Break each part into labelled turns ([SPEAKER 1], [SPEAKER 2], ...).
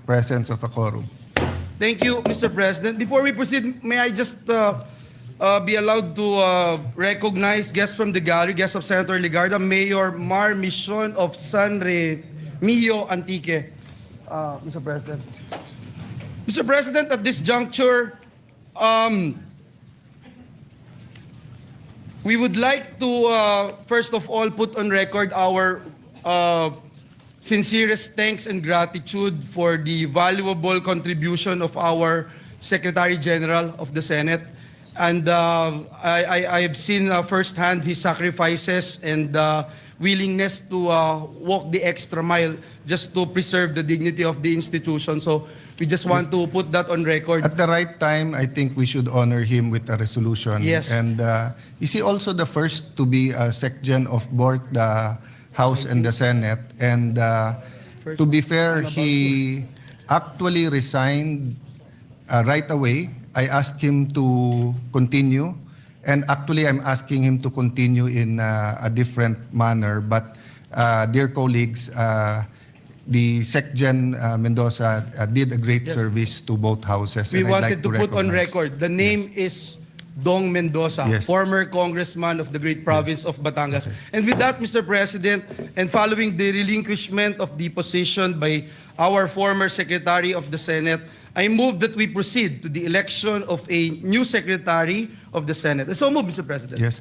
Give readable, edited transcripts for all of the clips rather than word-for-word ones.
[SPEAKER 1] presence of a quorum.
[SPEAKER 2] Thank you, Mr. President. Before we proceed, may I just be allowed to recognize guests from the gallery, guests of Senator Ligarda, Mayor Mar Mission of San Remigio Antique. Mr. President. Mr. President, at this juncture, we would like to, first of all, put on record our sincerest thanks and gratitude for the valuable contribution of our Secretary General of the Senate. And I have seen firsthand his sacrifices and willingness to walk the extra mile just to preserve the dignity of the institution. So we just want to put that on record.
[SPEAKER 1] At the right time, I think we should honor him with a resolution.
[SPEAKER 2] Yes.
[SPEAKER 1] And is he also the first to be a SecGen of both the House and the Senate? And to be fair, he actually resigned right away. I asked him to continue, and actually I'm asking him to continue in a different manner. But dear colleagues, the SecGen Mendoza did a great service to both houses.
[SPEAKER 2] We
[SPEAKER 1] and I'd
[SPEAKER 2] wanted
[SPEAKER 1] like
[SPEAKER 2] to put on
[SPEAKER 1] recognize.
[SPEAKER 2] record, the name is Dong Mendoza,
[SPEAKER 1] Yes.
[SPEAKER 2] former congressman of the great province of Batangas. And with that, Mr. President, and following the relinquishment of the position by our former Secretary of the Senate, I move that we proceed to the election of a new Secretary of the Senate. So move, Mr. President.
[SPEAKER 1] Yes.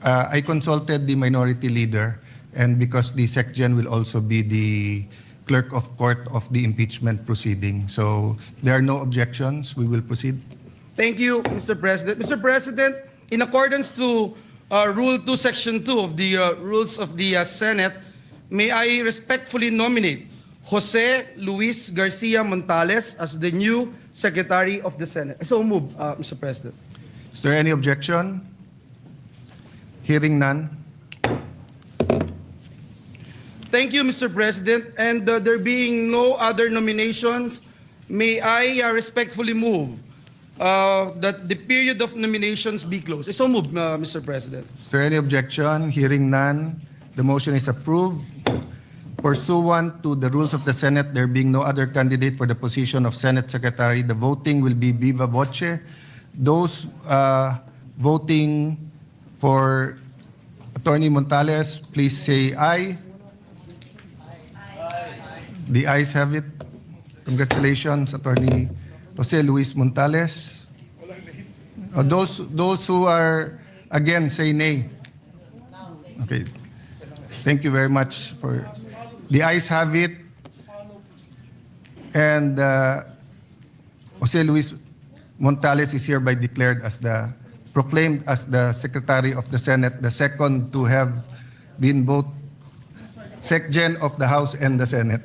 [SPEAKER 1] I consulted the minority leader, and because the SecGen will also be the clerk of court of the impeachment proceeding. So there are no objections. We will proceed.
[SPEAKER 2] Thank you, Mr. President. Mr. President, in accordance to Rule 2, Section 2 of the Rules of the Senate, may I respectfully nominate Jose Luis Garcia Montales as the new Secretary of the Senate. So move, Mr. President.
[SPEAKER 1] Is there any objection? Hearing none.
[SPEAKER 2] Thank you, Mr. President. And there being no other nominations, may I respectfully move that the period of nominations be closed. So move, Mr. President.
[SPEAKER 1] Is there any objection? Hearing none. The motion is approved. Pursuant to the rules of the Senate, there being no other candidate for the position of Senate Secretary, the voting will be viva voce. Those voting for Attorney Montales, please say aye. The ayes have it. Congratulations, Attorney Jose Luis Montales. Those who are again, say nay. Okay. Thank you very much for... The ayes have it. And Jose Luis Montales is hereby declared as proclaimed as the Secretary of the Senate, the second to have been both SecGen of the House and the Senate.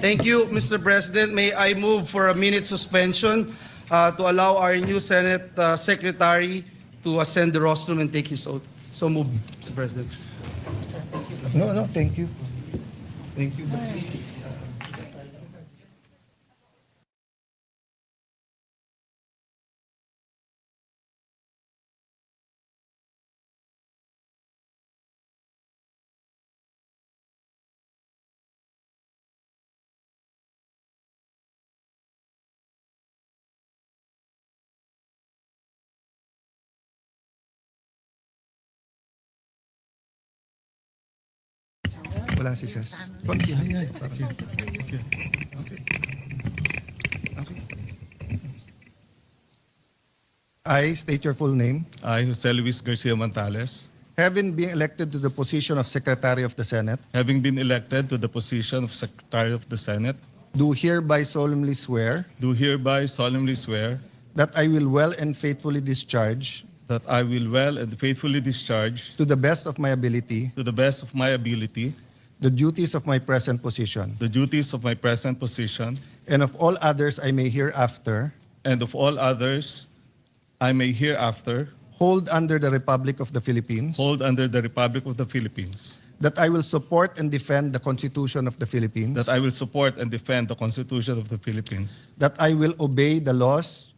[SPEAKER 2] Thank you, Mr. President. May I move for a minute suspension to allow our new Senate Secretary to ascend the rostrum and take his oath. So move, Mr. President.
[SPEAKER 1] No, thank you.
[SPEAKER 2] Thank you.
[SPEAKER 1] Wala si Ses. Okay. I state your full name.
[SPEAKER 3] I, Jose Luis Garcia Montales,
[SPEAKER 1] Having been elected to the position of Secretary of the Senate,
[SPEAKER 3] having been elected to the position of Secretary of the Senate,
[SPEAKER 1] do hereby solemnly swear
[SPEAKER 3] do hereby solemnly swear
[SPEAKER 1] that I will well and faithfully discharge,
[SPEAKER 3] that I will well and faithfully discharge,
[SPEAKER 1] to the best of my ability,
[SPEAKER 3] to the best of my ability,
[SPEAKER 1] the duties of my present position,
[SPEAKER 3] the duties of my present position,
[SPEAKER 1] and of all others I may hereafter
[SPEAKER 3] and of all others I may hereafter
[SPEAKER 1] hold under the Republic of the Philippines,
[SPEAKER 3] hold under the Republic of the Philippines,
[SPEAKER 1] that I will support and defend the Constitution of the Philippines,
[SPEAKER 3] that I will support and defend the Constitution of the Philippines,
[SPEAKER 1] that I will obey the laws,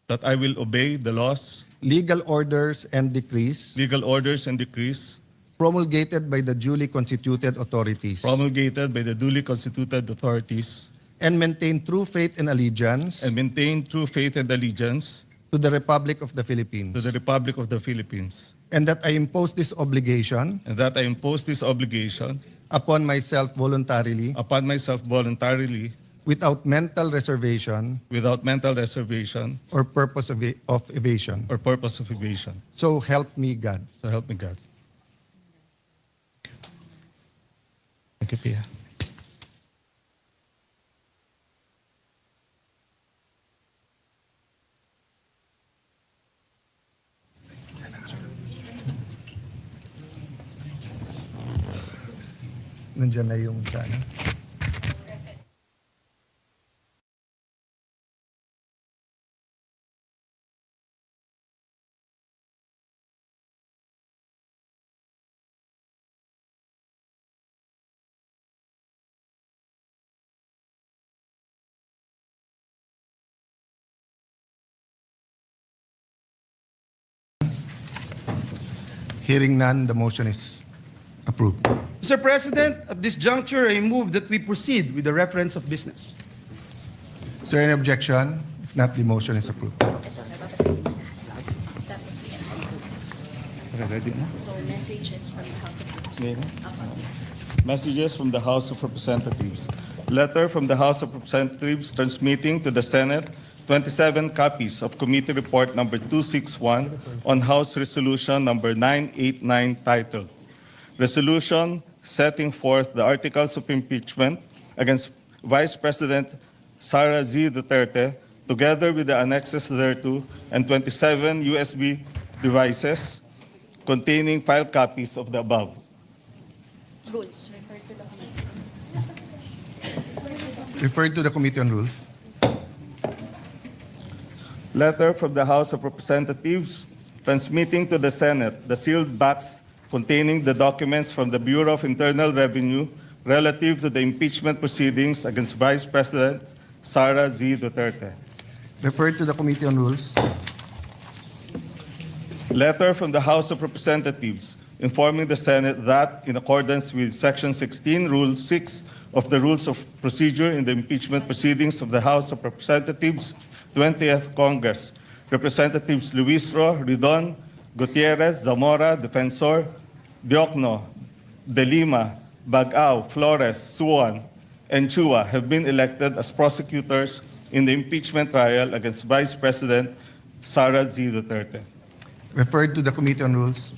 [SPEAKER 3] that I will obey the laws,
[SPEAKER 1] legal orders, and decrees
[SPEAKER 3] legal orders, and decrees
[SPEAKER 1] promulgated by the duly constituted authorities,
[SPEAKER 3] promulgated by the duly constituted authorities,
[SPEAKER 1] and maintain true faith and allegiance
[SPEAKER 3] and maintain true faith and allegiance
[SPEAKER 1] to the Republic of the Philippines,
[SPEAKER 3] to the Republic of the Philippines,
[SPEAKER 1] and that I impose this obligation
[SPEAKER 3] and that I impose this obligation
[SPEAKER 1] upon myself voluntarily
[SPEAKER 3] voluntarily
[SPEAKER 1] without mental reservation
[SPEAKER 3] without mental reservation
[SPEAKER 1] or purpose of evasion.
[SPEAKER 3] or purpose of evasion.
[SPEAKER 1] So help me God.
[SPEAKER 3] So help me God. Thank you, Pia.
[SPEAKER 1] Nandiyan na yung sana. Hearing none, the motion is approved.
[SPEAKER 2] Mr. President, at this juncture, I move that we proceed with the reference of business.
[SPEAKER 1] Is there any objection? If not, the motion is approved.
[SPEAKER 4] Tapos yes. So messages from the House of Representatives.
[SPEAKER 3] Messages from the House of Representatives. Letter from the House of Representatives transmitting to the Senate 27 copies of Committee Report number 261 on House Resolution number 989 titled Resolution Setting Forth the Articles of Impeachment against Vice President Sara Z. Duterte, together with the annexes thereto, and 27 USB devices containing file copies of the above.
[SPEAKER 4] Rules.
[SPEAKER 1] Referred to the Committee on Rules.
[SPEAKER 3] Letter from the House of Representatives transmitting to the Senate the sealed box containing the documents from the Bureau of Internal Revenue relative to the impeachment proceedings against Vice President Sara Z. Duterte.
[SPEAKER 1] Referred to the Committee on Rules.
[SPEAKER 3] Letter from the House of Representatives informing the Senate that, in accordance with Section 16, Rule 6 of the Rules of Procedure in the impeachment proceedings of the House of Representatives, 20th Congress, Representatives Luis Ro, Ridon, Gutierrez, Zamora, Defensor, Diokno, De Lima, Bagao, Flores, Suwan, and Chua have been elected as prosecutors in the impeachment trial against Vice President Sara Z. Duterte.
[SPEAKER 1] Referred to the Committee on Rules.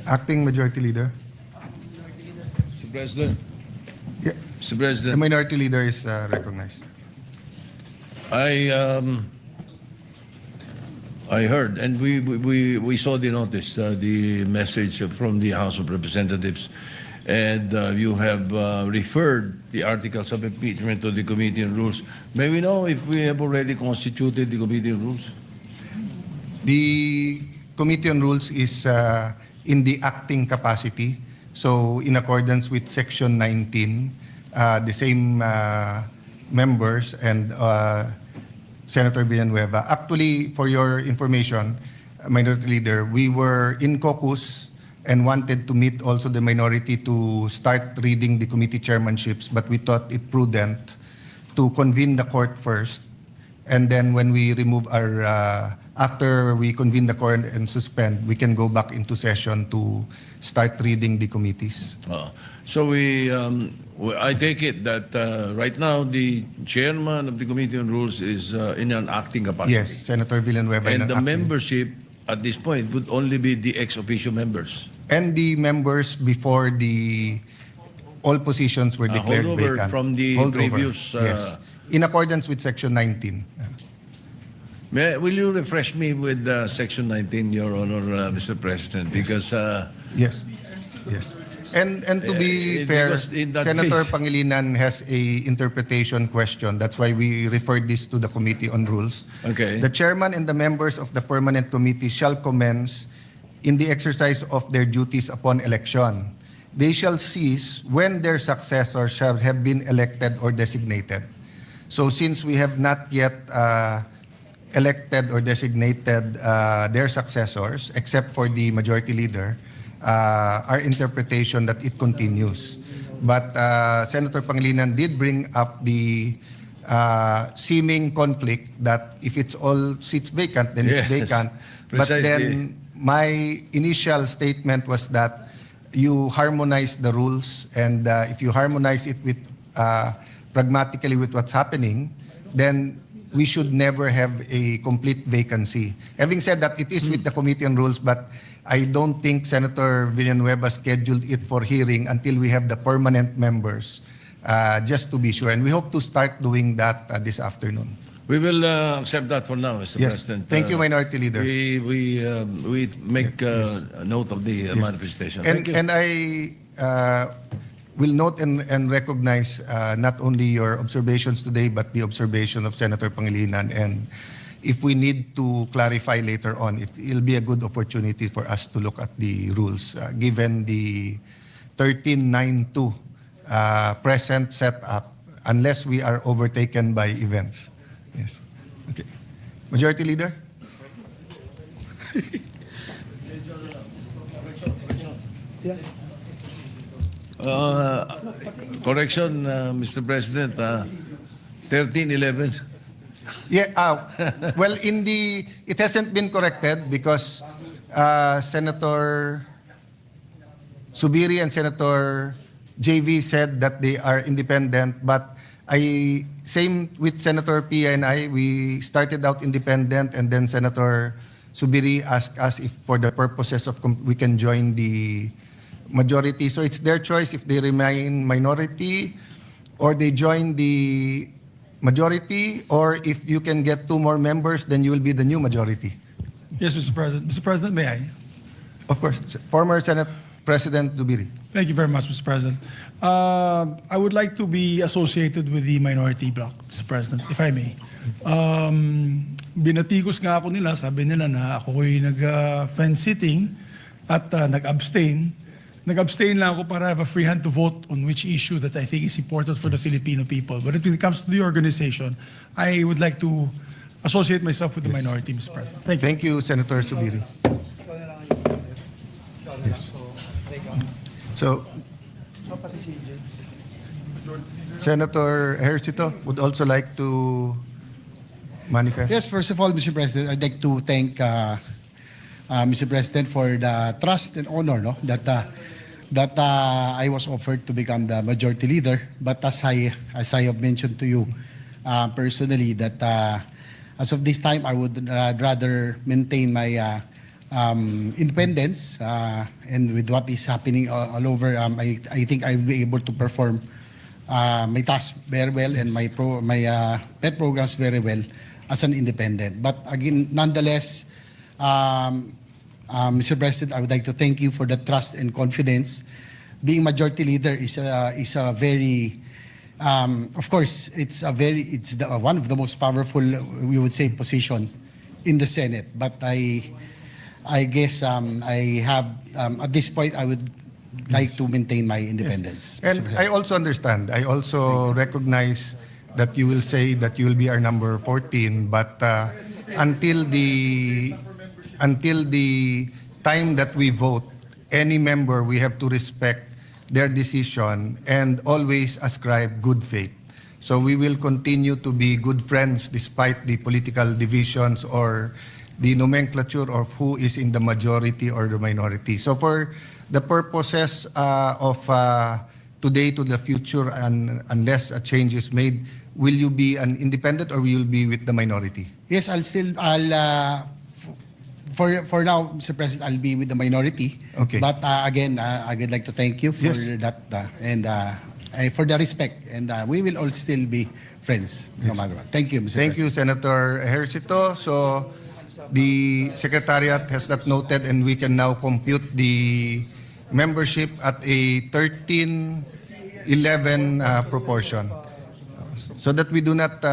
[SPEAKER 1] Acting Majority Leader.
[SPEAKER 5] Mr. President,
[SPEAKER 1] Yeah,
[SPEAKER 5] Mr.
[SPEAKER 1] the
[SPEAKER 5] President,
[SPEAKER 1] Minority Leader is recognized.
[SPEAKER 5] I heard, and we saw the notice, the message from the House of Representatives, and you have referred the articles of impeachment to the Committee on Rules. May we know if we have already constituted the Committee on Rules?
[SPEAKER 1] The Committee on Rules is in the acting capacity. So in accordance with Section 19, the same members and Senator Villanueva. Actually, for your information, Minority Leader, we were in caucus and wanted to meet also the minority to start reading the committee chairmanships, but we thought it prudent to convene the court first. And then when we remove our, after we convene the court and suspend, we can go back into session to start reading the committees.
[SPEAKER 5] So I take it that right now the chairman of the Committee on Rules is in an acting capacity.
[SPEAKER 1] Yes, Senator Villanueva. in
[SPEAKER 5] And
[SPEAKER 1] an
[SPEAKER 5] the
[SPEAKER 1] acting-
[SPEAKER 5] membership at this point would only be the ex officio members.
[SPEAKER 1] And the members before all positions were declared
[SPEAKER 5] holdover
[SPEAKER 1] vacant.
[SPEAKER 5] from the previous,
[SPEAKER 1] yes, in accordance with Section 19.
[SPEAKER 5] Will you refresh me with Section 19, Your Honor, Mr. President? Because
[SPEAKER 1] Yes, yes. And to be fair,
[SPEAKER 5] because in that
[SPEAKER 1] Senator
[SPEAKER 5] case-
[SPEAKER 1] Pangilinan has a interpretation question. That's why we referred this to the Committee on Rules.
[SPEAKER 5] Okay.
[SPEAKER 1] The chairman and the members of the permanent committee shall commence in the exercise of their duties upon election. They shall cease when their successors shall have been elected or designated. So since we have not yet elected or designated their successors, except for the majority leader, our interpretation that it continues. But Senator Pangilinan did bring up the seeming conflict that if it's all seats vacant, then it's
[SPEAKER 5] Yes,
[SPEAKER 1] vacant. But
[SPEAKER 5] precisely.
[SPEAKER 1] then my initial statement was that you harmonize the rules, and if you harmonize it with pragmatically with what's happening, then we should never have a complete vacancy. Having said that, it is with the Committee on Rules, but I don't think Senator Villanueva scheduled it for hearing until we have the permanent members, just to be sure. And we hope to start doing that this afternoon.
[SPEAKER 5] We will accept that for now, Mr.
[SPEAKER 1] Yes.
[SPEAKER 5] President.
[SPEAKER 1] Thank you, Minority Leader.
[SPEAKER 5] We make a note of the manifestation. Thank you.
[SPEAKER 1] And I will note and recognize not only your observations today, but the observation of Senator Pangilinan. And if we need to clarify later on, it'll be a good opportunity for us to look at the rules, given the 1392 present setup, unless we are overtaken by events. Yes. Okay. Majority Leader?
[SPEAKER 5] Correction, Mr. President, 1311.
[SPEAKER 1] Yeah, well, it hasn't been corrected because Senator Subiri and Senator JV said that they are independent, but same with Senator Pia and I, we started out independent, and then Senator Subiri asked us if for the purposes of we can join the majority. So it's their choice if they remain minority or they join the majority, or if you can get 2 more members, then you will be the new majority.
[SPEAKER 6] Yes, Mr. President. Mr. President, may I?
[SPEAKER 1] Of course. Former Senate President Zubiri.
[SPEAKER 6] Thank you very much, Mr. President. I would like to be associated with the minority bloc, Mr. President, if I may. Binatikos nga ako nila, sabi nila na ako'y nag-fence sitting at nag-abstain. Nag-abstain lang ako para have a free hand to vote on which issue that I think is important for the Filipino people. But when it comes to the organization, I would like to associate myself with the minority, Mr. President. Thank you.
[SPEAKER 1] Thank you, Senator Subiri. Yes. So, Senator Ejercito would also like to manifest.
[SPEAKER 7] Yes, first of all, Mr. President, I'd like to thank Mr. President for the trust and honor that I was offered to become the majority leader. But as I have mentioned to you personally, that as of this time, I would rather maintain my independence, and with what is happening all over, I think I'll be able to perform my tasks very well and my pet programs very well as an independent. But again, nonetheless, Mr. President, I would like to thank you for the trust and confidence. Being majority leader is a very, of course, it's one of the most powerful, we would say, position in the Senate. But I guess I have, at this point, I would like to maintain my independence.
[SPEAKER 1] Yes. And I also understand. I also recognize that you will say that you will be our number 14, but until the time that we vote, any member, we have to respect their decision and always ascribe good faith. So we will continue to be good friends despite the political divisions or the nomenclature of who is in the majority or the minority. So for the purposes of today to the future, and unless a change is made, will you be an independent or will you be with the minority?
[SPEAKER 7] Yes, for now, Mr. President, I'll be with the minority.
[SPEAKER 1] Okay.
[SPEAKER 7] But again, I would like to thank you for that and for the respect, and we will all still be friends no matter what. Thank you, Mr.
[SPEAKER 1] Thank you,
[SPEAKER 7] President.
[SPEAKER 1] Senator Ejercito. So the Secretariat has that noted, and we can now compute the membership at a 13-11 proportion, so that we do not,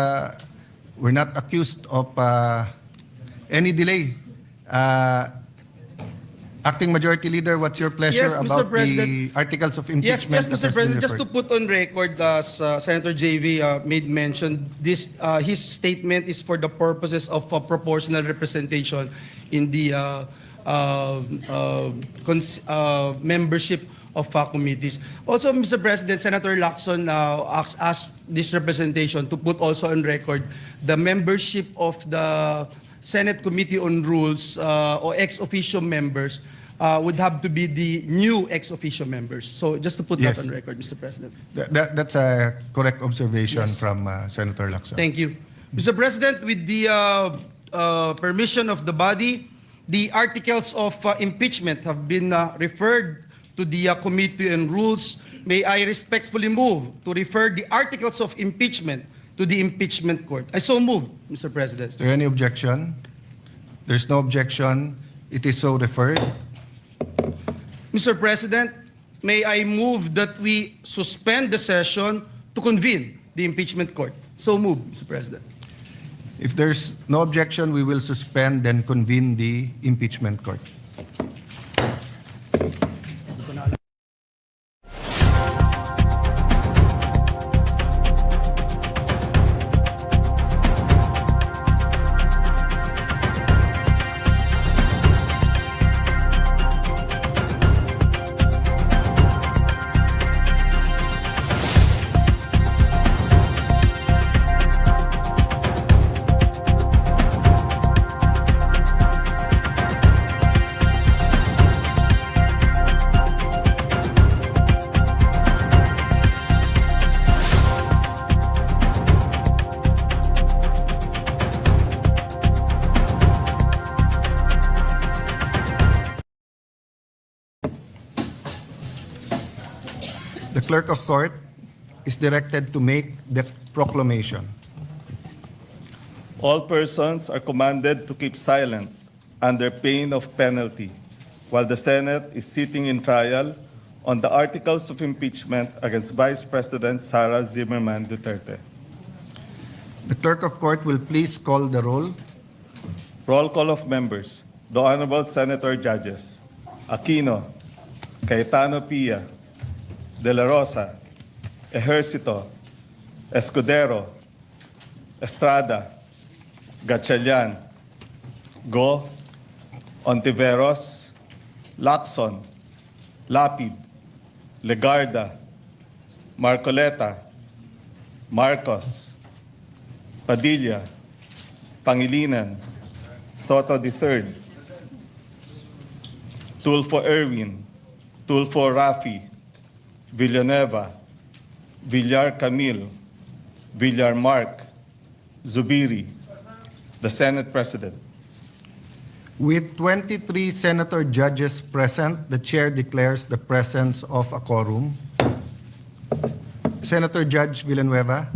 [SPEAKER 1] we're not accused of any delay. Acting Majority Leader, what's your pleasure
[SPEAKER 2] Yes, Mr.
[SPEAKER 1] about the
[SPEAKER 2] President.
[SPEAKER 1] articles of
[SPEAKER 2] Yes,
[SPEAKER 1] impeachment?
[SPEAKER 2] yes,
[SPEAKER 1] that
[SPEAKER 2] Mr.
[SPEAKER 1] has been
[SPEAKER 2] President, just to
[SPEAKER 1] referred?
[SPEAKER 2] put on record, as Senator JV made mention, this, his statement is for the purposes of proportional representation in the membership of committees. Also, Mr. President, Senator Lacson asked this representation to put also on record the membership of the Senate Committee on Rules or ex officio members would have to be the new ex officio members. So just to put
[SPEAKER 1] Yes.
[SPEAKER 2] that on record, Mr. President.
[SPEAKER 1] That's a correct observation
[SPEAKER 2] Yes.
[SPEAKER 1] from Senator Lacson.
[SPEAKER 2] Thank you. Mr. President, with the permission of the body, the articles of impeachment have been referred to the Committee on Rules. May I respectfully move to refer the articles of impeachment to the impeachment court. I so move, Mr. President.
[SPEAKER 1] Is there any objection? There's no objection. It is so referred.
[SPEAKER 2] Mr. President, may I move that we suspend the session to convene the impeachment court. So move, Mr. President.
[SPEAKER 1] If there's no objection, we will suspend and convene the impeachment court. The clerk of court is directed to make the proclamation.
[SPEAKER 3] All persons are commanded to keep silent under pain of penalty while the Senate is sitting in trial on the articles of impeachment against Vice President Sara Zimmerman Duterte.
[SPEAKER 1] The clerk of court will please call the roll.
[SPEAKER 3] Roll call of members. The Honorable Senator Judges. Aquino, Cayetano Pia, De La Rosa, Ejercito, Escudero, Estrada, Gatchalian, Go, Ontiveros, Lacson, Lapid, Legarda, Marcoleta, Marcos, Padilla, Pangilinan, Soto III, Tulfo Erwin, Tulfo Rafi, Villanueva, Villar Camille, Villar Mark, Zubiri, the Senate President.
[SPEAKER 1] With 23 senator judges present, the chair declares the presence of a quorum. Senator Judge Villanueva.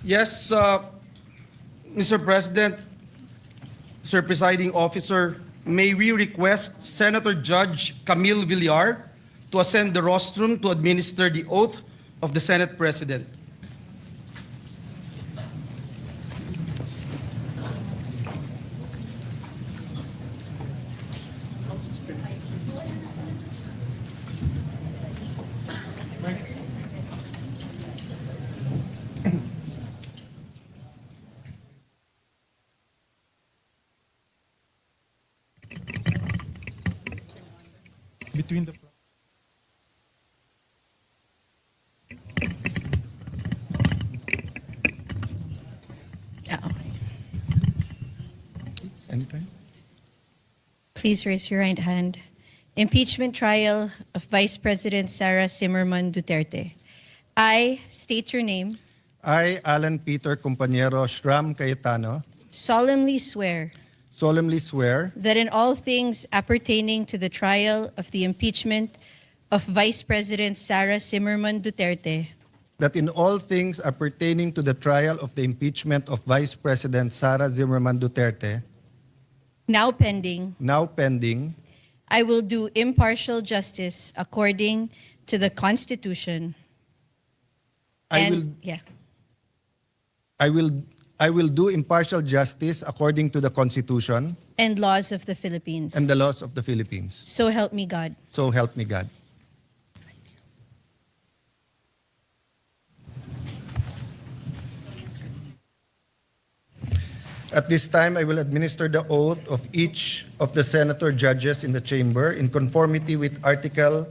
[SPEAKER 2] Yes, Mr. President, Sir Presiding Officer, may we request Senator Judge Camille Villar to ascend the rostrum to administer the oath of the Senate President.
[SPEAKER 6] Between the
[SPEAKER 1] Anytime?
[SPEAKER 4] Please raise your right hand. Impeachment trial of Vice President Sara Zimmerman Duterte. I state your name,
[SPEAKER 1] I, Alan Peter Compañero Shram Cayetano,
[SPEAKER 4] solemnly swear
[SPEAKER 1] solemnly swear
[SPEAKER 4] that in all things appertaining to the trial of the impeachment of Vice President Sara Zimmerman Duterte,
[SPEAKER 1] that in all things appertaining to the trial of the impeachment of Vice President Sara Zimmerman Duterte,
[SPEAKER 4] now pending,
[SPEAKER 1] now pending,
[SPEAKER 4] I will do impartial justice according to the Constitution.
[SPEAKER 1] I will I will do impartial justice according to the Constitution
[SPEAKER 4] and laws of the Philippines.
[SPEAKER 1] and the laws of the Philippines.
[SPEAKER 4] So help me God.
[SPEAKER 1] So help me God. At this time, I will administer the oath of each of the senator judges in the chamber in conformity with Article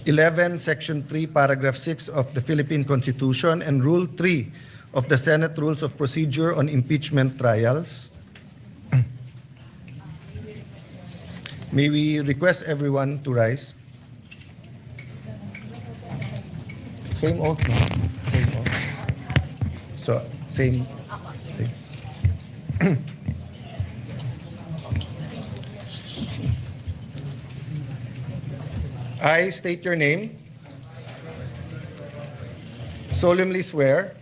[SPEAKER 1] 11, Section 3, Paragraph 6 of the Philippine Constitution and Rule 3 of the Senate Rules of Procedure on Impeachment Trials. May we request everyone to rise. Same oath, no? Same oath. So, same. I state your name. Solemnly swear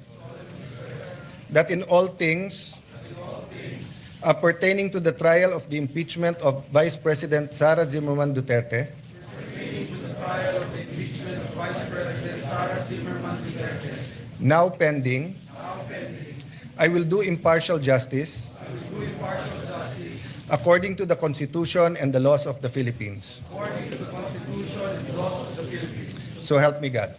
[SPEAKER 1] that in all things pertaining to the trial of the impeachment of Vice President Sara Zimmerman Duterte, now pending, I will do impartial justice according to the Constitution and the laws of the Philippines. So help me God.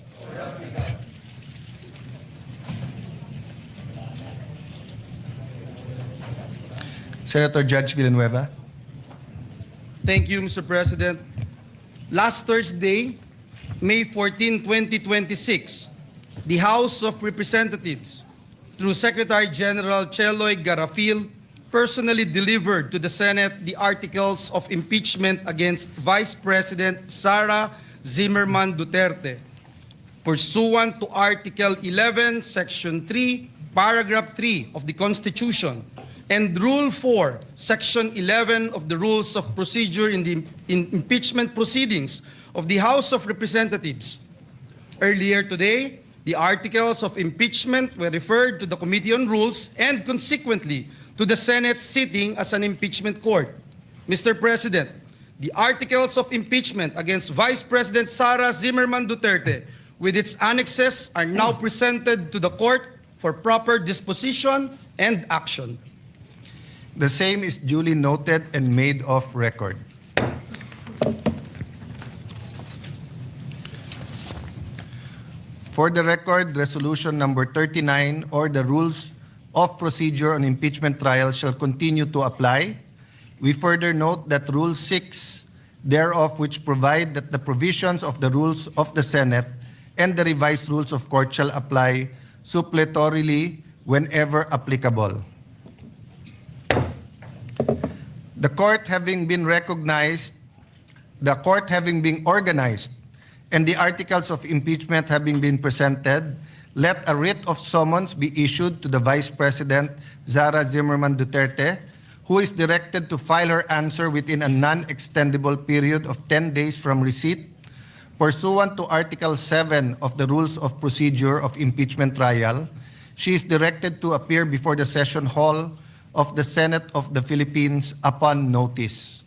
[SPEAKER 1] Senator Judge Villanueva.
[SPEAKER 2] Thank you, Mr. President. Last Thursday, May 14, 2026, the House of Representatives, through Secretary General Cheloy Garafil, personally delivered to the Senate the articles of impeachment against Vice President Sara Zimmerman Duterte, pursuant to Article 11, Section 3, Paragraph 3 of the Constitution, and Rule 4, Section 11 of the Rules of Procedure in impeachment proceedings of the House of Representatives. Earlier today, the articles of impeachment were referred to the Committee on Rules and consequently to the Senate sitting as an impeachment court. Mr. President, the articles of impeachment against Vice President Sara Zimmerman Duterte with its annexes are now presented to the court for proper disposition and action.
[SPEAKER 1] The same is duly noted and made of record. For the record, Resolution Number 39 or the Rules of Procedure on Impeachment Trial shall continue to apply. We further note that Rule 6 thereof, which provide that the provisions of the rules of the Senate and the revised rules of court shall apply suppletorily whenever applicable. The court having been organized, and the articles of impeachment having been presented, let a writ of summons be issued to the Vice President Sara Zimmerman Duterte, who is directed to file her answer within a non-extendable period of 10 days from receipt, pursuant to Article 7 of the Rules of Procedure of Impeachment Trial. She is directed to appear before the Session Hall of the Senate of the Philippines upon notice.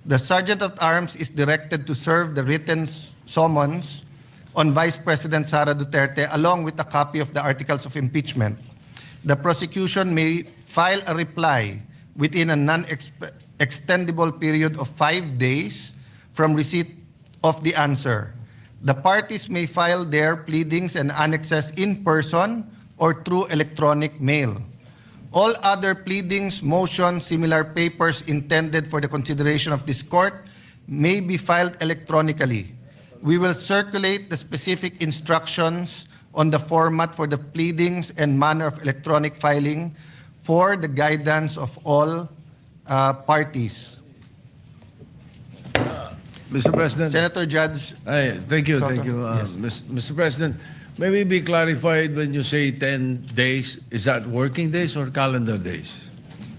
[SPEAKER 1] The Sergeant at Arms is directed to serve the written summons on Vice President Sara Duterte along with a copy of the articles of impeachment. The prosecution may file a reply within a non-extendable period of 5 days from receipt of the answer. The parties may file their pleadings and annexes in person or through electronic mail. All other pleadings, motions, similar papers intended for the consideration of this court may be filed electronically. We will circulate the specific instructions on the format for the pleadings and manner of electronic filing for the guidance of all parties.
[SPEAKER 5] Mr. President.
[SPEAKER 1] Senator Judge.
[SPEAKER 5] Thank you,
[SPEAKER 1] Soto.
[SPEAKER 5] thank you.
[SPEAKER 1] Yes.
[SPEAKER 5] Mr. President, may we be clarified when you say 10 days, is that working days or calendar days?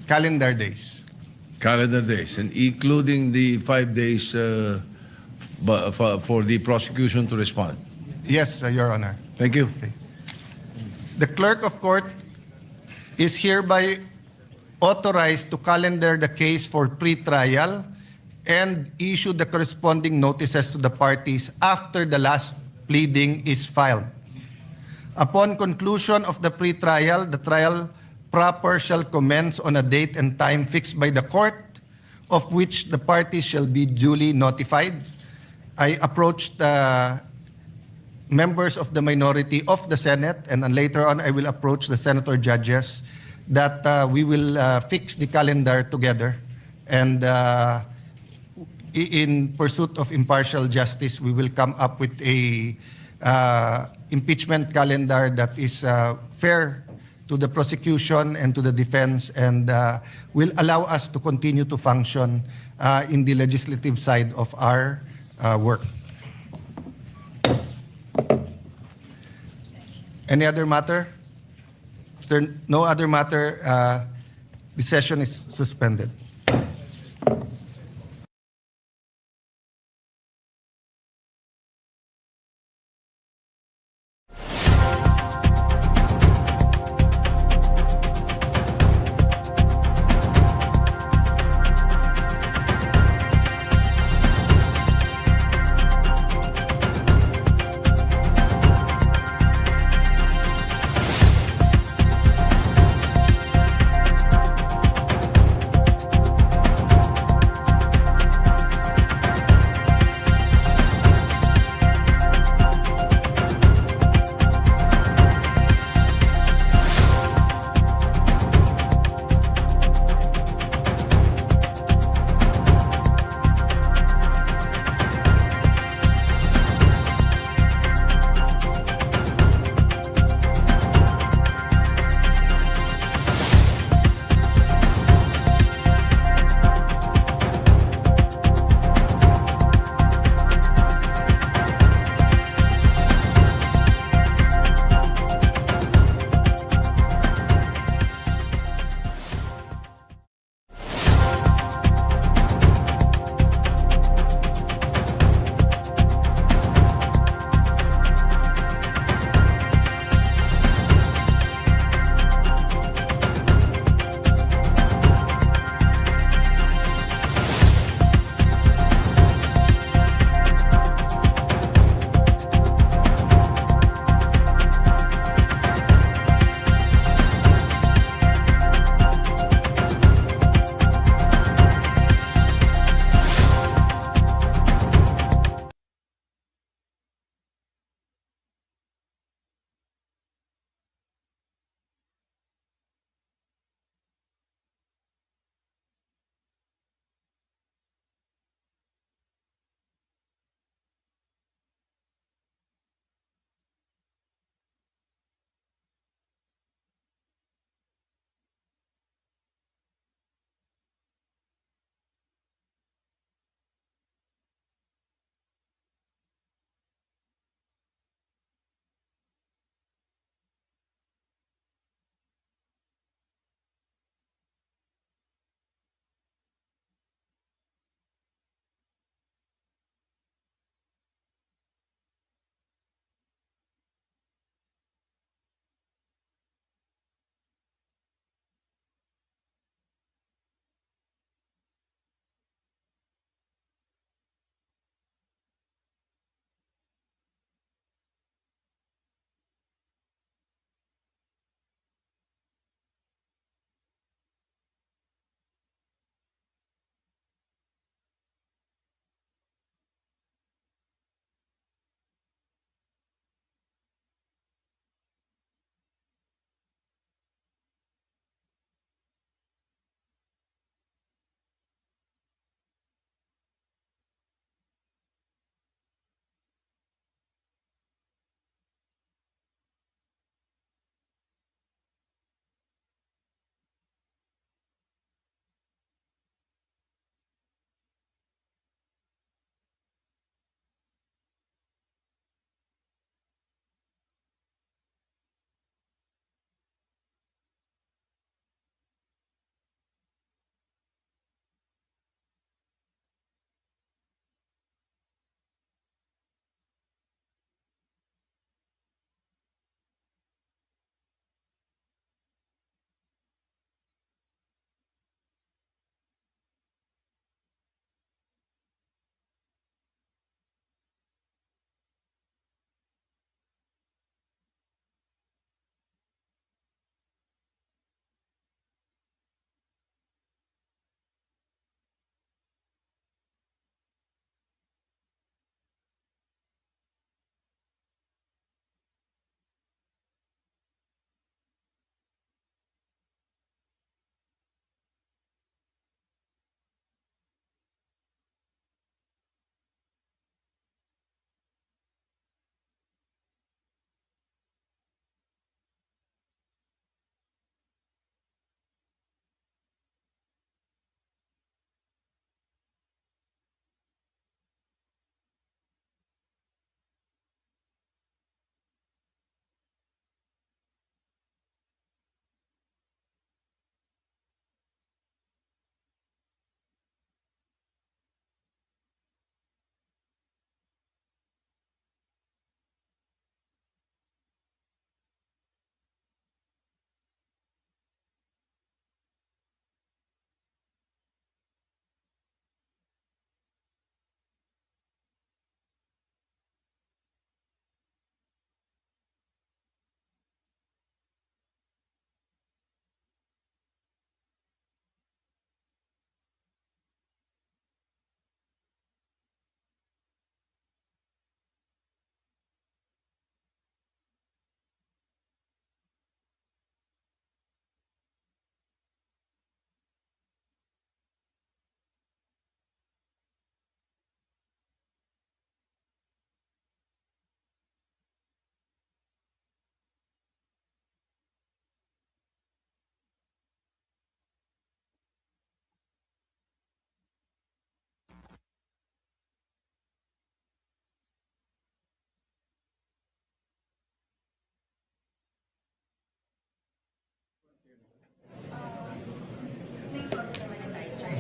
[SPEAKER 1] Calendar days.
[SPEAKER 5] Calendar days, and including the 5 days for the prosecution to respond.
[SPEAKER 1] Yes, Your Honor.
[SPEAKER 5] Thank you.
[SPEAKER 1] The clerk of court is hereby authorized to calendar the case for pre-trial and issue the corresponding notices to the parties after the last pleading is filed. Upon conclusion of the pre-trial, the trial proper shall commence on a date and time fixed by the court, of which the parties shall be duly notified. I approached members of the minority of the Senate, and then later on I will approach the senator judges that we will fix the calendar together, and in pursuit of impartial justice, we will come up with a impeachment calendar that is fair to the prosecution and to the defense, and will allow us to continue to function in the legislative side of our work. Any other matter? Is there no other matter? The session is suspended.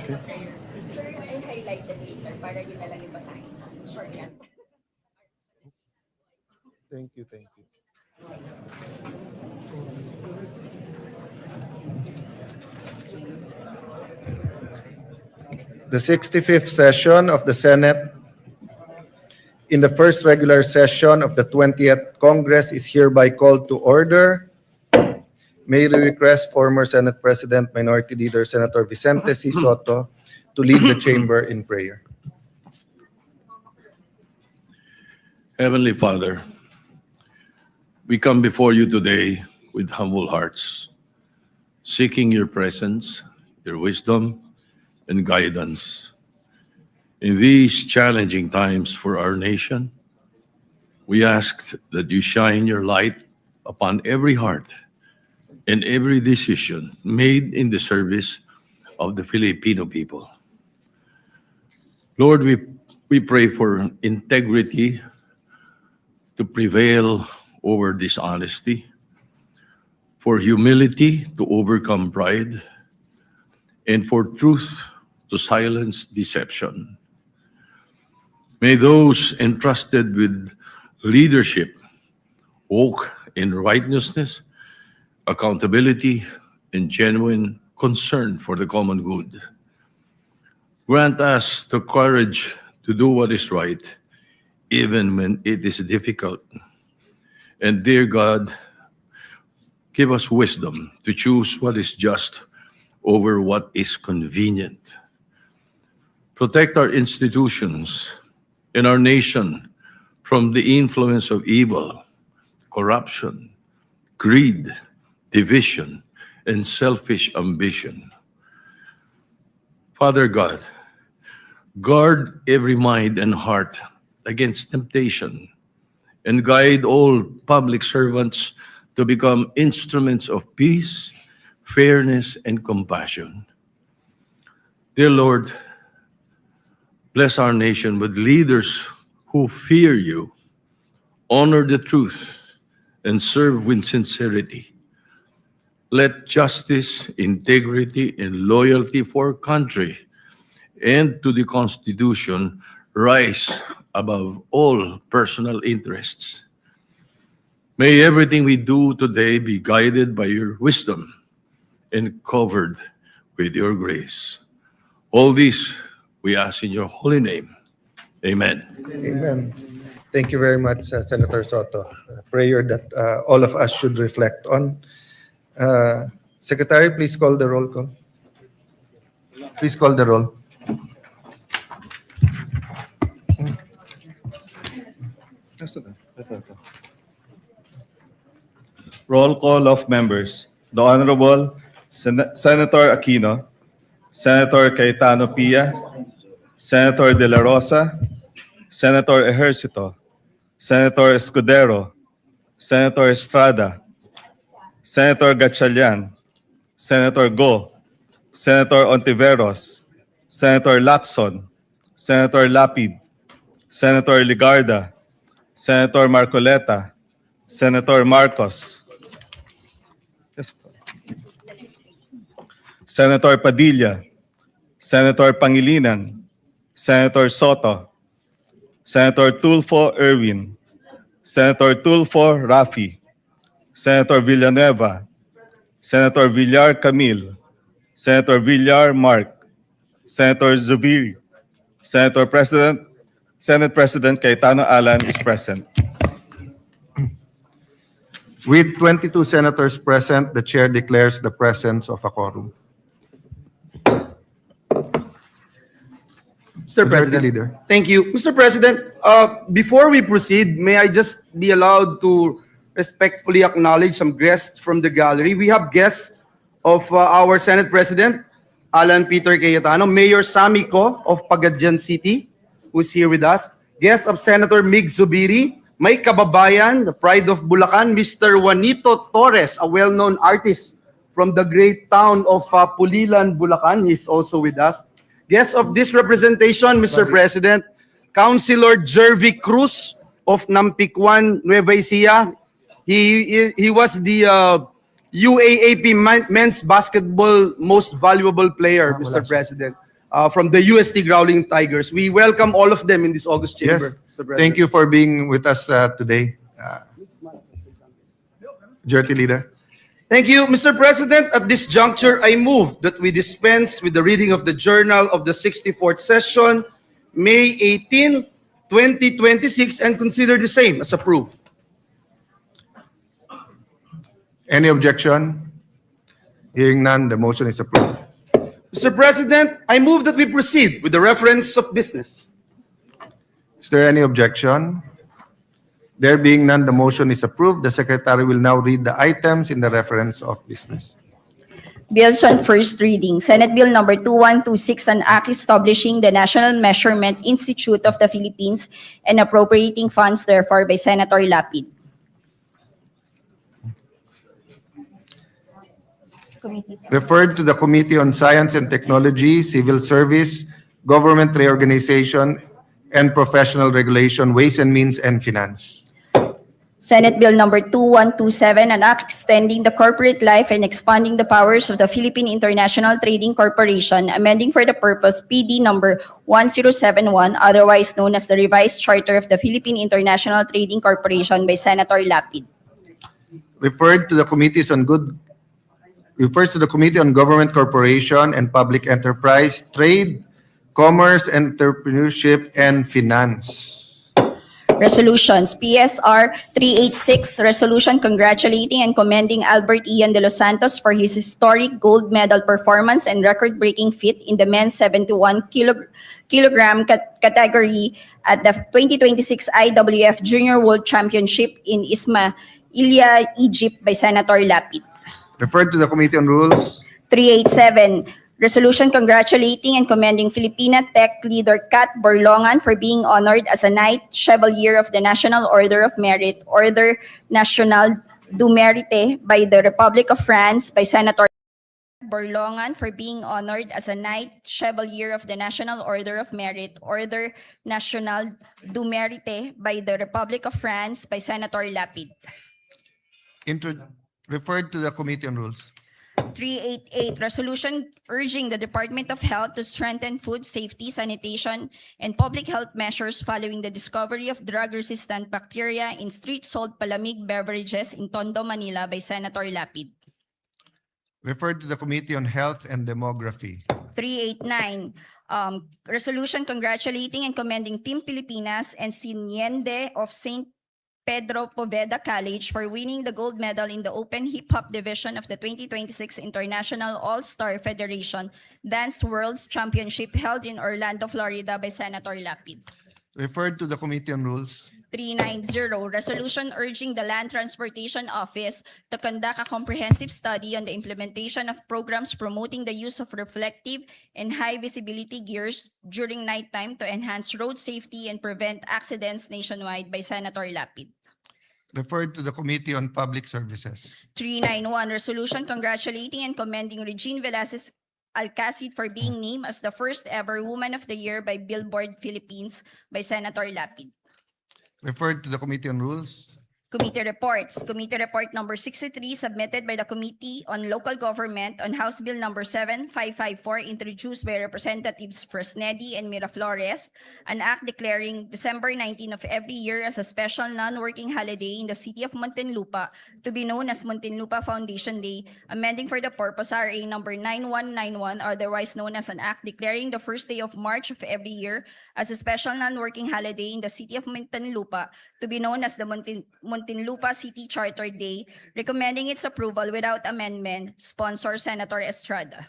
[SPEAKER 8] Sir, I highlighted later para yun na lang yung basahin. Shortcut.
[SPEAKER 1] Thank you, thank you. The 65th session of the Senate in the first regular session of the 20th Congress is hereby called to order. May we request former Senate President Minority Leader Senator Vicente C. Soto to lead the chamber in prayer.
[SPEAKER 5] Heavenly Father, we come before you today with humble hearts, seeking your presence, your wisdom, and guidance. In these challenging times for our nation, we ask that you shine your light upon every heart and every decision made in the service of the Filipino people. Lord, we pray for integrity to prevail over dishonesty, for humility to overcome pride, and for truth to silence deception. May those entrusted with leadership walk in righteousness, accountability, and genuine concern for the common good. Grant us the courage to do what is right, even when it is difficult. And dear God, give us wisdom to choose what is just over what is convenient. Protect our institutions and our nation from the influence of evil, corruption, greed, division, and selfish ambition. Father God, guard every mind and heart against temptation and guide all public servants to become instruments of peace, fairness, and compassion. Dear Lord, bless our nation with leaders who fear you, honor the truth, and serve with sincerity. Let justice, integrity, and loyalty for our country and to the Constitution rise above all personal interests. May everything we do today be guided by your wisdom and covered with your grace. All this we ask in your holy name. Amen.
[SPEAKER 1] Amen. Thank you very much, Senator Soto. A prayer that all of us should reflect on. Secretary, please call the roll call. Please call the roll.
[SPEAKER 3] Roll call of members. The Honorable Senator Aquino, Senator Cayetano Pia, Senator De La Rosa, Senator Ejercito, Senator Escudero, Senator Estrada, Senator Gatchalian, Senator Go, Senator Ontiveros, Senator Lacson, Senator Lapid, Senator Ligarda, Senator Marcoleta, Senator Marcos, Senator Padilla, Senator Pangilinan, Senator Soto, Senator Tulfo Erwin, Senator Tulfo Rafi, Senator Villanueva, Senator Villar Camille, Senator Villar Mark, Senator Zubiri, Senator President, Senate President Cayetano Alan is present.
[SPEAKER 1] With 22 senators present, the chair declares the presence of a quorum.
[SPEAKER 2] Mr.
[SPEAKER 1] Majority
[SPEAKER 2] President.
[SPEAKER 1] Leader.
[SPEAKER 2] Thank you. Mr. President, before we proceed, may I just be allowed to respectfully acknowledge some guests from the gallery. We have guests of our Senate President, Alan Peter Cayetano, Mayor Sammy Co of Pagadian City, who's here with us, guest of Senator Mig Zubiri, may kababayan, the pride of Bulacan, Mr. Juanito Torres, a well-known artist from the great town of Pulilan, Bulacan. He's also with us. Guest of this representation, Mr. President, Councilor Jervy Cruz of Nampicuan, Nueva Ecija. He was the UAAP men's basketball most valuable player, Mr. President. from the UST Growling Tigers. We welcome all of them in this August
[SPEAKER 1] Yes.
[SPEAKER 2] chamber. Mr. President.
[SPEAKER 1] Thank you for being with us today. Majority Leader.
[SPEAKER 2] Thank you, Mr. President. At this juncture, I move that we dispense with the reading of the journal of the 64th session, May 18, 2026, and consider the same as approved.
[SPEAKER 1] Any objection? Hearing none, the motion is approved.
[SPEAKER 2] Mr. President, I move that we proceed with the reference of business.
[SPEAKER 1] Is there any objection? There being none, the motion is approved. The Secretary will now read the items in the reference of business.
[SPEAKER 9] Bills on first reading. Senate Bill number 2126, an act establishing the National Measurement Institute of the Philippines and appropriating funds therefore by Senator Lapid.
[SPEAKER 1] Referred to the Committee on Science and Technology, Civil Service, Government Reorganization, and Professional Regulation, Ways and Means, and Finance.
[SPEAKER 9] Senate Bill number 2127, an act extending the corporate life and expanding the powers of the Philippine International Trading Corporation, amending for the purpose PD number 1071, otherwise known as the Revised Charter of the Philippine International Trading Corporation by Senator Lapid.
[SPEAKER 1] Refers to the Committee on Government Corporation and Public Enterprise, Trade, Commerce, Entrepreneurship, and Finance.
[SPEAKER 9] Resolutions. PSR 386, resolution congratulating and commending Albert Ian de los Santos for his historic gold medal performance and record-breaking feat in the men's 71 kilogram category at the 2026 IWF Junior World Championship in Ismailia, Egypt by Senator Lapid.
[SPEAKER 1] Referred to the Committee on Rules.
[SPEAKER 9] 387, resolution congratulating and commending Filipina Tech leader Kat Borlongan for being honored as a Knight Chevalier of the National Order of Merit, Order National du Mérite by the Republic of France by Senator Borlongan for being honored as a Knight Chevalier of the National Order of Merit, Order National du Mérite by the Republic of France by Senator Lapid.
[SPEAKER 1] Referred to the Committee on Rules.
[SPEAKER 9] 388, resolution urging the Department of Health to strengthen food safety, sanitation, and public health measures following the discovery of drug-resistant bacteria in street-sold palamig beverages in Tondo, Manila by Senator Lapid.
[SPEAKER 1] Referred to the Committee on Health and Demography.
[SPEAKER 9] 389, resolution congratulating and commending Team Pilipinas and Siniende of St. Pedro Poveda College for winning the gold medal in the Open Hip Hop Division of the 2026 International All-Star Federation Dance Worlds Championship held in Orlando, Florida by Senator Lapid.
[SPEAKER 1] Referred to the Committee on Rules.
[SPEAKER 9] 390, resolution urging the Land Transportation Office to conduct a comprehensive study on the implementation of programs promoting the use of reflective and high visibility gears during nighttime to enhance road safety and prevent accidents nationwide by Senator Lapid.
[SPEAKER 1] Referred to the Committee on Public Services.
[SPEAKER 9] 391, resolution congratulating and commending Regine Velasquez Alcacid for being named as the first ever Woman of the Year by Billboard Philippines by Senator Lapid.
[SPEAKER 1] Referred to the Committee on Rules.
[SPEAKER 9] Committee reports. Committee report number 63 submitted by the Committee on Local Government on House Bill number 7554 introduced by Representatives Fresnedi and Miraflores, an act declaring December 19 of every year as a special non-working holiday in the city of Muntinlupa to be known as Muntinlupa Foundation Day, amending for the purpose RA number 9191, otherwise known as an act declaring the first day of March of every year as a special non-working holiday in the city of Muntinlupa to be known as the Muntinlupa City Charter Day, recommending its approval without amendment. Sponsor Senator Estrada.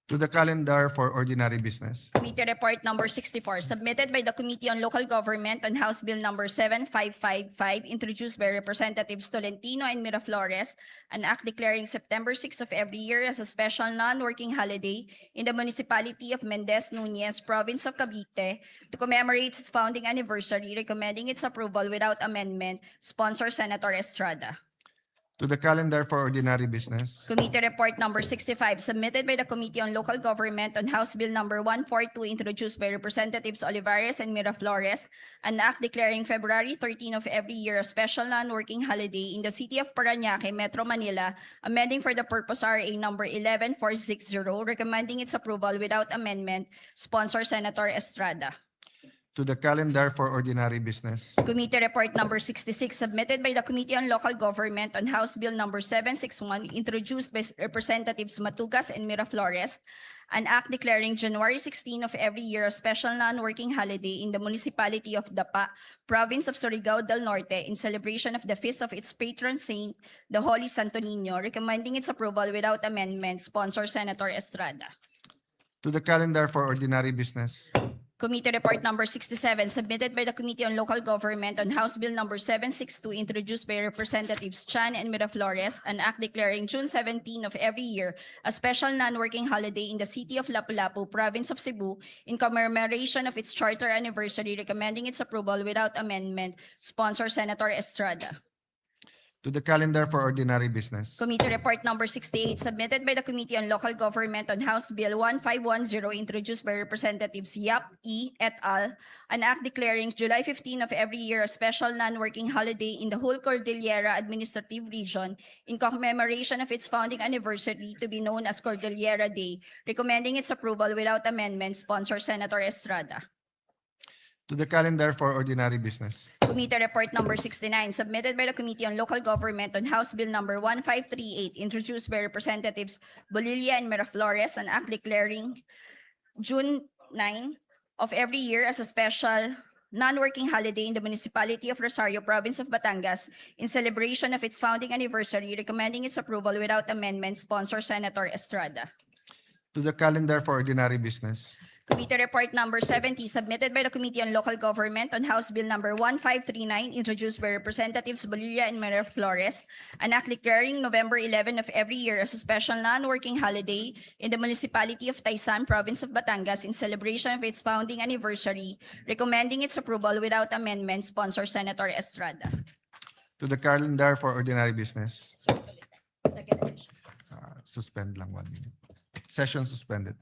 [SPEAKER 1] To the calendar for ordinary business.
[SPEAKER 9] Committee report number 64 submitted by the Committee on Local Government on House Bill number 7555 introduced by Representatives Tolentino and Miraflores, an act declaring September 6 of every year as a special non-working holiday in the municipality of Mendez Nunez, province of Cavite, to commemorate its founding anniversary, recommending its approval without amendment. Sponsor Senator Estrada.
[SPEAKER 1] To the calendar for ordinary business.
[SPEAKER 9] Committee Report Number 65, submitted by the Committee on Local Government on House Bill Number 142, introduced by Representatives Olivares and Miraflores, an act declaring February 13 of every year a special non-working holiday in the city of Parañaque, Metro Manila, amending for the purpose RA Number 11460, recommending its approval without amendment, sponsor Senator Estrada.
[SPEAKER 1] To the calendar for ordinary business.
[SPEAKER 9] Committee Report Number 66, submitted by the Committee on Local Government on House Bill Number 761, introduced by Representatives Matugas and Miraflores, an act declaring January 16 of every year a special non-working holiday in the municipality of Dapa, province of Surigao del Norte, in celebration of the feast of its patron saint, the Holy Santo Niño, recommending its approval without amendment, sponsor Senator Estrada.
[SPEAKER 1] To the calendar for ordinary business.
[SPEAKER 9] Committee Report Number 67, submitted by the Committee on Local Government on House Bill Number 762, introduced by Representatives Chan and Miraflores, an act declaring June 17 of every year a special non-working holiday in the city of Lapu-Lapu, province of Cebu, in commemoration of its charter anniversary, recommending its approval without amendment, sponsor Senator Estrada.
[SPEAKER 1] To the calendar for ordinary business.
[SPEAKER 9] Committee Report Number 68, submitted by the Committee on Local Government on House Bill 1510, introduced by Representatives Yap E. et al., an act declaring July 15 of every year a special non-working holiday in the whole Cordillera Administrative Region in commemoration of its founding anniversary, to be known as Cordillera Day, recommending its approval without amendment, sponsor Senator Estrada.
[SPEAKER 1] To the calendar for ordinary business.
[SPEAKER 9] Committee Report Number 69, submitted by the Committee on Local Government on House Bill Number 1538, introduced by Representatives Bolilla and Miraflores, an act declaring June 9 of every year as a special non-working holiday in the municipality of Rosario, province of Batangas, in celebration of its founding anniversary, recommending its approval without amendment, sponsor Senator Estrada.
[SPEAKER 1] To the calendar for ordinary business.
[SPEAKER 9] Committee Report Number 70, submitted by the Committee on Local Government on House Bill Number 1539, introduced by Representatives Bolilla and Miraflores, an act declaring November 11 of every year as a special non-working holiday in the municipality of Taysan, province of Batangas, in celebration of its founding anniversary, recommending its approval without amendment, sponsor Senator Estrada.
[SPEAKER 1] To the calendar for ordinary business.
[SPEAKER 9] Second.
[SPEAKER 1] Suspend lang 1 minute. Session suspended.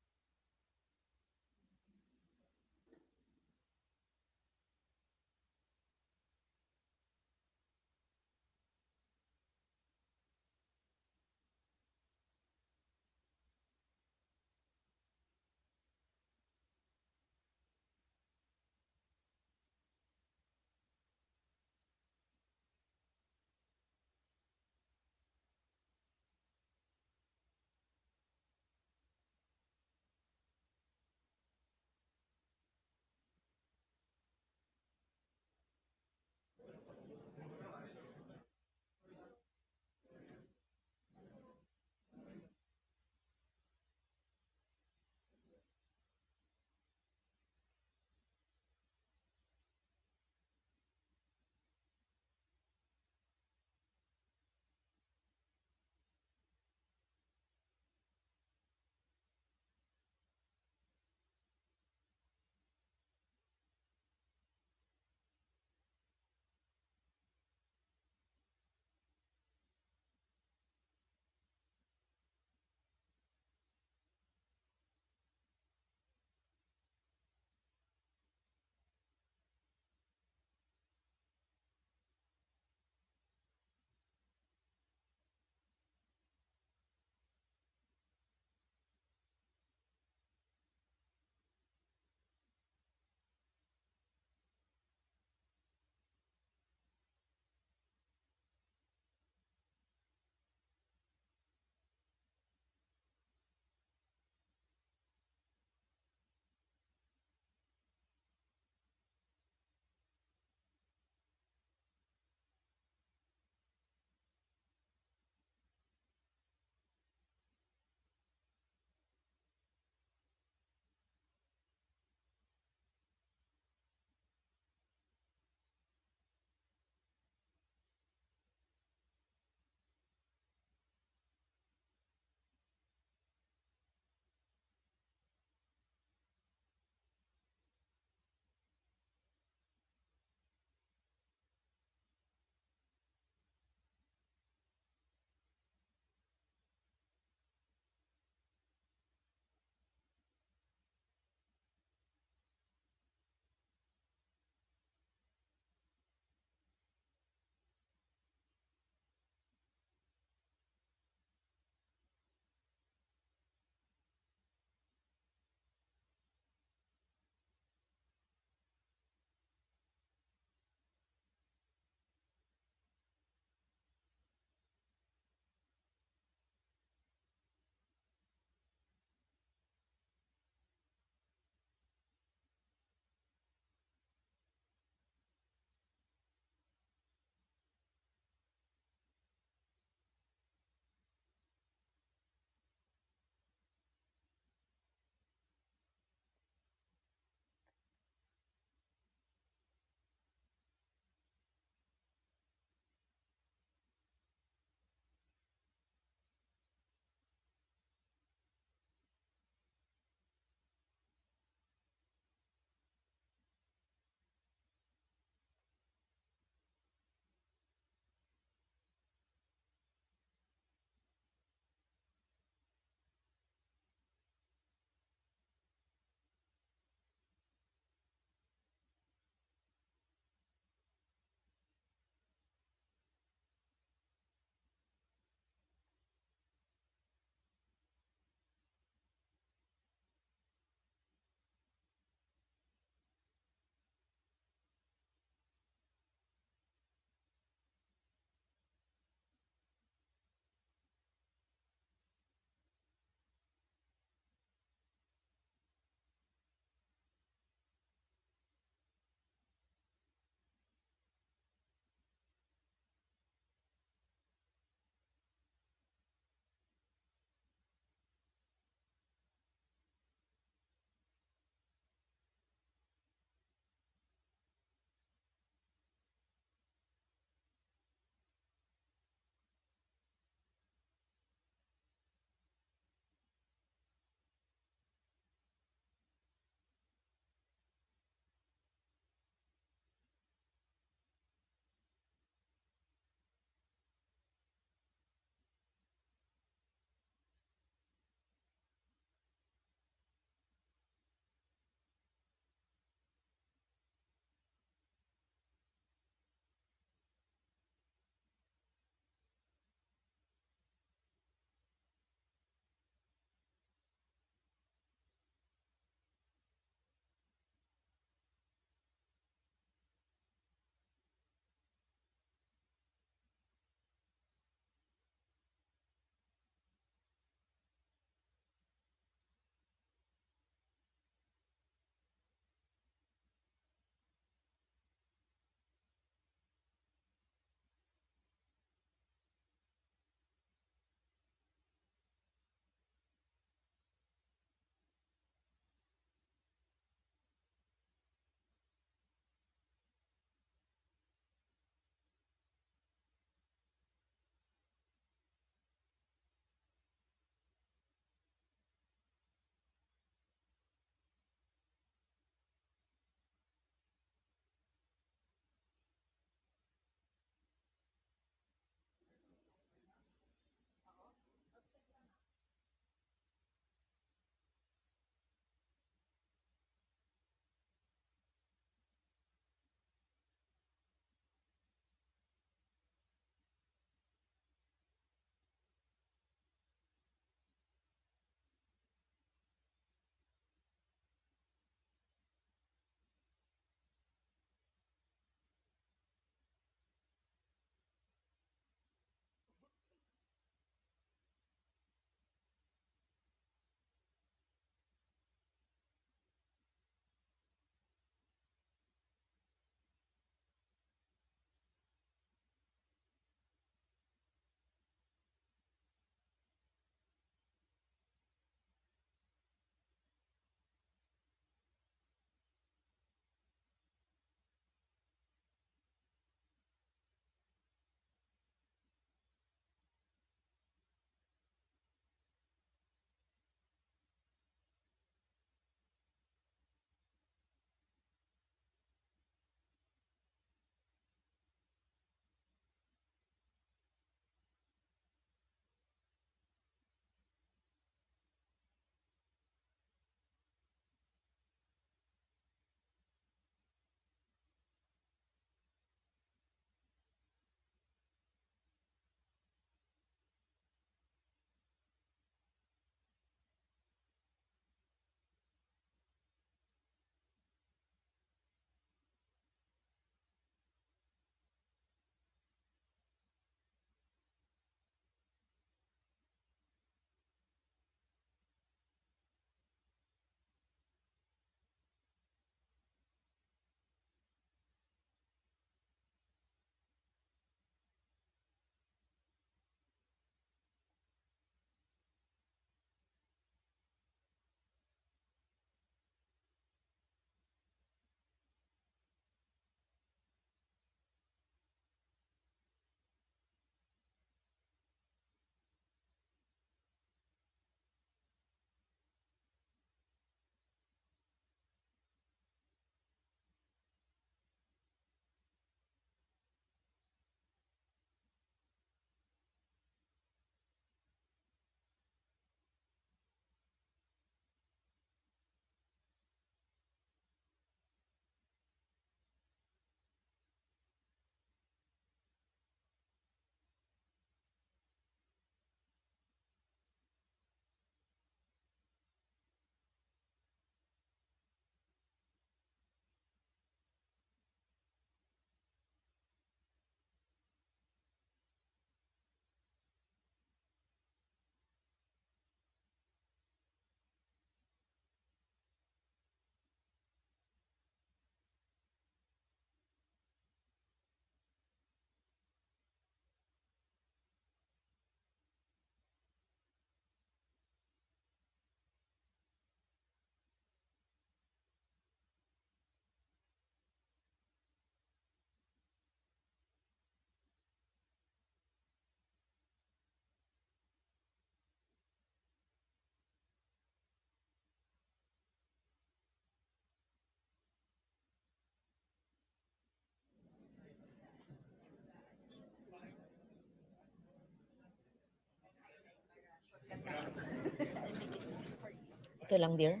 [SPEAKER 10] Ito lang, dear.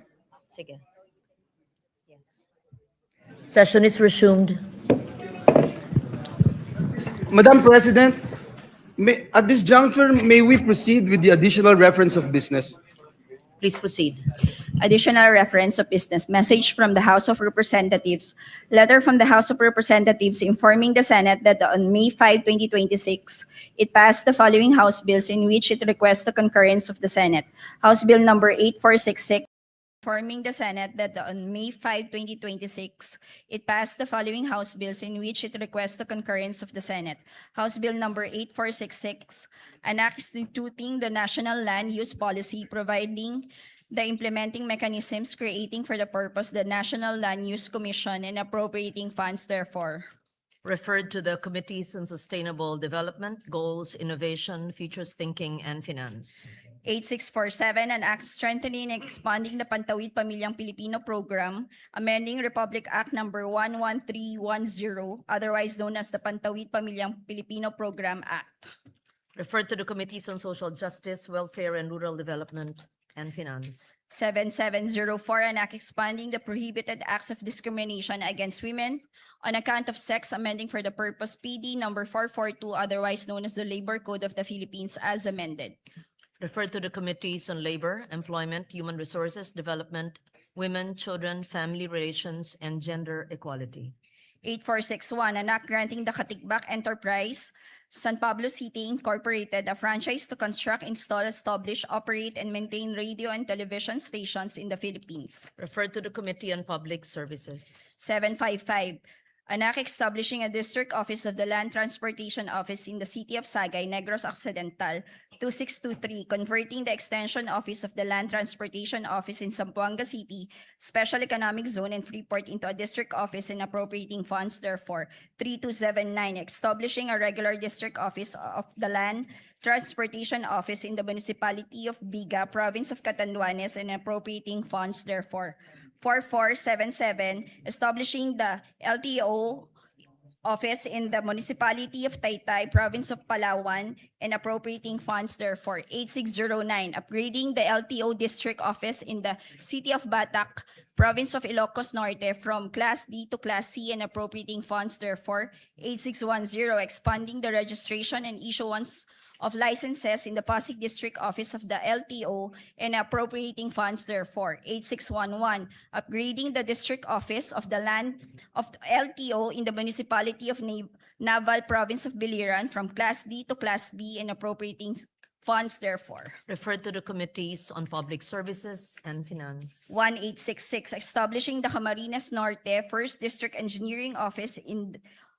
[SPEAKER 10] Sige. Yes. Session is resumed.
[SPEAKER 2] Madam President, at this juncture, may we proceed with the additional reference of business?
[SPEAKER 10] Please proceed.
[SPEAKER 9] Additional reference of business. Message from the House of Representatives. Letter from the House of Representatives informing the Senate that on May 5, 2026, it passed the following House bills in which it requests the concurrence of the Senate. House Bill number 8466. Informing the Senate that on May 5, 2026, it passed the following House bills in which it requests the concurrence of the Senate. House Bill number 8466, an act instituting the National Land Use Policy, providing the implementing mechanisms, creating for the purpose the National Land Use Commission, and appropriating funds therefore.
[SPEAKER 10] Referred to the Committees on Sustainable Development, Goals, Innovation, Futures Thinking, and Finance.
[SPEAKER 9] 8647, an act strengthening and expanding the Pantawid Pamilyang Pilipino program, amending Republic Act number 11310, otherwise known as the Pantawid Pamilyang Pilipino Program Act.
[SPEAKER 10] Referred to the Committees on Social Justice, Welfare, and Rural Development, and Finance.
[SPEAKER 9] 7704, an act expanding the prohibited acts of discrimination against women on account of sex, amending for the purpose PD number 442, otherwise known as the Labor Code of the Philippines as amended.
[SPEAKER 10] Referred to the Committees on Labor, Employment, Human Resources, Development, Women, Children, Family Relations, and Gender Equality.
[SPEAKER 9] 8461, an act granting the Katigbak Enterprise, San Pablo City Incorporated, a franchise to construct, install, establish, operate, and maintain radio and television stations in the Philippines.
[SPEAKER 10] Referred to the Committee on Public Services.
[SPEAKER 9] 755, an act establishing a district office of the Land Transportation Office in the city of Sagay, Negros Occidental. 2623, converting the extension office of the Land Transportation Office in Zamboanga City, Special Economic Zone, and Freeport into a district office and appropriating funds therefore. 3279, establishing a regular district office of the Land Transportation Office in the municipality of Biga, province of Catanduanes, and appropriating funds therefore. 4477, establishing the LTO office in the municipality of Taytay, province of Palawan, and appropriating funds therefore. 8609, upgrading the LTO district office in the city of Batac, province of Ilocos Norte, from Class D to Class C, and appropriating funds therefore. 8610, expanding the registration and issuance of licenses in the Pasig District Office of the LTO and appropriating funds therefore. 8611, upgrading the district office of the land of the LTO in the municipality of Naval, province of Biliran, from Class D to Class B, and appropriating funds therefore.
[SPEAKER 10] Referred to the Committees on Public Services and Finance.
[SPEAKER 9] 1866, establishing the Camarines Norte First District Engineering Office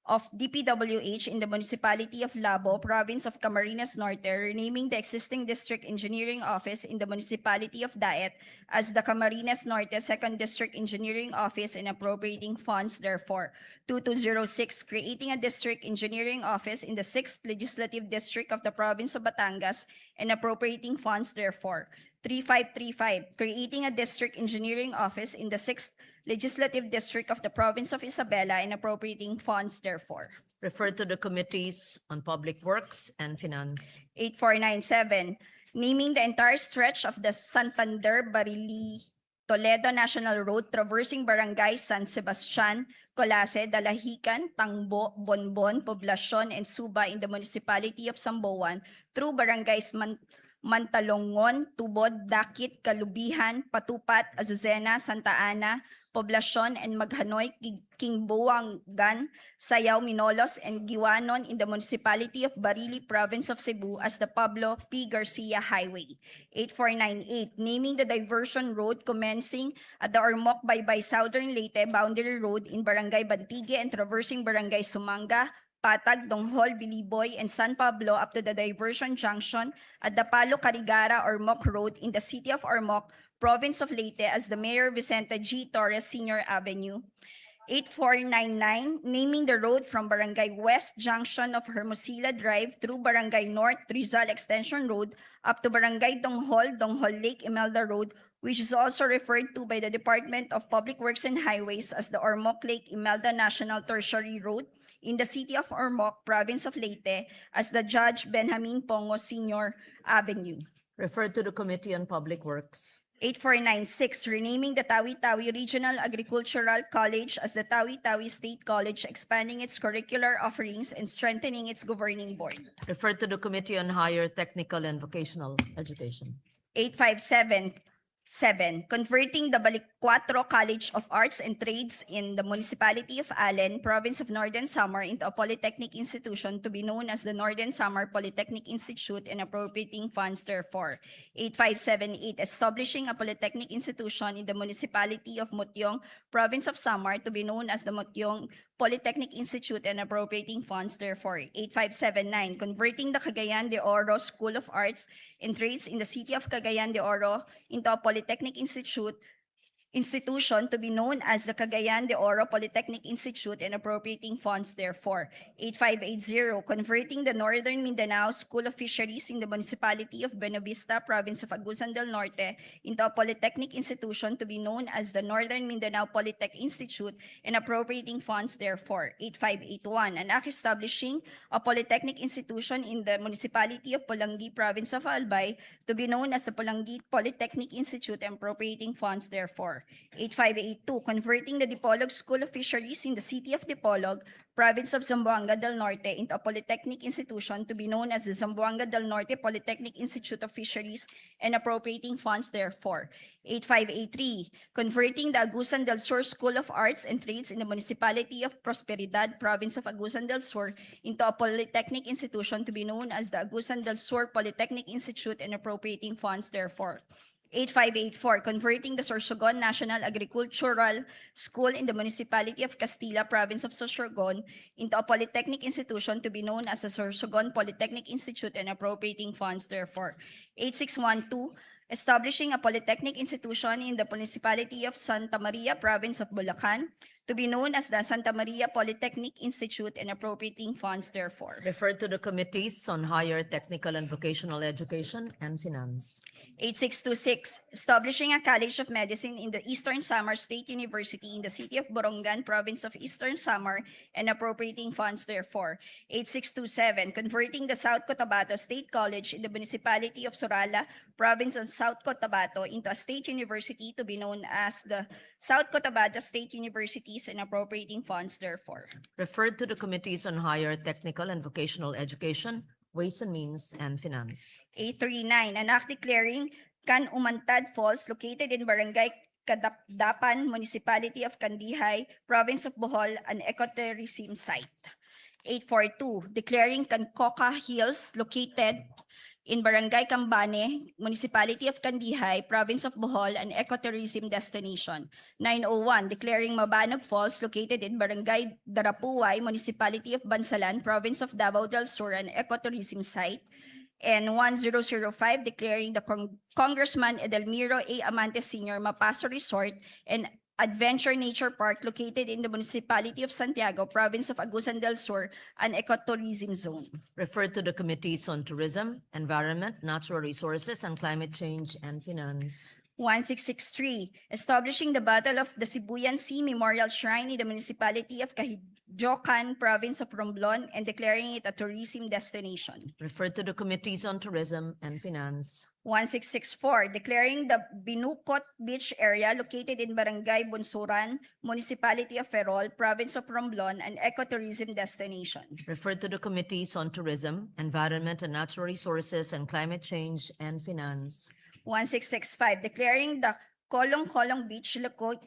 [SPEAKER 9] of DPWH in the municipality of Labo, province of Camarines Norte, renaming the existing district engineering office in the municipality of Daet as the Camarines Norte Second District Engineering Office and appropriating funds therefore. 2206, creating a district engineering office in the 6th Legislative District of the province of Batangas and appropriating funds therefore. 3535, creating a district engineering office in the 6th Legislative District of the province of Isabela and appropriating funds therefore.
[SPEAKER 10] Referred to the Committees on Public Works and Finance.
[SPEAKER 9] 8497, naming the entire stretch of the Santander Barili Toledo National Road traversing barangays San Sebastian, Colase, Dalahican, Tangbo, Bonbon, Poblacion, and Suba in the municipality of Samboan through barangays Mantalongon, Tubod, Dakit, Kalubihan, Patupat, Azucena, Santa Ana, Poblacion, and Maghanoy, Kingbuangan, Sayao, Minolos, and Giwanon in the municipality of Barili, province of Cebu as the Pablo P. Garcia Highway. 8498, naming the diversion road commencing at the Ormoc Baybay Southern Leyte Boundary Road in Barangay Bantigue and traversing Barangay Sumanga, Patag, Donghol, Biliboy, and San Pablo up to the diversion junction at the Palo Carigara Ormoc Road in the city of Ormoc, province of Leyte as the Mayor Vicente G. Torres Sr. Avenue. 8499, naming the road from Barangay West Junction of Hermosilla Drive through Barangay North Rizal Extension Road up to Barangay Donghol, Donghol Lake, Imelda Road, which is also referred to by the Department of Public Works and Highways as the Ormoc Lake Imelda National Tertiary Road in the city of Ormoc, province of Leyte as the Judge Benjamin Pongo Sr. Avenue.
[SPEAKER 10] Referred to the Committee on Public Works.
[SPEAKER 9] 8496, renaming the Tawi-Tawi Regional Agricultural College as the Tawi-Tawi State College, expanding its curricular offerings and strengthening its governing board.
[SPEAKER 10] Referred to the Committee on Higher Technical and Vocational Education.
[SPEAKER 9] 8577, converting the Balikcuatro College of Arts and Trades in the Municipality of Allen, Province of Northern Samar into a polytechnic institution to be known as the Northern Samar Polytechnic Institute and appropriating funds therefore. 8578, establishing a polytechnic institution in the Municipality of Mutyong, Province of Samar to be known as the Mutyong Polytechnic Institute and appropriating funds therefore. 8579, converting the Cagayan de Oro School of Arts and Trades in the City of Cagayan de Oro into a polytechnic institution to be known as the Cagayan de Oro Polytechnic Institute and appropriating funds therefore. 8580, converting the Northern Mindanao School of Fisheries in the Municipality of Buenavista, Province of Agusan del Norte into a polytechnic institution to be known as the Northern Mindanao Polytech Institute and appropriating funds therefore. 8581, an act establishing a polytechnic institution in the Municipality of Pulangi, Province of Albay to be known as the Pulangi Polytechnic Institute and appropriating funds therefore. 8582, converting the Dipolog School of Fisheries in the City of Dipolog, Province of Zamboanga del Norte into a polytechnic institution to be known as the Zamboanga del Norte Polytechnic Institute of Fisheries and appropriating funds therefore. 8583, converting the Agusan del Sur School of Arts and Trades in the Municipality of Prosperidad, Province of Agusan del Sur into a polytechnic institution to be known as the Agusan del Sur Polytechnic Institute and appropriating funds therefore. 8584, converting the Sorsogon National Agricultural School in the Municipality of Castilla, Province of Sorsogon into a polytechnic institution to be known as the Sorsogon Polytechnic Institute and appropriating funds therefore. 8612, establishing a polytechnic institution in the Municipality of Santa Maria, Province of Bulacan to be known as the Santa Maria Polytechnic Institute and appropriating funds therefore.
[SPEAKER 10] Referred to the Committees on Higher Technical and Vocational Education and Finance.
[SPEAKER 9] 8626, establishing a College of Medicine in the Eastern Samar State University in the City of Borongan, Province of Eastern Samar and appropriating funds therefore. 8627, converting the South Cotabato State College in the Municipality of Sorala, Province of South Cotabato into a state university to be known as the South Cotabato State Universities and appropriating funds therefore.
[SPEAKER 10] Referred to the Committees on Higher Technical and Vocational Education, Ways and Means, and Finance.
[SPEAKER 9] 839, an act declaring Can Umantad Falls located in Barangay Kadapdapan, Municipality of Kandihay, Province of Bohol, an ecotourism site. 842, declaring Kankoka Hills located in Barangay Cambane, Municipality of Kandihay, Province of Bohol, an ecotourism destination. 901, declaring Mabanog Falls located in Barangay Darapuay, Municipality of Bansalan, Province of Davao del Sur, an ecotourism site. And 1005, declaring the Congressman Edelmiro A. Amante Sr. Mapaso Resort and Adventure Nature Park located in the Municipality of Santiago, Province of Agusan del Sur, an ecotourism zone.
[SPEAKER 10] Referred to the Committees on Tourism, Environment, Natural Resources, and Climate Change and Finance.
[SPEAKER 9] 1663, establishing the Battle of the Sibuyan Sea Memorial Shrine in the Municipality of Kahidjokan, Province of Romblon, and declaring it a tourism destination.
[SPEAKER 10] Referred to the Committees on Tourism and Finance.
[SPEAKER 9] 1664, declaring the Binukot Beach area located in Barangay Bunsuran, Municipality of Ferrol, Province of Romblon, an ecotourism destination.
[SPEAKER 10] Referred to the Committees on Tourism, Environment and Natural Resources, and Climate Change and Finance.
[SPEAKER 9] 1665, declaring the Kolong Beach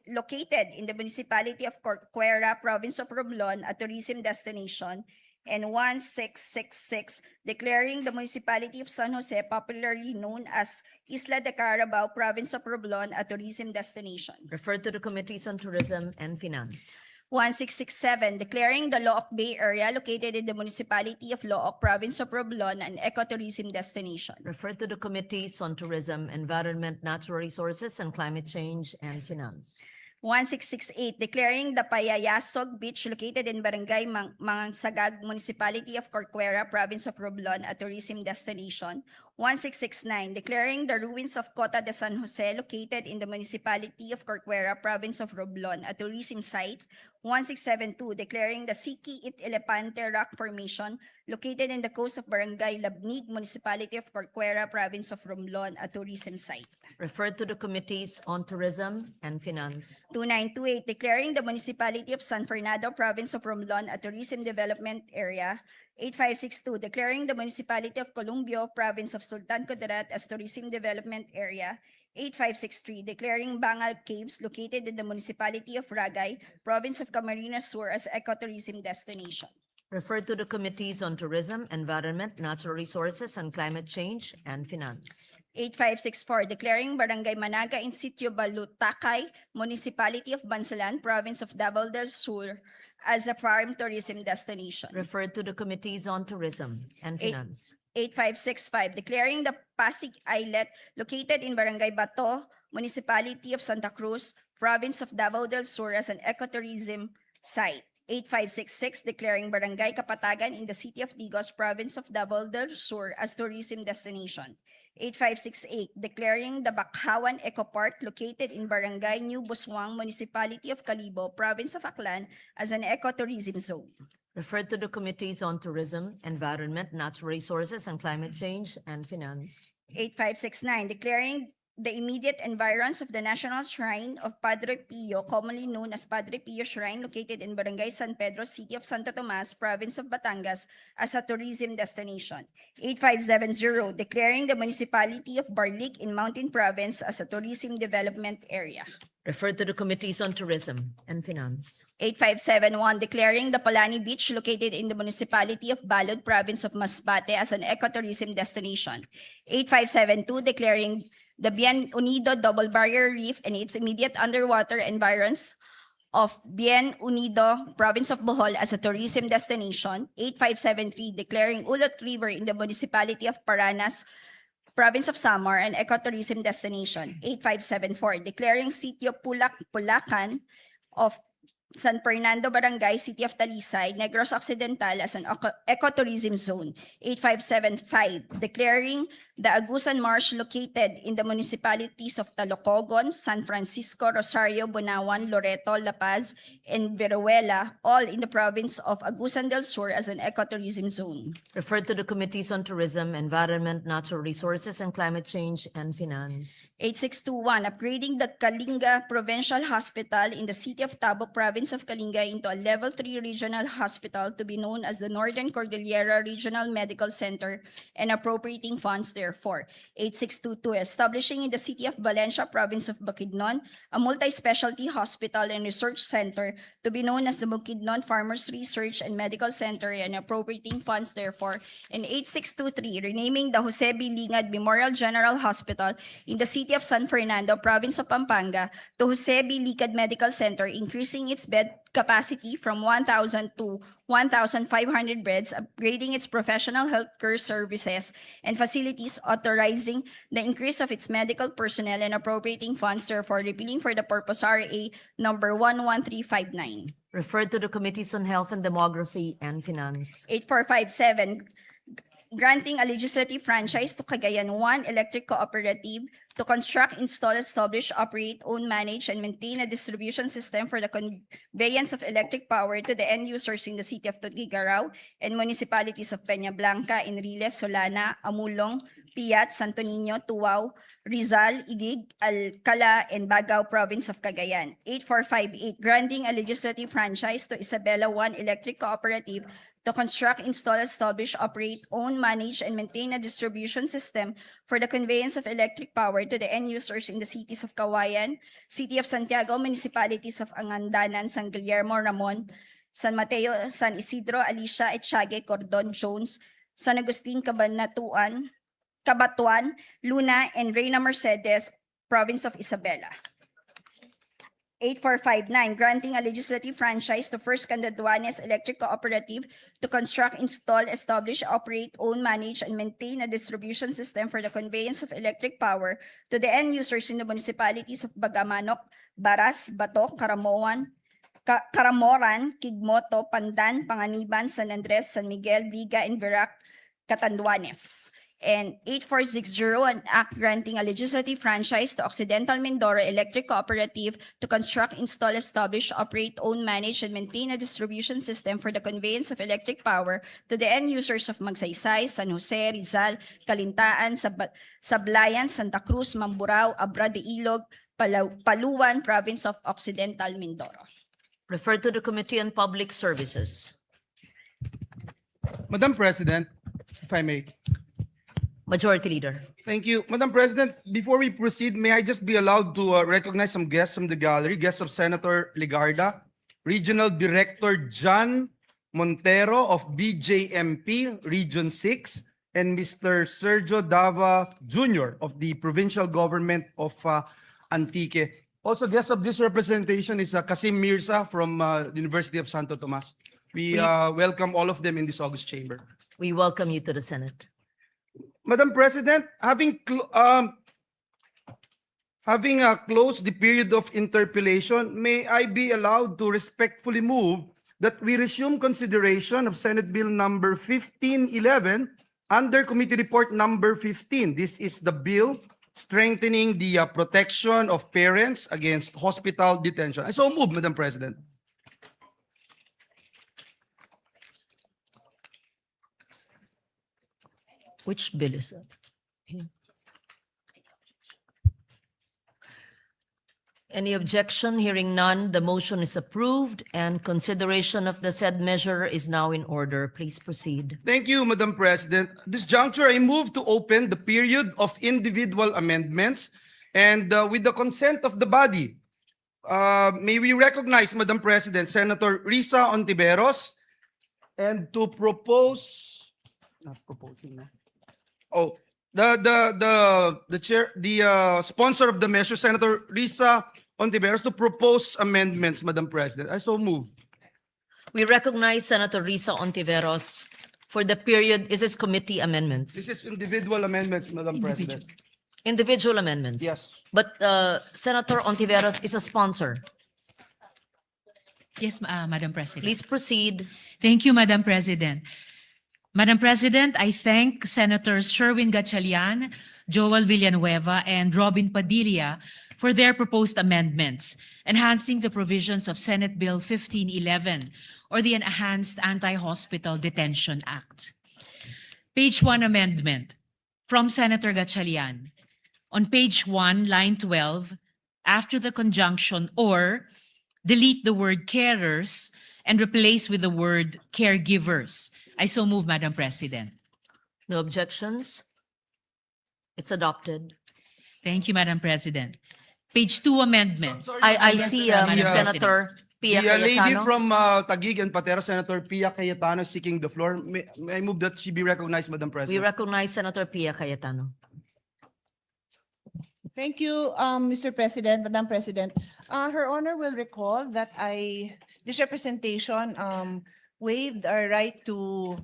[SPEAKER 9] located in the Municipality of Corcuera, Province of Romblon, a tourism destination. And 1666, declaring the Municipality of San Jose, popularly known as Isla de Carabao, Province of Romblon, a tourism destination.
[SPEAKER 10] Referred to the Committees on Tourism and Finance.
[SPEAKER 9] 1667, declaring the Looc Bay area located in the Municipality of Looc, Province of Romblon, an ecotourism destination.
[SPEAKER 10] Referred to the Committees on Tourism, Environment, Natural Resources, and Climate Change and Finance.
[SPEAKER 9] 1668, declaring the Payayasog Beach located in Barangay Mangsagag, Municipality of Corcuera, Province of Romblon, a tourism destination. 1669, declaring the ruins of Cota de San Jose located in the municipality of Corcuera, province of Romblon, a tourism site. 1672, declaring the Siki It Elepante Rock Formation located in the coast of Barangay Labnig, municipality of Corcuera, province of Romblon, a tourism site.
[SPEAKER 10] Referred to the Committees on Tourism and Finance.
[SPEAKER 9] 2928, declaring the municipality of San Fernando, province of Romblon, a tourism development area. 8562, declaring the municipality of Columbio, province of Sultan Kudarat as tourism development area. 8563, declaring Bangal Caves located in the municipality of Ragay, province of Camarines Sur as ecotourism destination.
[SPEAKER 10] Referred to the Committees on Tourism, Environment, Natural Resources, and Climate Change and Finance.
[SPEAKER 9] 8564, declaring Barangay Managa in Sitio Balutakay, municipality of Bansalan, province of Davao del Sur as a farm tourism destination.
[SPEAKER 10] Referred to the Committees on Tourism and Finance.
[SPEAKER 9] 8565, declaring the Pasig Islet located in Barangay Bato, municipality of Santa Cruz, province of Davao del Sur as an ecotourism site. 8566, declaring Barangay Kapatagan in the city of Digos, province of Davao del Sur as tourism destination. 8568, declaring the Bakhawan Eco Park located in Barangay New Buswang, municipality of Calibo, province of Aklan as an ecotourism zone.
[SPEAKER 10] Referred to the Committees on Tourism, Environment, Natural Resources, and Climate Change and Finance.
[SPEAKER 9] 8569, declaring the immediate environs of the National Shrine of Padre Pio, commonly known as Padre Pio Shrine, located in Barangay San Pedro, city of Santo Tomas, province of Batangas, as a tourism destination. 8570, declaring the municipality of Barlik in Mountain Province as a tourism development area.
[SPEAKER 10] Referred to the Committees on Tourism and Finance.
[SPEAKER 9] 8571, declaring the Palani Beach located in the municipality of Balod, province of Masbate as an ecotourism destination. 8572, declaring the Bien Unido Double Barrier Reef and its immediate underwater environs of Bien Unido, province of Bohol as a tourism destination. 8573, declaring Ulot River in the municipality of Paranas, province of Samar, an ecotourism destination. 8574, declaring Sitio Pulacan of San Fernando Barangay, city of Talisay, Negros Occidental as an ecotourism zone. 8575, declaring the Agusan Marsh located in the municipalities of Talocogon, San Francisco, Rosario, Bunawan, Loreto, La Paz, and Viruela, all in the province of Agusan del Sur as an ecotourism zone.
[SPEAKER 10] Referred to the Committees on Tourism, Environment, Natural Resources, and Climate Change and Finance.
[SPEAKER 9] 8621, upgrading the Kalinga Provincial Hospital in the city of Tabo, province of Kalinga into a Level 3 regional hospital to be known as the Northern Cordillera Regional Medical Center and appropriating funds therefore. 8622, establishing in the city of Valencia, province of Bukidnon, a multi-specialty hospital and research center to be known as the Bukidnon Farmers Research and Medical Center and appropriating funds therefore. And 8623, renaming the Jose B. Lingad Memorial General Hospital in the city of San Fernando, province of Pampanga to Jose B. Lingad Medical Center, increasing its bed capacity from 1,000 to 1,500 beds, upgrading its professional healthcare services and facilities, authorizing the increase of its medical personnel and appropriating funds, therefore repealing for the purpose RA number 11359.
[SPEAKER 10] Referred to the Committees on Health and Demography and Finance.
[SPEAKER 9] 8457, granting a legislative franchise to Cagayan 1 Electric Cooperative to construct, install, establish, operate, own, manage, and maintain a distribution system for the conveyance of electric power to the end users in the city of Tugigaraw and municipalities of Peña Blanca, Enriles, Solana, Amulong, Piat, Santo Niño, Tuaw, Rizal, Igig, Alcala, and Bagao, province of Cagayan. 8458, granting a legislative franchise to Isabela 1 Electric Cooperative to construct, install, establish, operate, own, manage, and maintain a distribution system for the conveyance of electric power to the end users in the cities of Kawayan, City of Santiago, municipalities of Angandanan, San Guillermo, Ramon, San Mateo, San Isidro, Alicia, Etchague, Cordon, Jones, San Agustin, Cabatuan, Luna, and Reyna Mercedes, province of Isabela. 8459, granting a legislative franchise to First Candaduanes Electric Cooperative to construct, install, establish, operate, own, manage, and maintain a distribution system for the conveyance of electric power to the end users in the municipalities of Bagamanok, Baras, Bato, Karamoran, Kigmoto, Pandan, Panganiban, San Andres, San Miguel, Viga, and Verac, Catanduanes. And 8460, an act granting a legislative franchise to Occidental Mindoro Electric Cooperative to construct, install, establish, operate, own, manage, and maintain a distribution system for the conveyance of electric power to the end users of Magsaysay, San Jose, Rizal, Calintaan, Sablayan, Santa Cruz, Mamburao, Abra de Ilog, Paluan, Province of Occidental Mindoro.
[SPEAKER 10] Referred to the Committee on Public Services.
[SPEAKER 2] Madam President, if I may.
[SPEAKER 10] Majority Leader.
[SPEAKER 2] Thank you. Madam President, before we proceed, may I just be allowed to recognize some guests from the gallery, guests of Senator Ligarda, Regional Director John Montero of BJMP Region 6, and Mr. Sergio Dava Jr. of the Provincial Government of Antique. Also, guest of this representation is Kasim Mirza from the University of Santo Tomas. We welcome all of them in this August chamber.
[SPEAKER 10] We welcome you to the Senate.
[SPEAKER 2] Madam President, having closed the period of interpellation, may I be allowed to respectfully move that we resume consideration of Senate Bill number 1511 under Committee Report number 15. This is the bill strengthening the protection of parents against hospital detention. I so move, Madam President.
[SPEAKER 10] Which bill is that? Any objection? Hearing none, the motion is approved and consideration of the said measure is now in order. Please proceed.
[SPEAKER 2] Thank you, Madam President. At this juncture, I move to open the period of individual amendments, and with the consent of the body, may we recognize, Madam President, Senator Risa Ontiveros, and to propose, not proposing na. Oh, the chair, the sponsor of the measure, Senator Risa Ontiveros, to propose amendments, Madam President. I so move.
[SPEAKER 10] We recognize Senator Risa Ontiveros for the period. Is this committee amendments?
[SPEAKER 2] This is individual amendments, Madam President.
[SPEAKER 10] Individual amendments?
[SPEAKER 2] Yes.
[SPEAKER 10] But Senator Ontiveros is a sponsor.
[SPEAKER 11] Yes, Madam President.
[SPEAKER 10] Please proceed.
[SPEAKER 11] Thank you, Madam President. Madam President, I thank Senators Sherwin Gatchalian, Joel Villanueva, and Robin Padilla for their proposed amendments, enhancing the provisions of Senate Bill 1511, or the Enhanced Anti-Hospital Detention Act. Page 1 amendment from Senator Gatchalian. On page 1, line 12, after the conjunction or, delete the word carers and replace with the word caregivers. I so move, Madam President.
[SPEAKER 10] No objections? It's adopted.
[SPEAKER 11] Thank you, Madam President. Page 2 amendment.
[SPEAKER 10] I
[SPEAKER 11] Yes,
[SPEAKER 10] see
[SPEAKER 11] Madam
[SPEAKER 10] Senator Pia
[SPEAKER 2] The lady
[SPEAKER 10] Cayetano.
[SPEAKER 2] from Taguig and Patera, Senator Pia Cayetano, seeking the floor. May I move that she be recognized, Madam
[SPEAKER 10] We
[SPEAKER 2] President?
[SPEAKER 10] recognize Senator Pia Cayetano.
[SPEAKER 12] Thank you, Mr. President, Madam President. Her Honor will recall that this representation waived our right to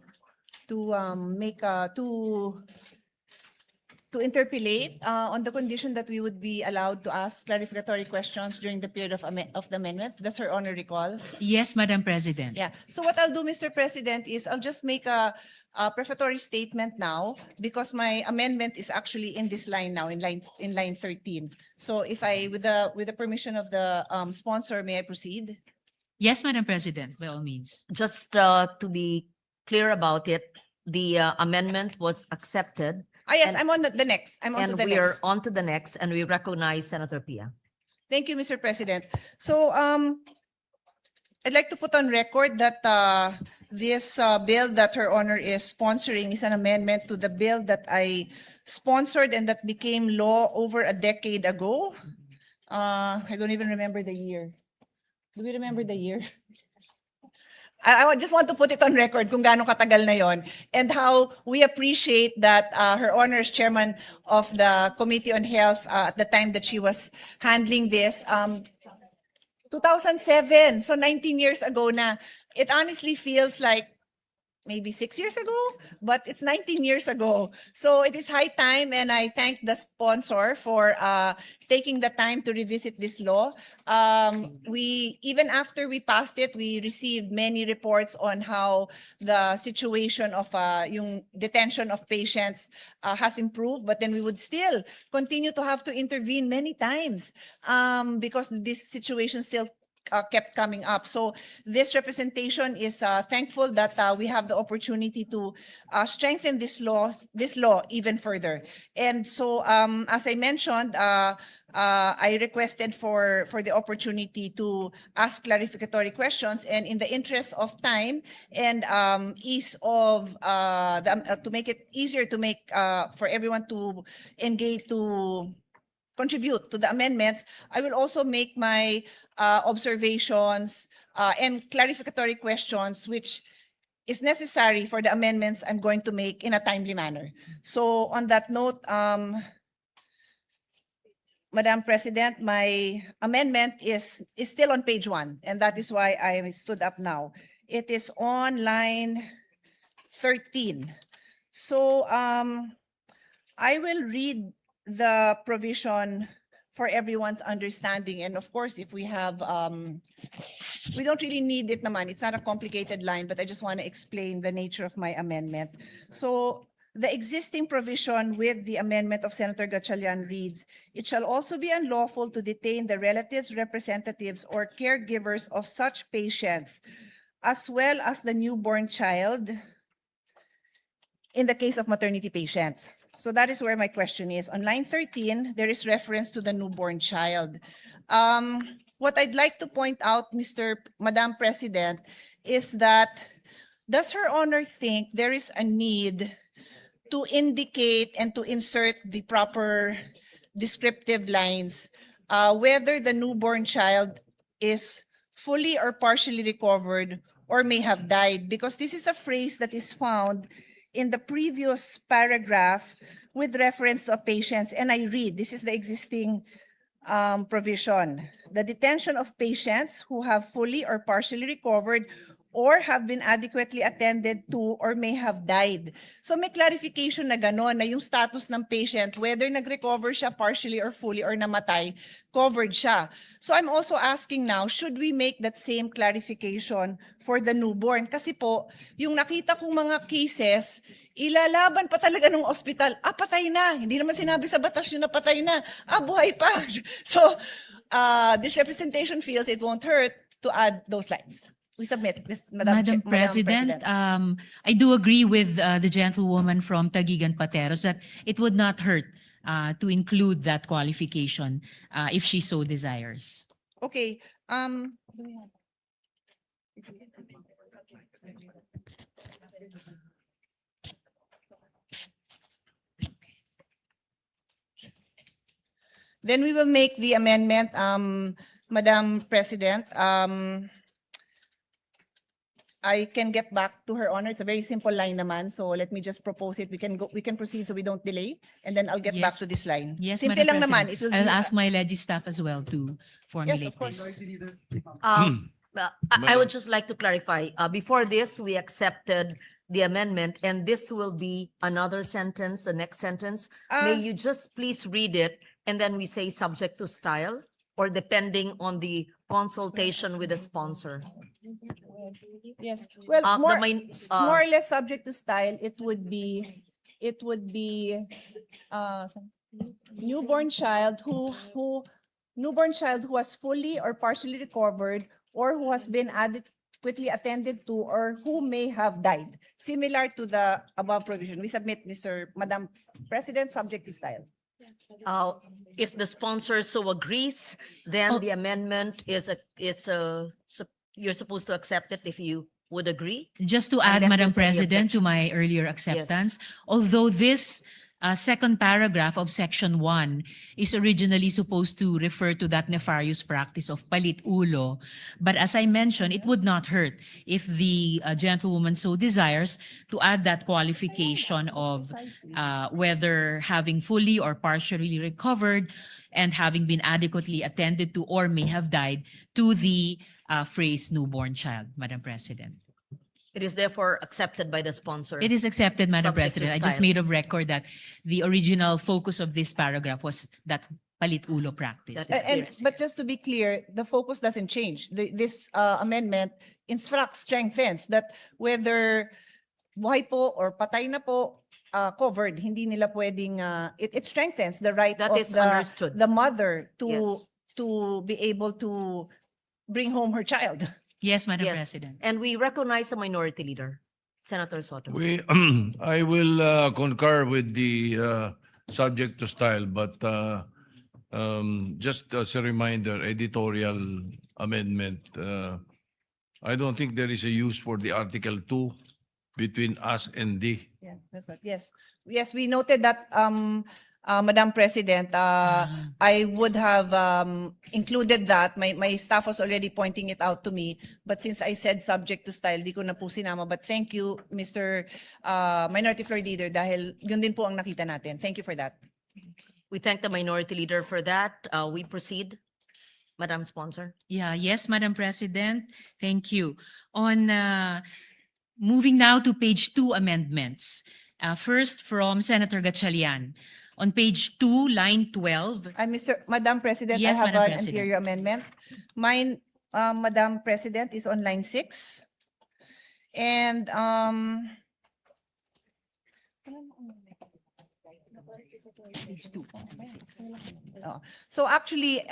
[SPEAKER 12] interpellate on the condition that we would be allowed to ask clarificatory questions during the period of the amendments. Does Her Honor recall?
[SPEAKER 11] Yes, Madam President.
[SPEAKER 12] Yeah. So what I'll do, Mr. President, is I'll just make a prefatory statement now because my amendment is actually in this line now, in line 13. So if with the permission of the sponsor, may I proceed?
[SPEAKER 11] Yes, Madam President, by all means.
[SPEAKER 10] Just to be clear about it, the amendment was accepted.
[SPEAKER 12] Yes,
[SPEAKER 10] And-
[SPEAKER 12] I'm on the next. I'm on to
[SPEAKER 10] And
[SPEAKER 12] the
[SPEAKER 10] we are
[SPEAKER 12] next.
[SPEAKER 10] on to the next, and we recognize Senator Pia.
[SPEAKER 12] Thank you, Mr. President. So I'd like to put on record that this bill that Her Honor is sponsoring is an amendment to the bill that I sponsored and that became law over a decade ago. I don't even remember the year. Do we remember the year? I just want to put it on record kung gaano katagal na yon and how we appreciate that Her Honor is chairman of the Committee on Health at the time that she was handling this. 2007, so 19 years ago na. It honestly feels like maybe 6 years ago, but it's 19 years ago. So it is high time, and I thank the sponsor for taking the time to revisit this law. Even after we passed it, we received many reports on how the situation of yung detention of patients has improved, but then we would still continue to have to intervene many times because this situation still kept coming up. So this representation is thankful that we have the opportunity to strengthen this law even further. And so, as I mentioned, I requested for the opportunity to ask clarificatory questions, and in the interest of time and ease of to make it easier to make for everyone to engage to contribute to the amendments, I will also make my observations and clarificatory questions, which is necessary for the amendments I'm going to make in a timely manner. So on that note, Madam President, my amendment is still on page 1, and that is why I stood up now. It is on line 13. So I will read the provision for everyone's understanding. And of course, if we have, we don't really need it naman. It's not a complicated line, but I just want to explain the nature of my amendment. So the existing provision with the amendment of Senator Gatchalian reads, it shall also be unlawful to detain the relatives, representatives, or caregivers of such patients, as well as the newborn child in the case of maternity patients. So that is where my question is. On line 13, there is reference to the newborn child. What I'd like to point out, Madam President, is that does Her Honor think there is a need to indicate and to insert the proper descriptive lines whether the newborn child is fully or partially recovered or may have died? Because this is a phrase that is found in the previous paragraph with reference to a patient, and I read, this is the existing provision. The detention of patients who have fully or partially recovered or have been adequately attended to or may have died. So may clarification na gano'n, na yung status ng patient, whether nag-recover siya partially or fully or namatay, covered siya. So I'm also asking now, should we make that same clarification for the newborn? Kasi po, yung nakita kong mga cases, ilalaban pa talaga ng ospital, patay na. Hindi naman sinabi sa batas yun na patay na. Buhay pa. So this representation feels it won't hurt to add those lines. We submit this,
[SPEAKER 11] Madam President, I do agree with the gentlewoman from Taguigan Pateros that it would not hurt to include that qualification if she so desires.
[SPEAKER 12] Okay. Then we will make the amendment, Madam President. I can get back to Her Honor. It's a very simple line naman. So let me just propose it. We can proceed so we don't delay. And then I'll get back to this line.
[SPEAKER 11] Yes,
[SPEAKER 12] Simple
[SPEAKER 11] Madam
[SPEAKER 12] lang naman.
[SPEAKER 11] President.
[SPEAKER 12] It will
[SPEAKER 11] I'll
[SPEAKER 12] be,
[SPEAKER 11] ask my Legi staff as well to formulate
[SPEAKER 12] yes, of course.
[SPEAKER 11] this.
[SPEAKER 10] I would just like to clarify, before this, we accepted the amendment, and this will be another sentence, the next sentence. May you just please read it, and then we say subject to style, or depending on the consultation with the sponsor.
[SPEAKER 12] Yes. Well, more or less subject to style, it would be newborn child who has fully or partially recovered or who has been adequately attended to or who may have died. Similar to the above provision. We submit, Madam President, subject to style.
[SPEAKER 10] If the sponsor so agrees, then the amendment you're supposed to accept it if you would agree.
[SPEAKER 11] Just to add,
[SPEAKER 10] Unless
[SPEAKER 11] Madam
[SPEAKER 10] there's any
[SPEAKER 11] President, to
[SPEAKER 10] objection.
[SPEAKER 11] my earlier acceptance, although this second paragraph of Section 1 is originally supposed to refer to that nefarious practice of palit ulo, but as I mentioned, it would not hurt if the gentlewoman so desires to add that qualification of whether having fully or partially recovered and having been adequately attended to or may have died to the phrase newborn child, Madam President.
[SPEAKER 10] It is therefore accepted by the sponsor.
[SPEAKER 11] It is accepted, Madam
[SPEAKER 10] Subject to
[SPEAKER 11] President. I just
[SPEAKER 10] style.
[SPEAKER 11] made of record that the original focus of this paragraph was that palit ulo practice.
[SPEAKER 10] That is clear.
[SPEAKER 12] But just to be clear, the focus doesn't change. This amendment instructs, strengthens that whether buhay po or patay na po, covered, hindi nila pwedeng, it strengthens the right
[SPEAKER 10] That
[SPEAKER 12] of
[SPEAKER 10] is understood.
[SPEAKER 12] the mother to
[SPEAKER 10] Yes.
[SPEAKER 12] to be able to bring home her child.
[SPEAKER 11] Yes, Madam
[SPEAKER 10] Yes.
[SPEAKER 11] President.
[SPEAKER 10] And we recognize the minority leader, Senator Soto.
[SPEAKER 5] I will concur with the subject to style, but just as a reminder, editorial amendment, I don't think there is a use for the Article 2 between us and D.
[SPEAKER 12] Yeah, that's what. Yes, yes, we noted that, Madam President. I would have included that. My staff was already pointing it out to me, but since I said subject to style, di ko na po sinama. But thank you, Mr. Minority Floor Leader, dahil yun din po ang nakita natin. Thank you for that.
[SPEAKER 10] We thank the minority leader for that. We proceed. Madam Sponsor.
[SPEAKER 11] Yeah, yes, Madam President. Thank you. On moving now to page 2 amendments. First from Senator Gatchalian. On page 2, line 12.
[SPEAKER 12] Madam President,
[SPEAKER 11] Yes,
[SPEAKER 12] I have
[SPEAKER 11] Madam
[SPEAKER 12] an
[SPEAKER 11] President.
[SPEAKER 12] interior amendment. Mine, Madam President, is on line 6. And so actually,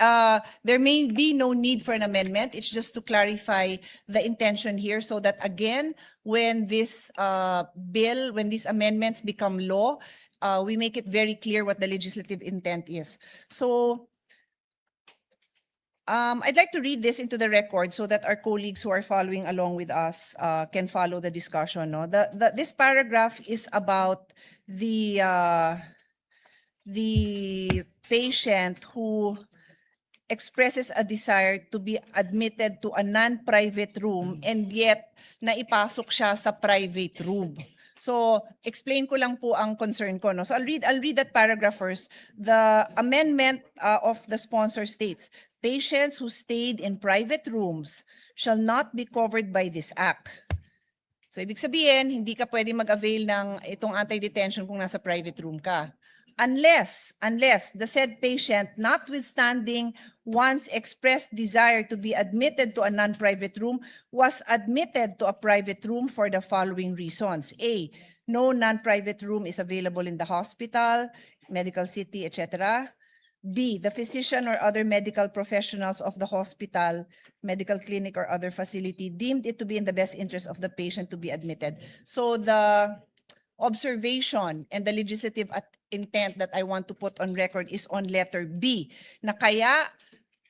[SPEAKER 12] there may be no need for an amendment. It's just to clarify the intention here so that again, when this bill, when these amendments become law, we make it very clear what the legislative intent is. So I'd like to read this into the record so that our colleagues who are following along with us can follow the discussion. No? This paragraph is about the patient who expresses a desire to be admitted to a non-private room and yet naipasok siya sa private room. So, explain ko lang po ang concern ko. No? So, I'll read that paragraph first. The amendment of the sponsor states, patients who stayed in private rooms shall not be covered by this act. So, ibig sabihin, hindi ka pwede mag-avail ng itong anti-detention kung nasa private room ka. Unless the said patient, notwithstanding one's expressed desire to be admitted to a non-private room, was admitted to a private room for the following reasons. A, no non-private room is available in the hospital, medical city, etc. B, the physician or other medical professionals of the hospital, medical clinic, or other facility deemed it to be in the best interest of the patient to be admitted. So the observation and the legislative intent that I want to put on record is on letter B, na kaya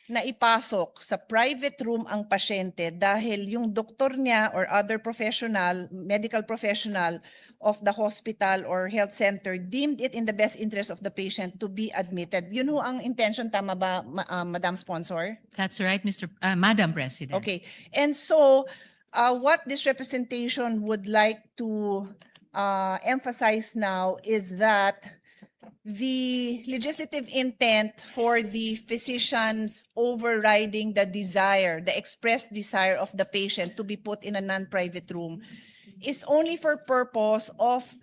[SPEAKER 12] naipasok sa private room ang pasyente dahil yung doktor niya or other professional, medical professional of the hospital or health center deemed it in the best interest of the patient to be admitted. Yun ho ang intention, tama ba, Madam Sponsor?
[SPEAKER 11] That's right, Madam President.
[SPEAKER 12] Okay. And so, what this representation would like to emphasize now is that the legislative intent for the physicians overriding the desire, the expressed desire of the patient to be put in a non-private room is only for purpose of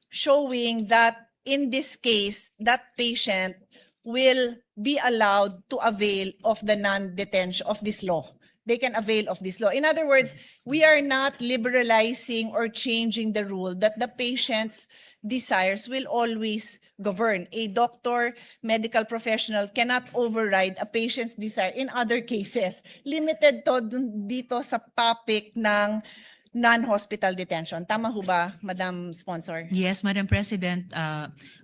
[SPEAKER 12] showing that in this case, that patient will be allowed to avail of the non-detention of this law. They can avail of this law. In other words, we are not liberalizing or changing the rule that the patient's desires will always govern. A doctor, medical professional cannot override a patient's desire in other cases. Limited to dito sa topic ng non-hospital detention. Tama ho ba, Madam Sponsor?
[SPEAKER 11] Yes, Madam President.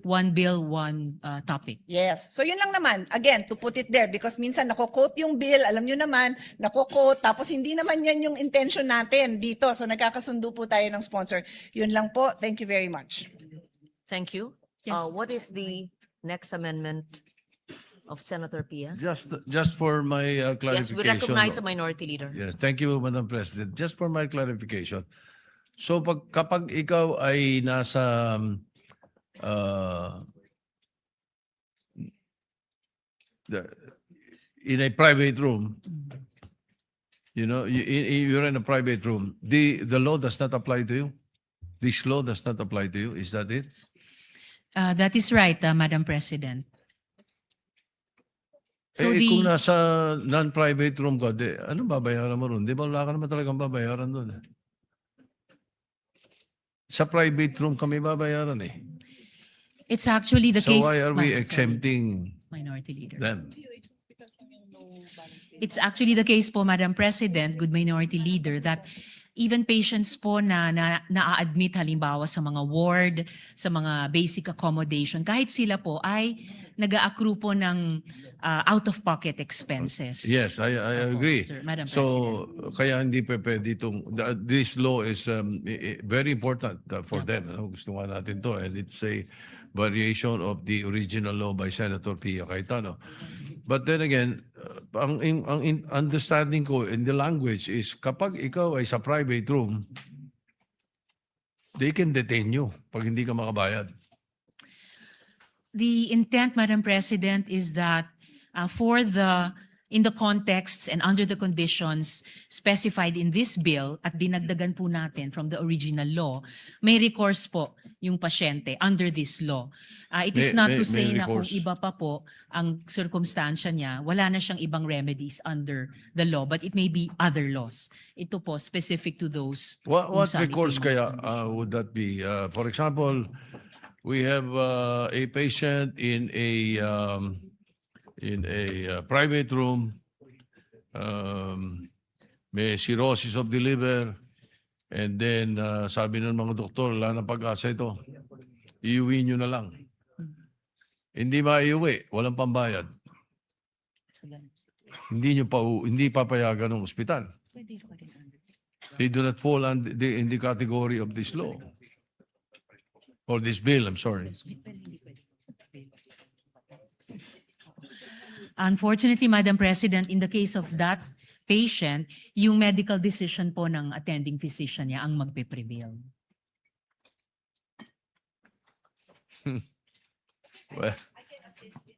[SPEAKER 11] One bill, one topic.
[SPEAKER 12] Yes. So yun lang naman, again, to put it there, because minsan nako-quote yung bill, alam nyo naman, nako-quote, tapos hindi naman yan yung intention natin dito. So nagkakasundo po tayo ng sponsor. Yun lang po. Thank you very much.
[SPEAKER 10] Thank you.
[SPEAKER 11] Yes.
[SPEAKER 10] What is the next amendment of Senator Pia?
[SPEAKER 5] Just for my
[SPEAKER 10] Yes,
[SPEAKER 5] clarification.
[SPEAKER 10] we recognize the minority leader.
[SPEAKER 5] Yes, thank you, Madam President. Just for my clarification. So kapag ikaw ay nasa in a private room, You know, you're in a private room. The law does not apply to you. This law does not apply to you. Is that it?
[SPEAKER 11] That is right, Madam President. So
[SPEAKER 5] Kung
[SPEAKER 11] the
[SPEAKER 5] nasa non-private room ka, ano babayaran mo ron? Di ba wala ka naman talagang babayaran doon? Sa private room kami babayaran eh.
[SPEAKER 11] it's actually the
[SPEAKER 5] So
[SPEAKER 11] case.
[SPEAKER 5] why are we
[SPEAKER 11] Sorry,
[SPEAKER 5] exempting
[SPEAKER 11] Minority Leader.
[SPEAKER 5] them?
[SPEAKER 11] It's actually the case po, Madam President, good Minority Leader, that even patients po na-admit halimbawa sa mga ward, sa mga basic accommodation, kahit sila po ay nag-a-accrue po ng out-of-pocket expenses.
[SPEAKER 5] Yes, I
[SPEAKER 11] Opo,
[SPEAKER 5] agree.
[SPEAKER 11] Madam
[SPEAKER 5] So kaya hindi pa pwede this law is very important for them. Ano? Gusto nga natin to, and it's a variation of the original law by Senator Pia Cayetano. But then again, ang understanding ko in the language is kapag ikaw ay sa private room, they can detain you pag hindi ka makabayad.
[SPEAKER 11] The intent, Madam President, is that in the contexts and under the conditions specified in this bill at dinagdagan po natin from the original law, may recourse po yung pasyente under this law. It is not to say na kung
[SPEAKER 5] recourse.
[SPEAKER 11] iba pa po ang circumstansya niya, wala na siyang ibang remedies under the law, but it may be other laws. Ito po specific to those.
[SPEAKER 5] What
[SPEAKER 11] kung saan ito
[SPEAKER 5] recourse
[SPEAKER 11] yung
[SPEAKER 5] kaya
[SPEAKER 11] condition.
[SPEAKER 5] would that be? For example, we have a patient in a private room, may cirrhosis of the liver, and then sabi ng mga doktor, wala na pag-asa ito. Iuwi nyo na lang. Hindi maiuwi, walang pambayad. Hindi papayagan ng ospital. They do not fall in the category of this law. Or this bill, I'm sorry.
[SPEAKER 11] Unfortunately, Madam President, in the case of that patient, yung medical decision po ng attending physician niya ang magpe-prevail.
[SPEAKER 5] Well,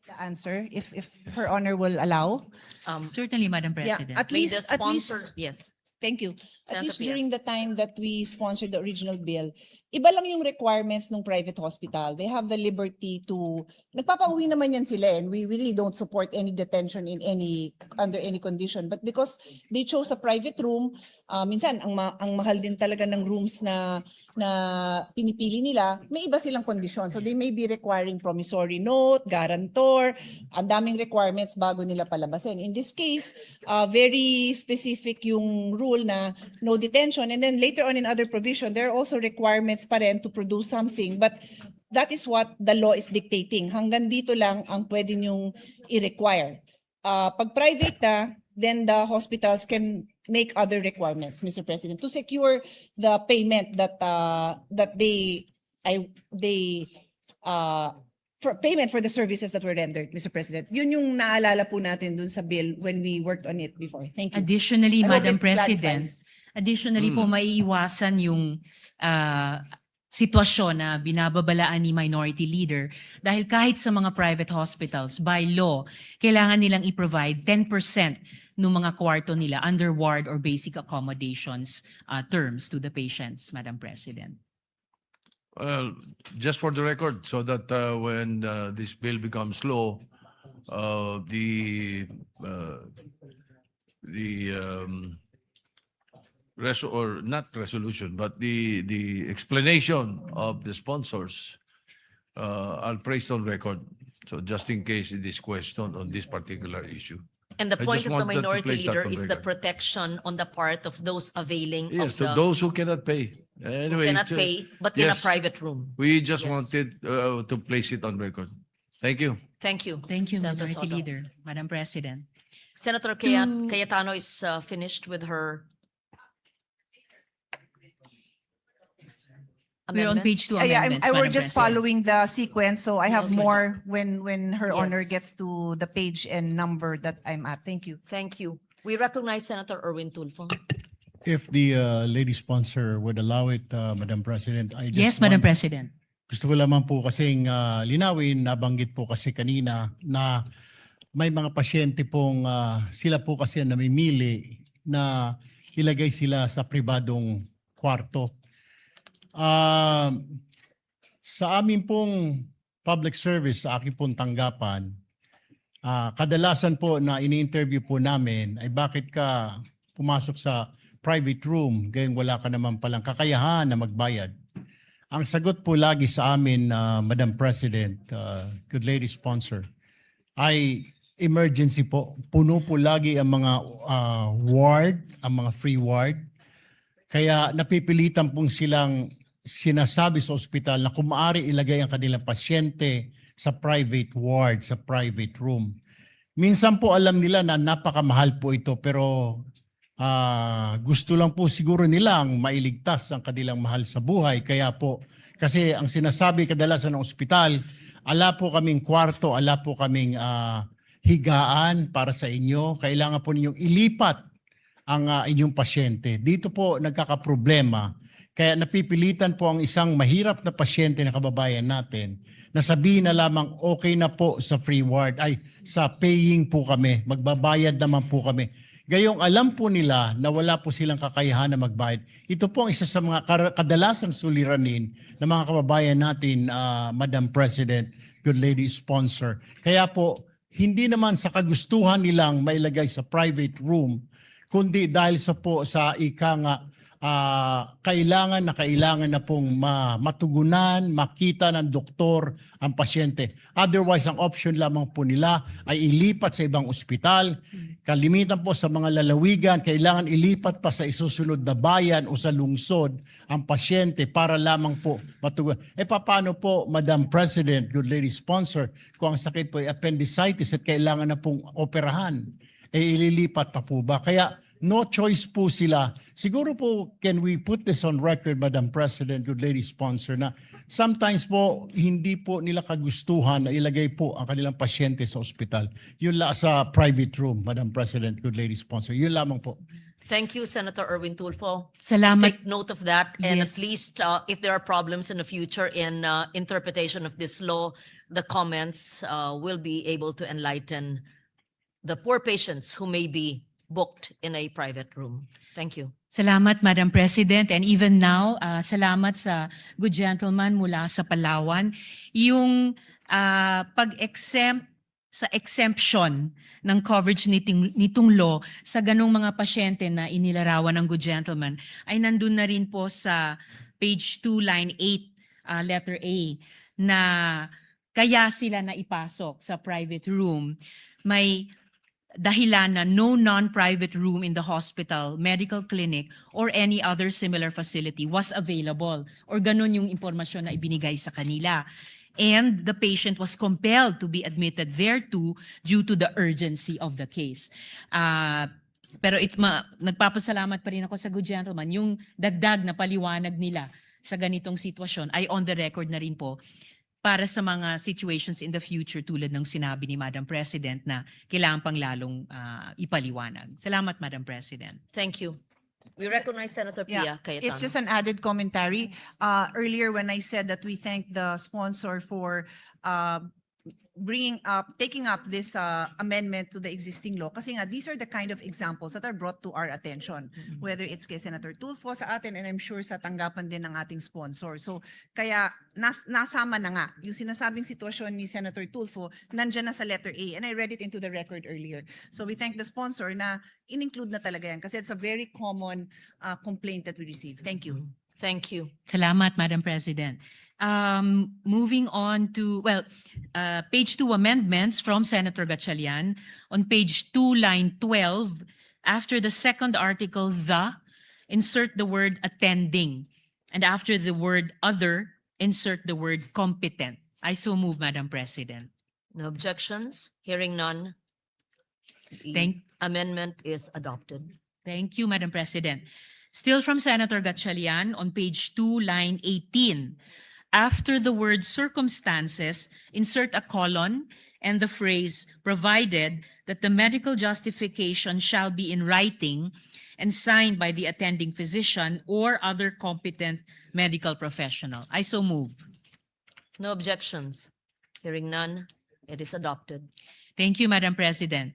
[SPEAKER 12] The answer, if Her Honor will allow.
[SPEAKER 11] Certainly, Madam
[SPEAKER 12] Yeah,
[SPEAKER 11] President.
[SPEAKER 12] at
[SPEAKER 10] May
[SPEAKER 12] least,
[SPEAKER 10] the sponsor, yes.
[SPEAKER 12] thank you. At
[SPEAKER 10] Senator
[SPEAKER 12] least
[SPEAKER 10] Pia.
[SPEAKER 12] during the time that we sponsored the original bill, iba lang yung requirements ng private hospital. They have the liberty to, nagpapauwi naman yan sila, and we really don't support any detention under any condition. But because they chose a private room, minsan ang mahal din talaga ng rooms na pinipili nila, may iba silang kondisyon. So they may be requiring promissory note, guarantor, ang daming requirements bago nila palabasin. In this case, very specific yung rule na no detention. And then later on in other provision, there are also requirements pa rin to produce something. But that is what the law is dictating. Hanggang dito lang ang pwede nyong i-require. Pag private na, then the hospitals can make other requirements, Mr. President, to secure the payment that payment for the services that were rendered, Mr. President. Yun yung naalala po natin dun sa bill when we worked on it before. Thank you.
[SPEAKER 11] Additionally,
[SPEAKER 12] I hope
[SPEAKER 11] Madam
[SPEAKER 12] it
[SPEAKER 11] President,
[SPEAKER 12] clarifies.
[SPEAKER 11] po maiiwasan yung sitwasyon na binababalaan ni Minority Leader dahil kahit sa mga private hospitals, by law, kailangan nilang i-provide 10% ng mga kwarto nila under ward or basic accommodations terms to the patients, Madam President.
[SPEAKER 5] well, just for the record, so that when this bill becomes law, not resolution, but the explanation of the sponsors, I'll place on record. So just in case it is questioned on this particular issue.
[SPEAKER 10] And the
[SPEAKER 5] I
[SPEAKER 10] point
[SPEAKER 5] just
[SPEAKER 10] of the
[SPEAKER 5] wanted to
[SPEAKER 10] Minority
[SPEAKER 5] place that
[SPEAKER 10] Leader
[SPEAKER 5] on
[SPEAKER 10] is the
[SPEAKER 5] record.
[SPEAKER 10] protection on the part of those availing
[SPEAKER 5] Yes,
[SPEAKER 10] of
[SPEAKER 5] so
[SPEAKER 10] the,
[SPEAKER 5] those who cannot pay.
[SPEAKER 10] who
[SPEAKER 5] Anyway,
[SPEAKER 10] cannot pay, but in a
[SPEAKER 5] yes.
[SPEAKER 10] private room.
[SPEAKER 5] We just
[SPEAKER 10] Yes.
[SPEAKER 5] wanted to place it on record. Thank you.
[SPEAKER 10] Thank you.
[SPEAKER 11] Thank you,
[SPEAKER 10] Senator
[SPEAKER 11] Minority
[SPEAKER 10] Soto.
[SPEAKER 11] Leader, Madam President.
[SPEAKER 10] Senator
[SPEAKER 11] To-
[SPEAKER 10] Cayetano is finished with her
[SPEAKER 11] We're on page
[SPEAKER 10] amendments.
[SPEAKER 11] 2
[SPEAKER 12] Yeah,
[SPEAKER 11] amendments,
[SPEAKER 12] I were
[SPEAKER 11] Madam
[SPEAKER 12] just
[SPEAKER 11] President.
[SPEAKER 12] following the sequence, so I have
[SPEAKER 10] Okay.
[SPEAKER 12] more when Her Honor
[SPEAKER 10] Yes.
[SPEAKER 12] gets to the page and number that I'm at. Thank you.
[SPEAKER 10] Thank you. We recognize Senator Erwin Tulfo.
[SPEAKER 13] If the lady sponsor would allow it, Madam President, I just
[SPEAKER 11] Yes, Madam
[SPEAKER 13] want-
[SPEAKER 11] President.
[SPEAKER 13] Gusto ko lamang po kasing linawin, nabanggit po kasi kanina na may mga pasyente pong sila po kasi ang namimili na ilagay sila sa pribadong kwarto. Sa amin pong public service, sa aking pong tanggapan, kadalasan po na ini-interview po namin ay bakit ka pumasok sa private room gayong wala ka naman palang kakayahan na magbayad. Ang sagot po lagi sa amin, Madam President, good lady sponsor, ay emergency po. Puno po lagi ang mga ward, ang mga free ward. Kaya napipilitan pong silang sinasabi sa ospital na kung maaari ilagay ang kanilang pasyente sa private ward, sa private room. Minsan po alam nila na napakamahal po ito pero gusto lang po siguro nilang mailigtas ang kanilang mahal sa buhay. Kaya po, kasi ang sinasabi kadalasan ng ospital, ala po kaming kwarto, ala po kaming higaan para sa inyo. Kailangan po ninyong ilipat ang inyong pasyente. Dito po nagkakaproblema. Kaya napipilitan po ang isang mahirap na pasyente na kababayan natin na sabihin na lamang okay na po sa free ward, ay sa paying po kami, magbabayad naman po kami. Gayong alam po nila na wala po silang kakayahan na magbayad. Ito po ang isa sa mga kadalasang suliranin ng mga kababayan natin, Madam President, good lady sponsor. Kaya po, hindi naman sa kagustuhan nilang mailagay sa private room, kundi dahil sa ika nga, kailangan na pong matugunan, makita ng doktor ang pasyente. Otherwise, ang option lamang po nila ay ilipat sa ibang ospital. Kalimitan po sa mga lalawigan, kailangan ilipat pa sa isusunod na bayan o sa lungsod ang pasyente para lamang po matugunan. Paano po, Madam President, good lady sponsor, kung ang sakit po ay appendicitis at kailangan na pong operahan, ililipat pa po ba? Kaya no choice po sila. Siguro po, can we put this on record, Madam President, good lady sponsor, na sometimes po, hindi po nila kagustuhan na ilagay po ang kanilang pasyente sa ospital. Yun lang sa private room, Madam President, good lady sponsor. Yun lamang po.
[SPEAKER 10] Thank you, Senator Erwin Tulfo.
[SPEAKER 11] Salamat.
[SPEAKER 10] Take note of that, and
[SPEAKER 11] Yes.
[SPEAKER 10] at least if there are problems in the future in interpretation of this law, the comments will be able to enlighten the poor patients who may be booked in a private room. Thank you.
[SPEAKER 11] Salamat, Madam President. And even now, salamat sa good gentleman mula sa Palawan. Yung pag-exempt sa exemption ng coverage nitong law sa ganong mga pasyente na inilarawan ng good gentleman ay nandun na rin po sa page 2, line 8, letter A, na kaya sila na ipasok sa private room. May dahilan na no non-private room in the hospital, medical clinic, or any other similar facility was available. Or ganun yung impormasyon na ibinigay sa kanila. And the patient was compelled to be admitted thereto due to the urgency of the case. Pero nagpapasalamat pa rin ako sa good gentleman. Yung dagdag na paliwanag nila sa ganitong sitwasyon ay on the record na rin po para sa mga situations in the future tulad ng sinabi ni Madam President na kailangan pang lalong ipaliwanag. Salamat, Madam President.
[SPEAKER 10] Thank you. We recognize Senator Pia Cayetano.
[SPEAKER 12] It's just an added commentary. Earlier when I said that we thank the sponsor for taking up this amendment to the existing law. Kasi nga, these are the kind of examples that are brought to our attention. Whether it's kay Senator Tulfo sa atin and I'm sure sa tanggapan din ng ating sponsor. So, kaya nasama na nga. Yung sinasabing sitwasyon ni Senator Tulfo, nandyan na sa letter A. And I read it into the record earlier. So, we thank the sponsor na in-include na talaga yan. Kasi it's a very common complaint that we receive. Thank you.
[SPEAKER 10] Thank you.
[SPEAKER 11] Salamat, Madam President. Moving on to, page 2 amendments from Senator Gatchalian. On page 2, line 12, after the second article, insert the word attending. And after the word other, insert the word competent. I so move, Madam President.
[SPEAKER 10] No objections? Hearing none. The
[SPEAKER 11] Thank-
[SPEAKER 10] amendment is adopted.
[SPEAKER 11] Thank you, Madam President. Still from Senator Gatchalian, on page 2, line 18. After the word circumstances, insert a colon and the phrase provided that the medical justification shall be in writing and signed by the attending physician or other competent medical professional. I so move.
[SPEAKER 10] No objections? Hearing none, it is adopted.
[SPEAKER 11] Thank you, Madam President.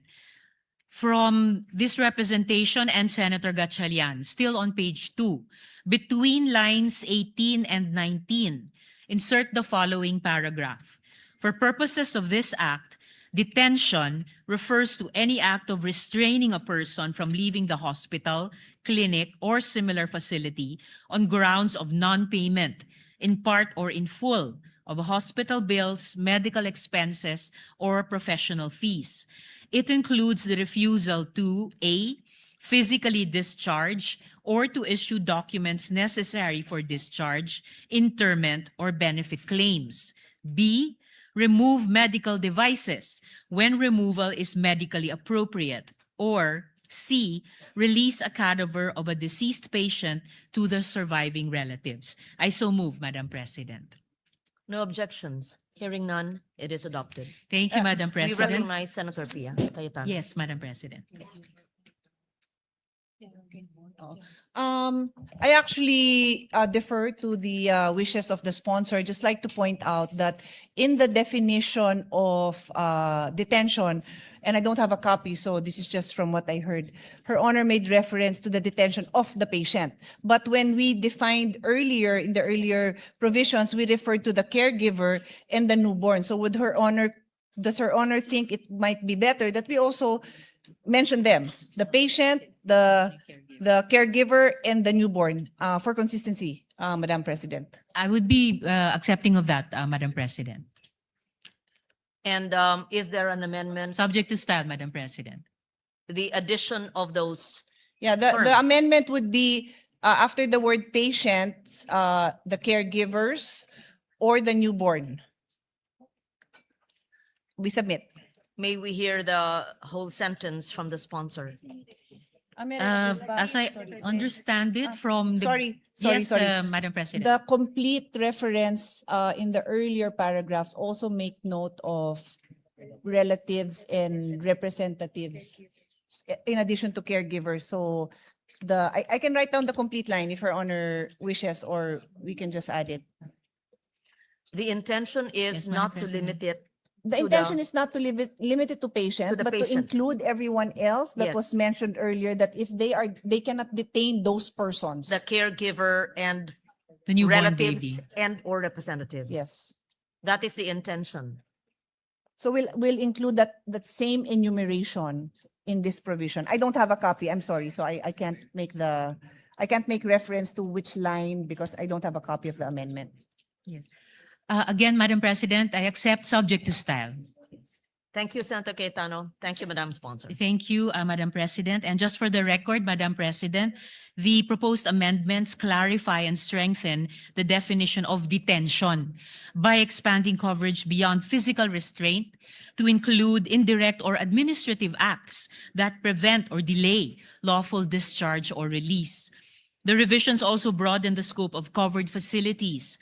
[SPEAKER 11] from this representation and Senator Gatchalian, still on page 2, between lines 18 and 19, insert the following paragraph. For purposes of this act, detention refers to any act of restraining a person from leaving the hospital, clinic, or similar facility on grounds of non-payment, in part or in full, of hospital bills, medical expenses, or professional fees. It includes the refusal to A, physically discharge or to issue documents necessary for discharge, interment, or benefit claims. B, remove medical devices when removal is medically appropriate. Or C, release a cadaver of a deceased patient to the surviving relatives. I so move, Madam President.
[SPEAKER 10] No objections. Hearing none, it is adopted.
[SPEAKER 11] Thank you, Madam
[SPEAKER 10] We
[SPEAKER 11] President.
[SPEAKER 10] recognize Senator Pia Cayetano.
[SPEAKER 11] Yes, Madam President.
[SPEAKER 12] I actually defer to the wishes of the sponsor. Just like to point out that in the definition of detention, and I don't have a copy, so this is just from what I heard, Her Honor made reference to the detention of the patient. But when we defined earlier, in the earlier provisions, we referred to the caregiver and the newborn. So does Her Honor think it might be better that we also mention them, the patient, the caregiver, and the newborn, for consistency, Madam President?
[SPEAKER 11] I would be accepting of that, Madam President.
[SPEAKER 10] And is there an amendment?
[SPEAKER 11] Subject to style, Madam President.
[SPEAKER 10] The addition of those
[SPEAKER 12] Yeah,
[SPEAKER 10] terms.
[SPEAKER 12] the amendment would be after the word patients, the caregivers or the newborn. We submit.
[SPEAKER 10] May we hear the whole sentence from the sponsor?
[SPEAKER 11] As I understand it from the...
[SPEAKER 12] Sorry,
[SPEAKER 11] Yes,
[SPEAKER 12] sorry.
[SPEAKER 11] Madam President.
[SPEAKER 12] The complete reference in the earlier paragraphs also make note of relatives and representatives in addition to caregivers. So I can write down the complete line if Her Honor wishes, or we can just add it.
[SPEAKER 10] The intention is
[SPEAKER 11] Yes, Madam
[SPEAKER 10] not to
[SPEAKER 11] President.
[SPEAKER 10] limit it.
[SPEAKER 12] The
[SPEAKER 10] To
[SPEAKER 12] intention
[SPEAKER 10] the-
[SPEAKER 12] is not to limit it to patient,
[SPEAKER 10] the
[SPEAKER 12] but to
[SPEAKER 10] patient.
[SPEAKER 12] include everyone else that was
[SPEAKER 10] Yes.
[SPEAKER 12] mentioned earlier, that if they cannot detain those persons.
[SPEAKER 10] The caregiver and
[SPEAKER 11] The newborn
[SPEAKER 10] relatives
[SPEAKER 11] baby.
[SPEAKER 10] and or representatives.
[SPEAKER 12] Yes.
[SPEAKER 10] That is the intention.
[SPEAKER 12] So we'll include that same enumeration in this provision. I don't have a copy, I'm sorry, so I can't make reference to which line because I don't have a copy of the amendment.
[SPEAKER 11] Yes. Again, Madam President, I accept subject to style.
[SPEAKER 10] Thank you, Senator Cayetano. Thank you, Madam Sponsor.
[SPEAKER 11] Thank you, Madam President. And just for the record, Madam President, the proposed amendments clarify and strengthen the definition of detention by expanding coverage beyond physical restraint to include indirect or administrative acts that prevent or delay lawful discharge or release. The revisions also broaden the scope of covered facilities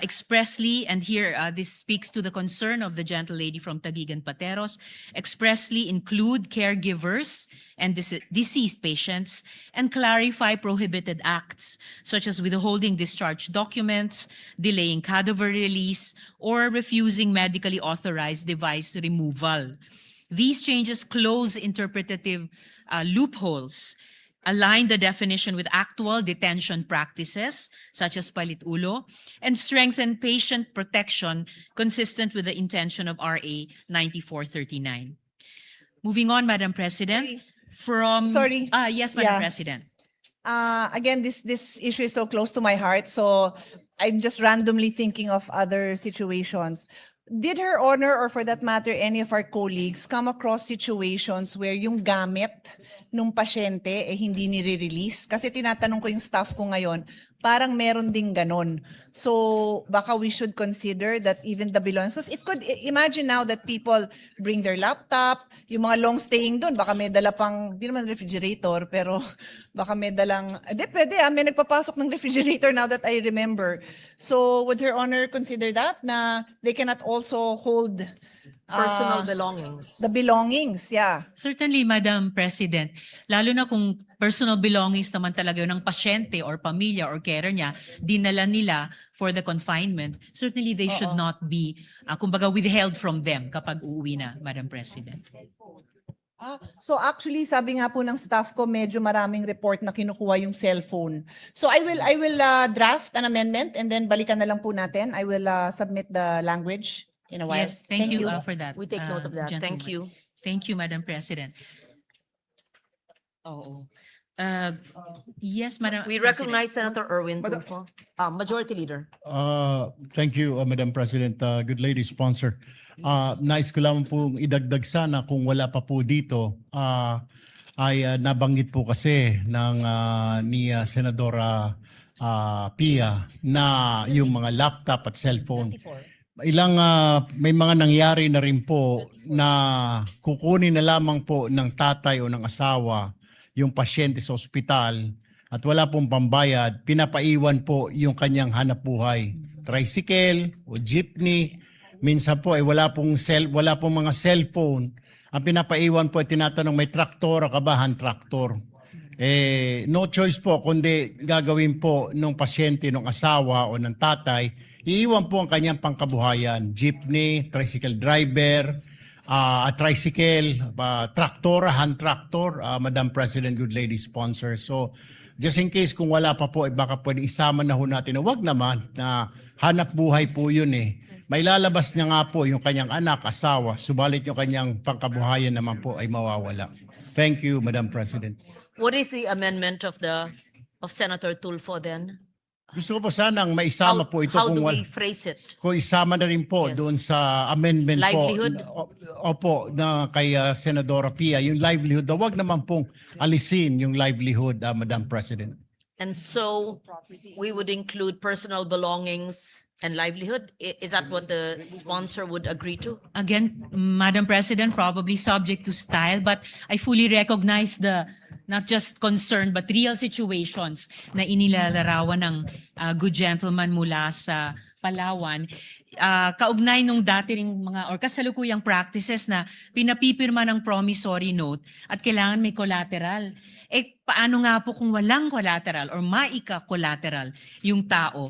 [SPEAKER 11] expressly, and here this speaks to the concern of the gentle lady from Taguig and Pateros, expressly include caregivers and deceased patients, and clarify prohibited acts such as withholding discharge documents, delaying cadaver release, or refusing medically authorized device removal. These changes close interpretative loopholes, align the definition with actual detention practices, such as palit-ulo, and strengthen patient protection consistent with the intention of RA 9439. Moving on, Madam President, from...
[SPEAKER 12] Sorry.
[SPEAKER 11] Yes, Madam
[SPEAKER 12] Yeah.
[SPEAKER 11] President.
[SPEAKER 12] Again, this issue is so close to my heart, so I'm just randomly thinking of other situations. Did Her Honor, or for that matter, any of our colleagues, come across situations where yung gamit nung pasyente hindi nire-release? Kasi tinatanong ko yung staff ko ngayon, parang meron ding ganon. So baka we should consider that even the belongings, because it could, imagine now that people bring their laptop, yung mga long staying doon, baka may dala pang, di naman refrigerator, pero baka may dalang, pwede may nagpapasok ng refrigerator now that I remember. So would Her Honor consider that, na they cannot also hold
[SPEAKER 10] Personal belongings.
[SPEAKER 12] the belongings, yeah.
[SPEAKER 11] Certainly, Madam President, lalo na kung personal belongings naman talaga yun ng pasyente or pamilya or carer niya, dinala nila for the confinement, certainly they should not be, kumbaga, withheld from them kapag uuwi na, Madam President.
[SPEAKER 12] So actually, sabi nga po ng staff ko, medyo maraming report na kinukuha yung cellphone. So I will draft an amendment and then balikan na lang po natin. I will submit the language in a while.
[SPEAKER 11] Yes, thank you for that.
[SPEAKER 10] We take note of that. Thank
[SPEAKER 11] gentleman.
[SPEAKER 10] you.
[SPEAKER 11] Thank you, Madam President. Oo. Yes, Madam
[SPEAKER 10] We
[SPEAKER 11] President.
[SPEAKER 10] recognize Senator Erwin Tulfo, Majority Leader.
[SPEAKER 13] Thank you, Madam President. Good lady sponsor. Nais ko lamang pong idagdag sana kung wala pa po dito, ay nabanggit po kasi ng ni Senadora Pia na yung mga laptop at cellphone. May mga nangyari na rin po na kukunin na lamang po ng tatay o ng asawa yung pasyente sa ospital at wala pong pambayad, pinapaiwan po yung kanyang hanap buhay. Tricycle o jeepney, minsan po ay wala pong mga cellphone. Ang pinapaiwan po ay tinatanong, may traktor ka ba? Hand traktor. No choice po kundi gagawin po ng pasyente, ng asawa o ng tatay, iiwan po ang kanyang pangkabuhayan. Jeepney, tricycle driver, tricycle, traktor, hand tractor, Madam President, good lady sponsor. So, just in case kung wala pa po, baka pwede isama na ho natin. Wag naman na hanap buhay po yun eh. May lalabas niya nga po yung kanyang anak, asawa, subalit yung kanyang pangkabuhayan naman po ay mawawala. Thank you, Madam President.
[SPEAKER 10] What is the amendment of Senator Tulfo then?
[SPEAKER 13] Gusto ko po sanang maisama po ito
[SPEAKER 10] How
[SPEAKER 13] kung
[SPEAKER 10] do we phrase it?
[SPEAKER 13] kung isama na rin po
[SPEAKER 10] Yes.
[SPEAKER 13] doon sa amendment
[SPEAKER 10] Livelihood?
[SPEAKER 13] po. Opo, na kay Senadora Pia, yung livelihood, wag naman pong alisin yung livelihood, Madam President.
[SPEAKER 10] And so we would include personal belongings and livelihood? Is that what the sponsor would agree to?
[SPEAKER 11] Again, Madam President, probably subject to style, but I fully recognize the not just concern but real situations na inilalarawan ng good gentleman mula sa Palawan. Kaugnay nung dati ring mga or kasalukuyang practices na pinapipirma ng promissory note at kailangan may collateral. Paano nga po kung walang collateral or maika-collateral yung tao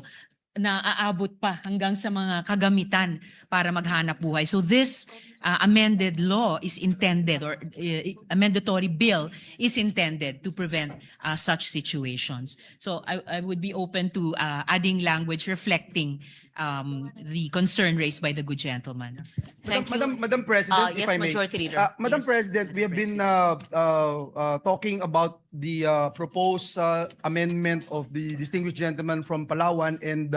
[SPEAKER 11] na aabot pa hanggang sa mga kagamitan para maghanap buhay. So this amended law is intended or a mandatory bill is intended to prevent such situations. So I would be open to adding language reflecting the concern raised by the good gentleman.
[SPEAKER 10] Thank you.
[SPEAKER 2] Madam President, if
[SPEAKER 10] Yes,
[SPEAKER 2] I may.
[SPEAKER 10] Majority Leader.
[SPEAKER 2] Madam
[SPEAKER 10] Yes.
[SPEAKER 2] President, we have been talking about the proposed amendment of the distinguished gentleman from Palawan, and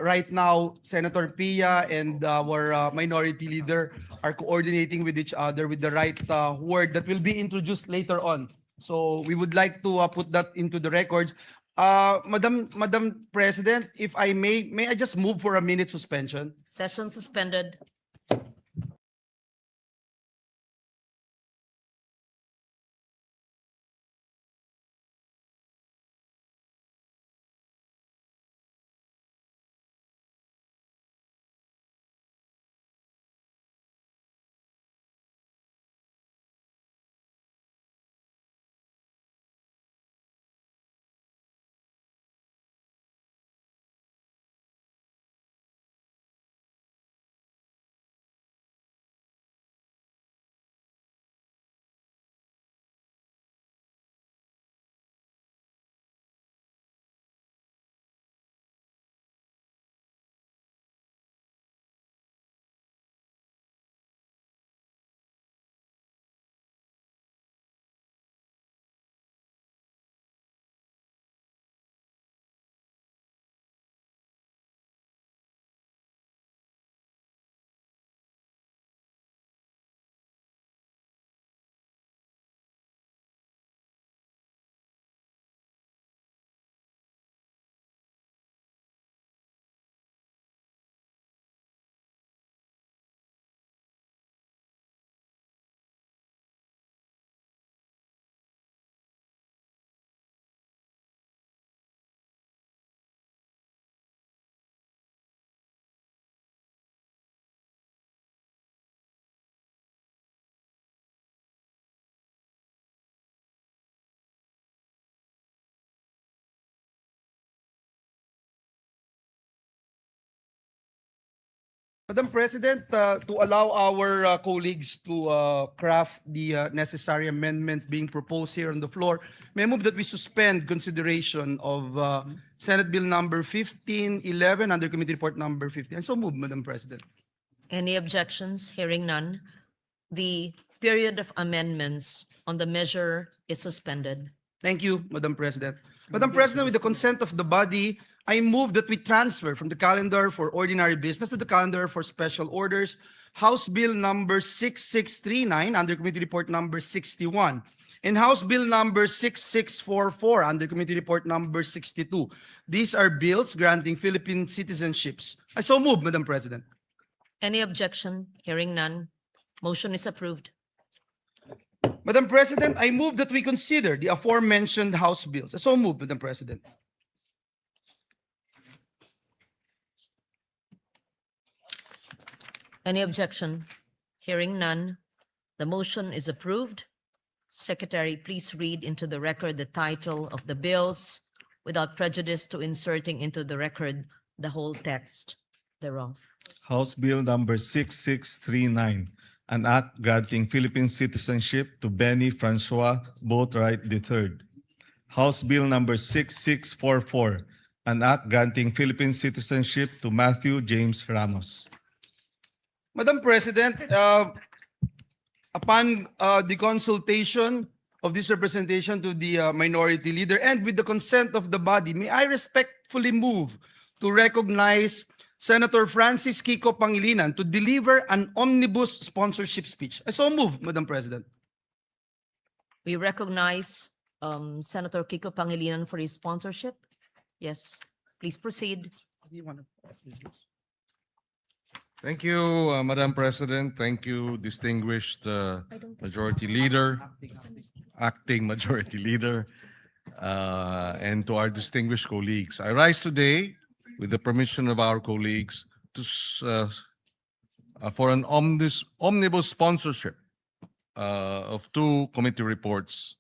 [SPEAKER 2] right now, Senator Pia and our minority leader are coordinating with each other with the right word that will be introduced later on. So we would like to put that into the records. Madam President, if I may I just move for a minute suspension?
[SPEAKER 10] Session suspended.
[SPEAKER 2] Madam President, to allow our colleagues to craft the necessary amendment being proposed here on the floor, may I move that we suspend consideration of Senate Bill number 1511 under Committee Report number 15. And so move, Madam President.
[SPEAKER 10] Any objections? Hearing none. The period of amendments on the measure is suspended.
[SPEAKER 2] Thank you, Madam President. Madam President, with the consent of the body, I move that we transfer from the calendar for ordinary business to the calendar for special orders, House Bill number 6639 under Committee Report number 61, and House Bill number 6644 under Committee Report number 62. These are bills granting Philippine citizenships. I so move, Madam President.
[SPEAKER 10] Any objection? Hearing none. Motion is approved.
[SPEAKER 2] Madam President, I move that we consider the aforementioned House bills. I so move, Madam President.
[SPEAKER 10] Any objection? Hearing none. The motion is approved. Secretary, please read into the record the title of the bills without prejudice to inserting into the record the whole text thereof.
[SPEAKER 3] House Bill number 6639, an act granting Philippine citizenship to Benny Francois Boatwright III. House Bill number 6644, an act granting Philippine citizenship to Matthew James Ramos.
[SPEAKER 2] Madam President, upon the consultation of this representation to the minority leader and with the consent of the body, may I respectfully move to recognize Senator Francis Kiko Pangilinan to deliver an omnibus sponsorship speech. I so move, Madam President.
[SPEAKER 10] We recognize Senator Kiko Pangilinan for his sponsorship. Yes, please proceed.
[SPEAKER 14] Thank you, Madam President. Thank you, distinguished Majority Leader, Acting Majority Leader, and to our distinguished colleagues. I rise today, with the permission of our colleagues, for an omnibus sponsorship of two committee reports.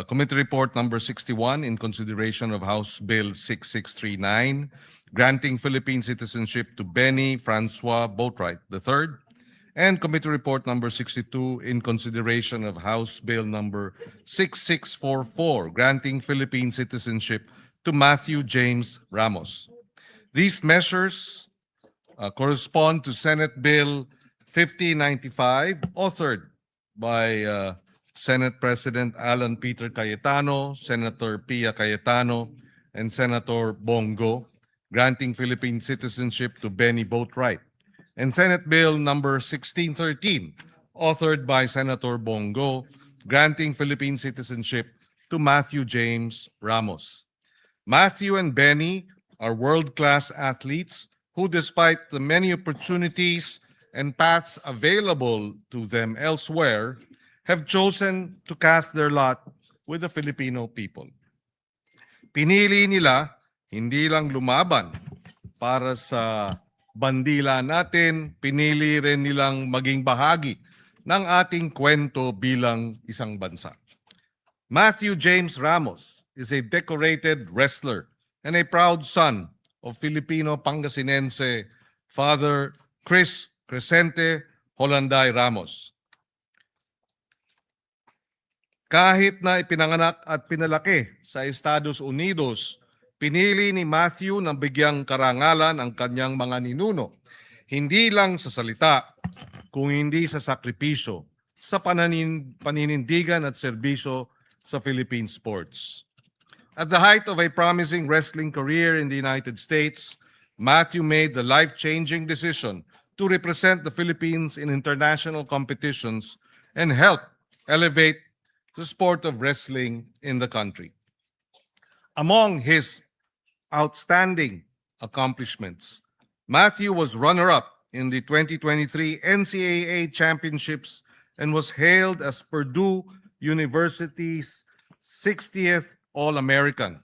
[SPEAKER 14] Committee Report number 61 in consideration of House Bill 6639, granting Philippine citizenship to Benny Francois Boatwright III, and Committee Report number 62 in consideration of House Bill number 6644, granting Philippine citizenship to Matthew James Ramos. These measures correspond to Senate Bill 5095, authored by Senate President Alan Peter Cayetano, Senator Pia Cayetano, and Senator Bongo, granting Philippine citizenship to Benny Boatwright, and Senate Bill number 1613, authored by Senator Bongo, granting Philippine citizenship to Matthew James Ramos. Matthew and Benny are world-class athletes who, despite the many opportunities and paths available to them elsewhere, have chosen to cast their lot with the Filipino people. Pinili nila hindi lang lumaban para sa bandila natin, pinili rin nilang maging bahagi ng ating kwento bilang isang bansa. Matthew James Ramos is a decorated wrestler and a proud son of Filipino Pangasinense Father Chris Crescente Holanday Ramos. Kahit na ipinanganak at pinalaki sa Estados Unidos, pinili ni Matthew na bigyang karangalan ang kanyang mga ninuno, hindi lang sa salita, kung hindi sa sakripisyo, sa paninindigan at serbisyo sa Philippine sports. At the height of a promising wrestling career in the United States, Matthew made the life-changing decision to represent the Philippines in international competitions and help elevate the sport of wrestling in the country. Among his outstanding accomplishments, Matthew was runner-up in the 2023 NCAA Championships and was hailed as Purdue University's 60th All-American.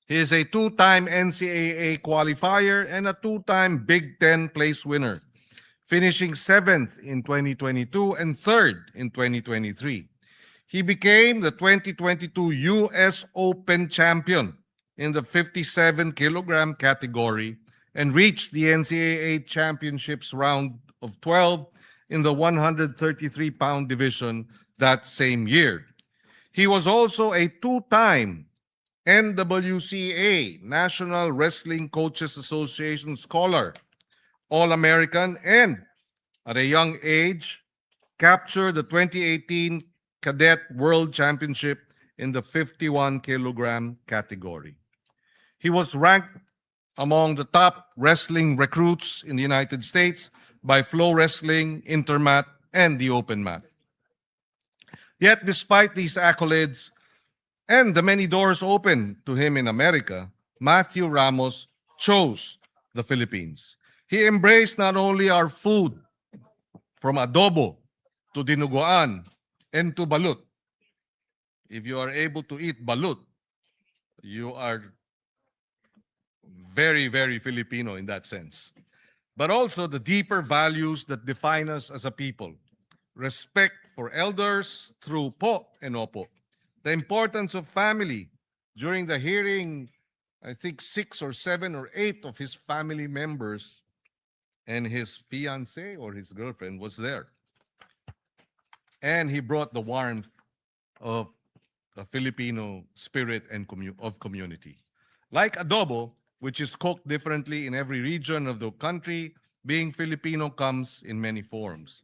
[SPEAKER 14] He is a two-time NCAA qualifier and a two-time Big Ten place winner, finishing 7th in 2022 and 3rd in 2023. He became the 2022 U.S. Open champion in the 57-kilogram category and reached the NCAA Championships round of 12 in the 133-pound division that same year. He was also a two-time NWCA, National Wrestling Coaches Association Scholar, All-American, and at a young age, captured the 2018 Cadet World Championship in the 51-kilogram category. He was ranked among the top wrestling recruits in the United States by Flow Wrestling, Intermat, and the Open Mat. Yet, despite these accolades and the many doors open to him in America, Matthew Ramos chose the Philippines. He embraced not only our food, from adobo to dinuguan and to balut. If you are able to eat balut, you are very, very Filipino in that sense. But also the deeper values that define us as a people. Respect for elders through po and opo. The importance of family. During the hearing, I think 6 or 7 or 8 of his family members and his fiancée or his girlfriend was there. And he brought the warmth of the Filipino spirit and of community. Like adobo, which is cooked differently in every region of the country, being Filipino comes in many forms.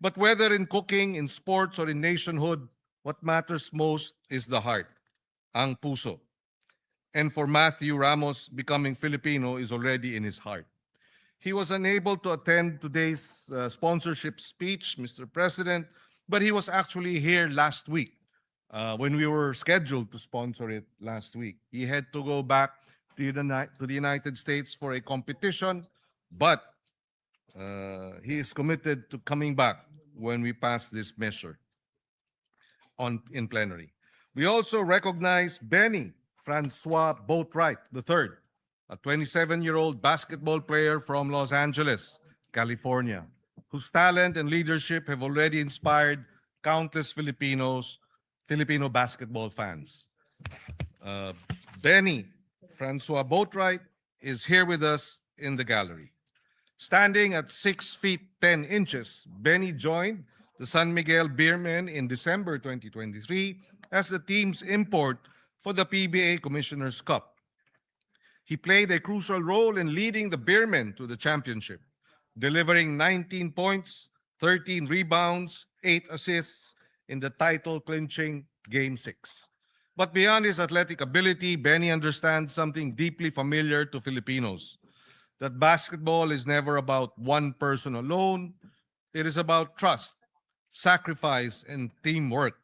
[SPEAKER 14] But whether in cooking, in sports, or in nationhood, what matters most is the heart, ang puso. And for Matthew Ramos, becoming Filipino is already in his heart. He was unable to attend today's sponsorship speech, Mr. President, but he was actually here last week when we were scheduled to sponsor it last week. He had to go back to the United States for a competition, but he is committed to coming back when we pass this measure in plenary. We also recognize Benny Francois Boatwright III, a 27-year-old basketball player from Los Angeles, California, whose talent and leadership have already inspired countless Filipino basketball fans. Benny Francois Boatwright is here with us in the gallery. Standing at 6 feet 10 inches, Benny joined the San Miguel Beermen in December 2023 as the team's import for the PBA Commissioner's Cup. He played a crucial role in leading the Beermen to the championship, delivering 19 points, 13 rebounds, 8 assists in the title-clinching Game 6. But beyond his athletic ability, Benny understands something deeply familiar to Filipinos, that basketball is never about one person alone. It is about trust, sacrifice, and teamwork.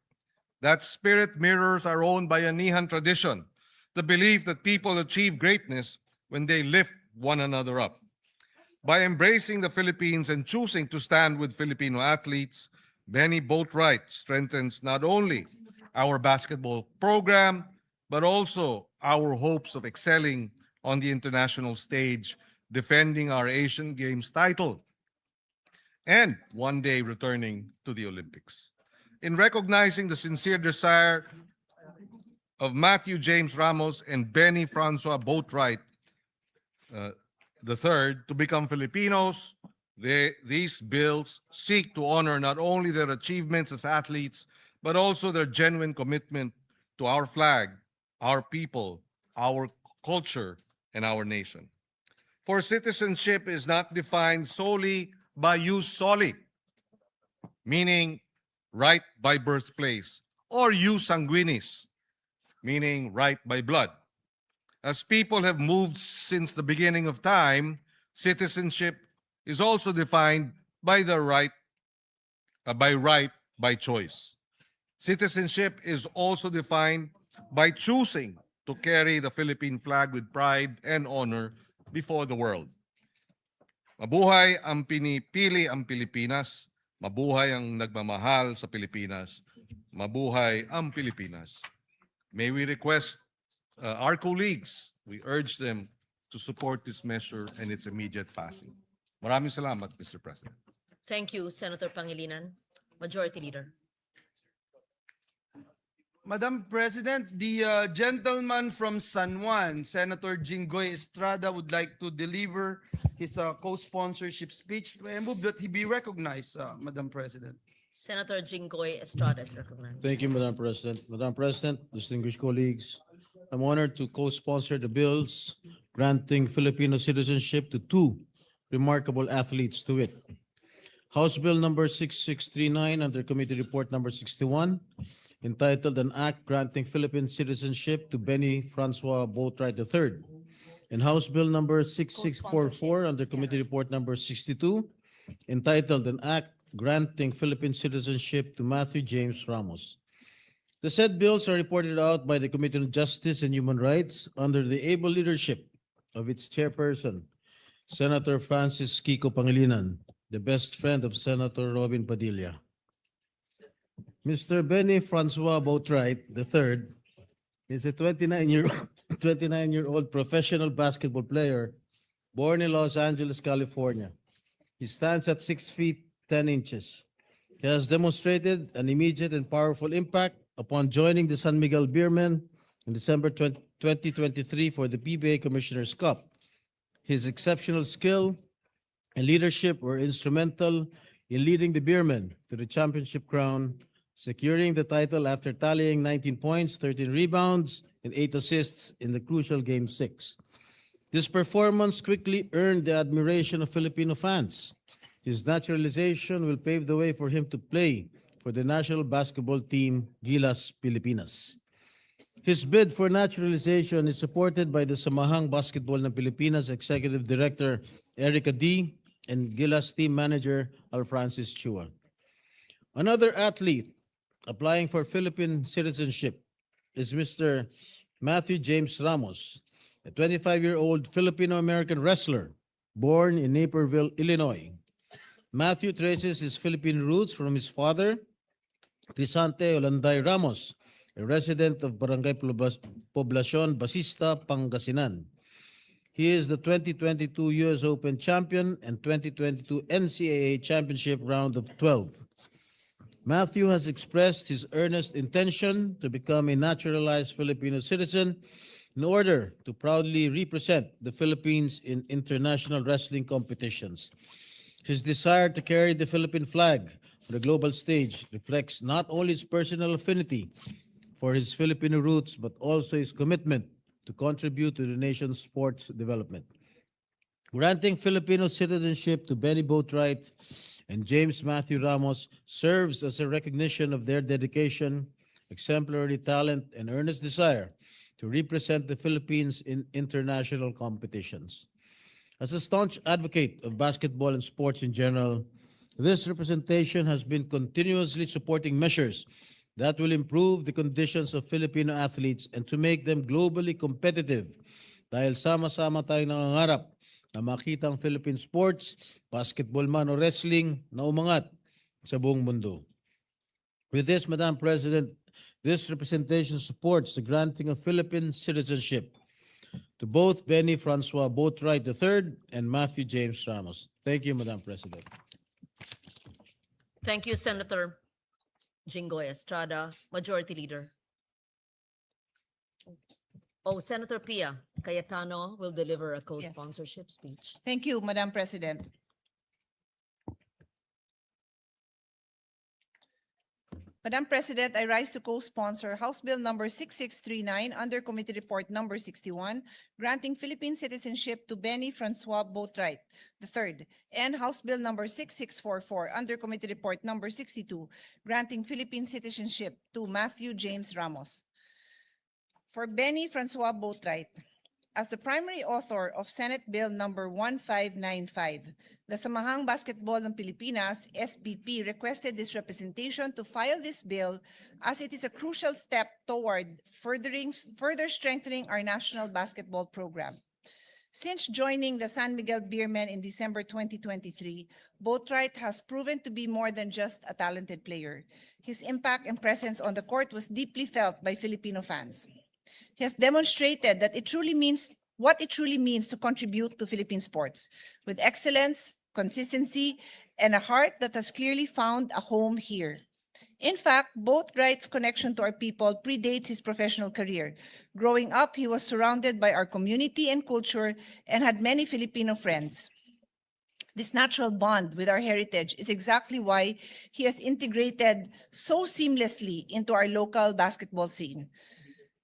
[SPEAKER 14] That spirit mirrors our own Bayanihan tradition, the belief that people achieve greatness when they lift one another up. By embracing the Philippines and choosing to stand with Filipino athletes, Benny Boatwright strengthens not only our basketball program, but also our hopes of excelling on the international stage, defending our Asian Games title, and one day returning to the Olympics. In recognizing the sincere desire of Matthew James Ramos and Benny Francois Boatwright III to become Filipinos, these bills seek to honor not only their achievements as athletes, but also their genuine commitment to our flag, our people, our culture, and our nation. For citizenship is not defined solely by jus soli, meaning right by birthplace, or jus sanguinis, meaning right by blood. As people have moved since the beginning of time, citizenship is also defined by the right by choice. Citizenship is also defined by choosing to carry the Philippine flag with pride and honor before the world. Mabuhay ang pinipili ang Pilipinas. Mabuhay ang nagmamahal sa Pilipinas. Mabuhay ang Pilipinas. May we request our colleagues, we urge them to support this measure and its immediate passing. Maraming salamat, Mr. President.
[SPEAKER 10] Thank you, Senator Pangilinan. Majority Leader.
[SPEAKER 2] Madam President, the gentleman from San Juan, Senator Jinggoy Estrada, would like to deliver his co-sponsorship speech. I move that he be recognized, Madam President.
[SPEAKER 10] Senator Jinggoy Estrada is recognized.
[SPEAKER 15] Thank you, Madam President. Madam President, distinguished colleagues, I'm honored to co-sponsor the bills granting Filipino citizenship to two remarkable athletes to it. House Bill number 6639 under Committee Report number 61, entitled An Act Granting Philippine Citizenship to Benny Francois Boatwright III, and House Bill number 6644 under Committee Report number 62, entitled An Act Granting Philippine Citizenship to Matthew James Ramos. The said bills are reported out by the Committee on Justice and Human Rights under the able leadership of its chairperson, Senator Francis Kiko Pangilinan, the best friend of Senator Robin Padilla. Mr. Benny Francois Boatwright III is a 29-year-old professional basketball player born in Los Angeles, California. He stands at 6 feet 10 inches. He has demonstrated an immediate and powerful impact upon joining the San Miguel Beermen in December 2023 for the PBA Commissioner's Cup. His exceptional skill and leadership were instrumental in leading the Beermen to the championship crown, securing the title after tallying 19 points, 13 rebounds, and 8 assists in the crucial Game 6. This performance quickly earned the admiration of Filipino fans. His naturalization will pave the way for him to play for the national basketball team, Gilas Pilipinas. His bid for naturalization is supported by the Samahang Basketball ng Pilipinas Executive Director Erica D. and Gilas team manager Alfrancis Chua. Another athlete applying for Philippine citizenship is Mr. Matthew James Ramos, a 25-year-old Filipino-American wrestler born in Naperville, Illinois. Matthew traces his Philippine roots from his father, Crisante Olanday Ramos, a resident of Barangay Poblacion, Basista, Pangasinan. He is the 2022 US Open champion and 2022 NCAA Championship Round of 12. Matthew has expressed his earnest intention to become a naturalized Filipino citizen in order to proudly represent the Philippines in international wrestling competitions. His desire to carry the Philippine flag on the global stage reflects not only his personal affinity for his Filipino roots, but also his commitment to contribute to the nation's sports development. Granting Filipino citizenship to Benny Boatwright and James Matthew Ramos serves as a recognition of their dedication, exemplary talent, and earnest desire to represent the Philippines in international competitions. As a staunch advocate of basketball and sports in general, this representation has been continuously supporting measures that will improve the conditions of Filipino athletes and to make them globally competitive dahil sama-sama tayong nangangarap na makita ang Philippine sports, basketball man o wrestling, na umangat sa buong mundo. With this, Madam President, this representation supports the granting of Philippine citizenship to both Benny Francois Boatwright III and Matthew James Ramos. Thank you, Madam President.
[SPEAKER 10] Thank you, Senator Jinggoy Estrada, Majority Leader. Oh, Senator Pia Cayetano will deliver a co-sponsorship speech.
[SPEAKER 12] Thank you, Madam President. Madam President, I rise to co-sponsor House Bill number 6639 under Committee Report number 61, granting Philippine citizenship to Benny Francois Boatwright III, and House Bill number 6644 under Committee Report number 62, granting Philippine citizenship to Matthew James Ramos. For Benny Francois Boatwright, as the primary author of Senate Bill number 1595, the Samahang Basketball ng Pilipinas, SBP, requested this representation to file this bill as it is a crucial step toward further strengthening our national basketball program. Since joining the San Miguel Beermen in December 2023, Boatwright has proven to be more than just a talented player. His impact and presence on the court was deeply felt by Filipino fans. He has demonstrated that what it truly means to contribute to Philippine sports with excellence, consistency, and a heart that has clearly found a home here. In fact, Boatwright's connection to our people predates his professional career. Growing up, he was surrounded by our community and culture and had many Filipino friends. This natural bond with our heritage is exactly why he has integrated so seamlessly into our local basketball scene.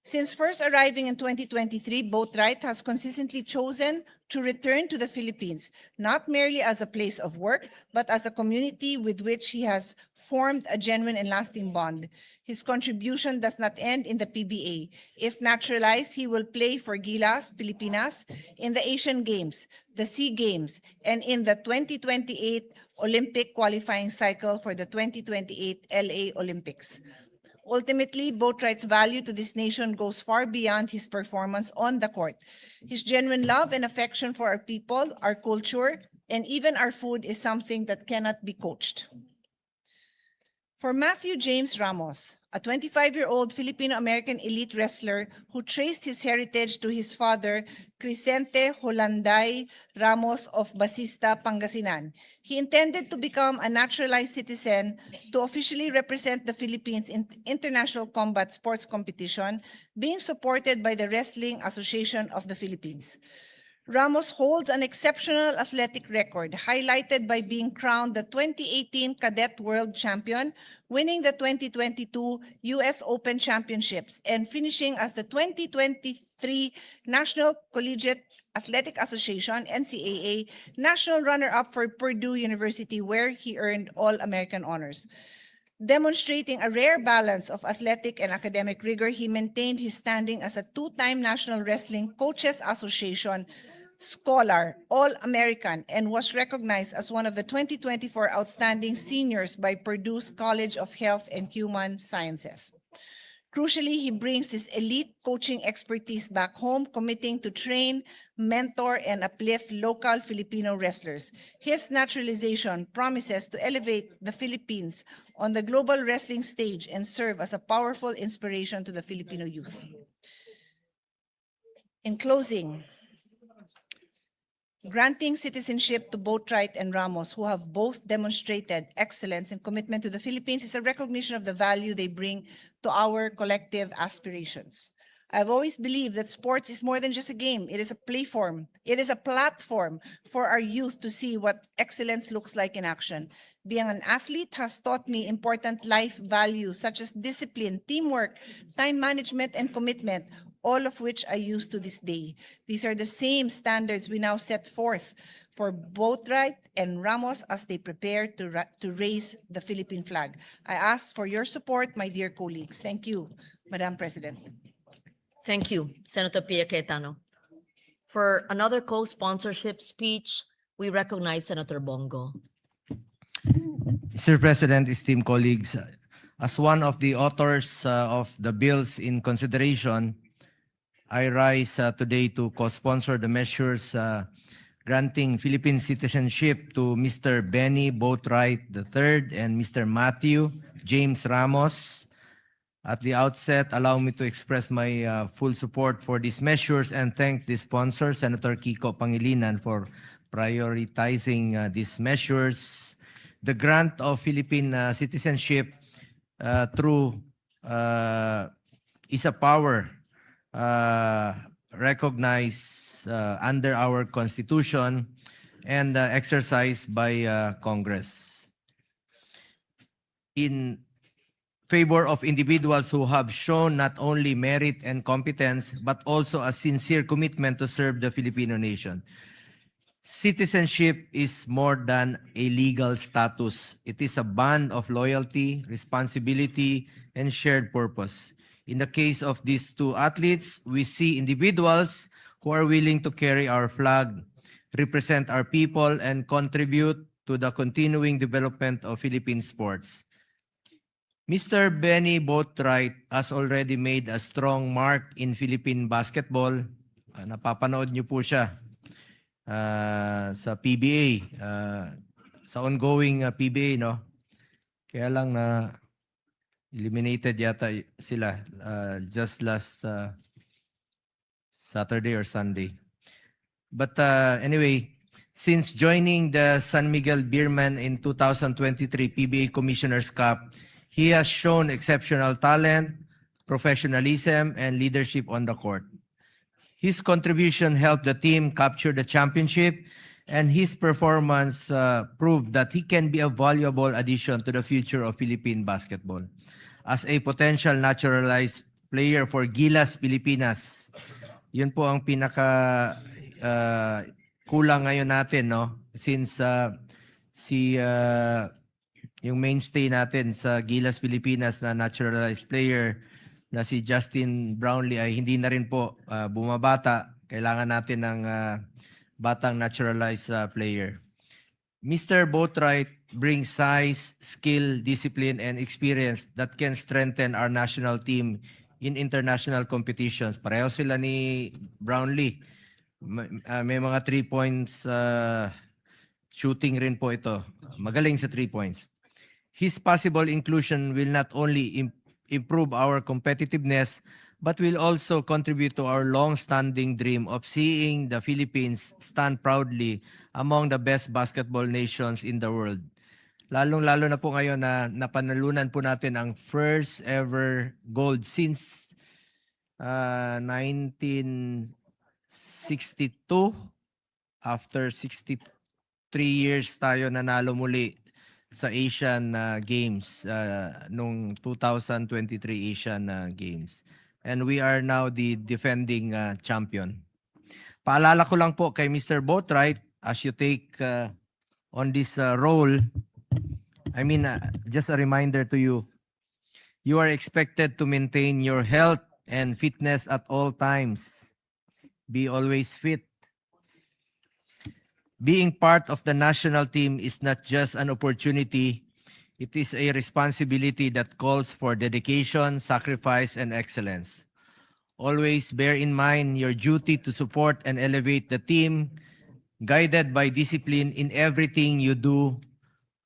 [SPEAKER 12] Since first arriving in 2023, Boatwright has consistently chosen to return to the Philippines, not merely as a place of work, but as a community with which he has formed a genuine and lasting bond. His contribution does not end in the PBA. If naturalized, he will play for Gilas, Pilipinas, in the Asian Games, the SEA Games, and in the 2028 Olympic qualifying cycle for the 2028 LA Olympics. Ultimately, Boatwright's value to this nation goes far beyond his performance on the court. His genuine love and affection for our people, our culture, and even our food is something that cannot be coached. For Matthew James Ramos, a 25-year-old Filipino-American elite wrestler who traced his heritage to his father, Crisente Holanday Ramos of Basista, Pangasinan, he intended to become a naturalized citizen to officially represent the Philippines in international combat sports competition, being supported by the Wrestling Association of the Philippines. Ramos holds an exceptional athletic record, highlighted by being crowned the 2018 Cadet World Champion, winning the 2022 U.S. Open Championships, and finishing as the 2023 National Collegiate Athletic Association, NCAA, national runner-up for Purdue University, where he earned All-American honors. Demonstrating a rare balance of athletic and academic rigor, he maintained his standing as a two-time National Wrestling Coaches Association Scholar, All-American, and was recognized as one of the 2024 Outstanding Seniors by Purdue's College of Health and Human Sciences. Crucially, he brings this elite coaching expertise back home, committing to train, mentor, and uplift local Filipino wrestlers. His naturalization promises to elevate the Philippines on the global wrestling stage and serve as a powerful inspiration to the Filipino youth. In closing, granting citizenship to Boatwright and Ramos, who have both demonstrated excellence and commitment to the Philippines, is a recognition of the value they bring to our collective aspirations. I've always believed that sports is more than just a game. It is a platform. It is a platform for our youth to see what excellence looks like in action. Being an athlete has taught me important life values such as discipline, teamwork, time management, and commitment, all of which I use to this day. These are the same standards we now set forth for Boatwright and Ramos as they prepare to raise the Philippine flag. I ask for your support, my dear colleagues. Thank you, Madam President.
[SPEAKER 10] Thank you, Senator Pia Cayetano. For another co-sponsorship speech, we recognize Senator Bongo.
[SPEAKER 16] Mr. President, esteemed colleagues, as one of the authors of the bills in consideration, I rise today to co-sponsor the measures granting Philippine citizenship to Mr. Benny Boatwright III and Mr. Matthew James Ramos. At the outset, allow me to express my full support for these measures and thank the sponsor, Senator Kiko Pangilinan, for prioritizing these measures. The grant of Philippine citizenship through is a power recognized under our Constitution and exercised by Congress in favor of individuals who have shown not only merit and competence, but also a sincere commitment to serve the Filipino nation. Citizenship is more than a legal status. It is a bond of loyalty, responsibility, and shared purpose. In the case of these two athletes, we see individuals who are willing to carry our flag, represent our people, and contribute to the continuing development of Philippine sports. Mr. Benny Boatwright has already made a strong mark in Philippine basketball. Napapanood niyo po siya sa PBA, sa ongoing PBA, no? Kaya lang na eliminated yata sila just last Saturday or Sunday. But anyway, since joining the San Miguel Beerman in 2023 PBA Commissioner's Cup, He has shown exceptional talent, professionalism, and leadership on the court. His contribution helped the team capture the championship, and his performance proved that he can be a valuable addition to the future of Philippine basketball. As a potential naturalized player for Gilas Pilipinas, yun po ang pinaka kulang ngayon natin, no? Since yung mainstay natin sa Gilas Pilipinas na naturalized player na si Justin Brownlee ay hindi na rin po bumabata. Kailangan natin ng batang naturalized player. Mr. Boatwright brings size, skill, discipline, and experience that can strengthen our national team in international competitions. Pareho sila ni Brownlee. May mga 3 points shooting rin po ito. Magaling sa 3 points. His possible inclusion will not only improve our competitiveness, but will also contribute to our long-standing dream of seeing the Philippines stand proudly among the best basketball nations in the world. Lalong-lalo na po ngayon na napanalunan po natin ang first ever gold since 1962. After 63 years tayo nanalo muli sa Asian Games nung 2023 Asian Games. And we are now the defending champion. Paalala ko lang po kay Mr. Boatwright, as you take on this role, I mean, just a reminder to you, you are expected to maintain your health and fitness at all times. Be always fit. Being part of the national team is not just an opportunity, it is a responsibility that calls for dedication, sacrifice, and excellence. Always bear in mind your duty to support and elevate the team, guided by discipline in everything you do,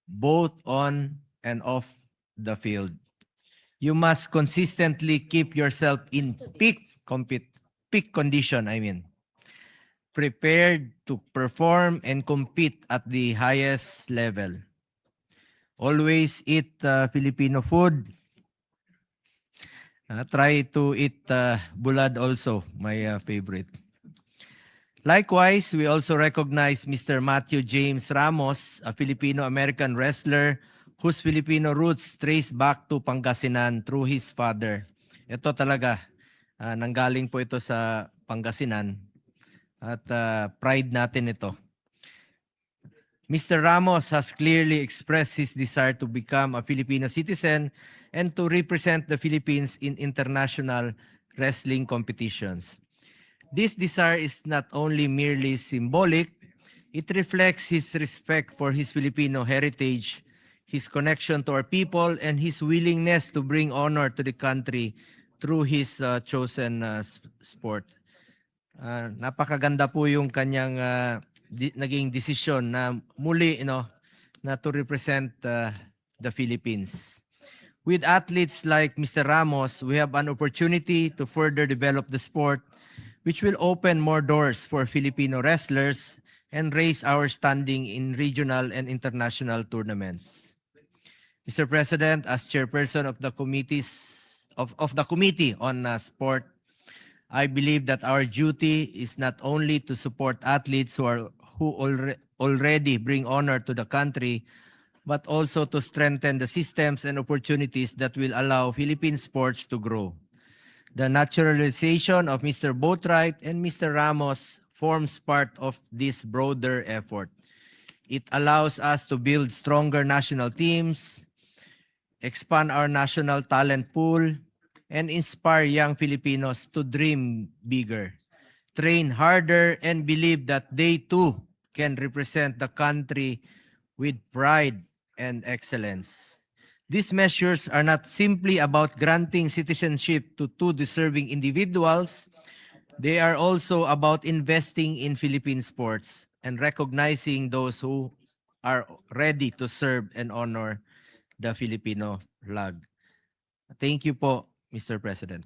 [SPEAKER 16] both on and off the field. You must consistently keep yourself in peak condition, prepared to perform and compete at the highest level. Always eat Filipino food. Try to eat bulad also, my favorite. Likewise, we also recognize Mr. Matthew James Ramos, a Filipino-American wrestler whose Filipino roots trace back to Pangasinan through his father. Ito talaga, nanggaling po ito sa Pangasinan at pride natin ito. Mr. Ramos has clearly expressed his desire to become a Filipino citizen and to represent the Philippines in international wrestling competitions. This desire is not only merely symbolic, it reflects his respect for his Filipino heritage, his connection to our people, and his willingness to bring honor to the country through his chosen sport. Napakaganda po yung kanyang naging desisyon na muli na to represent the Philippines. With athletes like Mr. Ramos, we have an opportunity to further develop the sport, which will open more doors for Filipino wrestlers and raise our standing in regional and international tournaments. Mr. President, as chairperson of the Committee on Sport, I believe that our duty is not only to support athletes who already bring honor to the country, but also to strengthen the systems and opportunities that will allow Philippine sports to grow. The naturalization of Mr. Boatwright and Mr. Ramos forms part of this broader effort. It allows us to build stronger national teams, expand our national talent pool, and inspire young Filipinos to dream bigger, train harder, and believe that they too can represent the country with pride and excellence. These measures are not simply about granting citizenship to two deserving individuals. They are also about investing in Philippine sports and recognizing those who are ready to serve and honor the Filipino flag. Thank you po, Mr. President.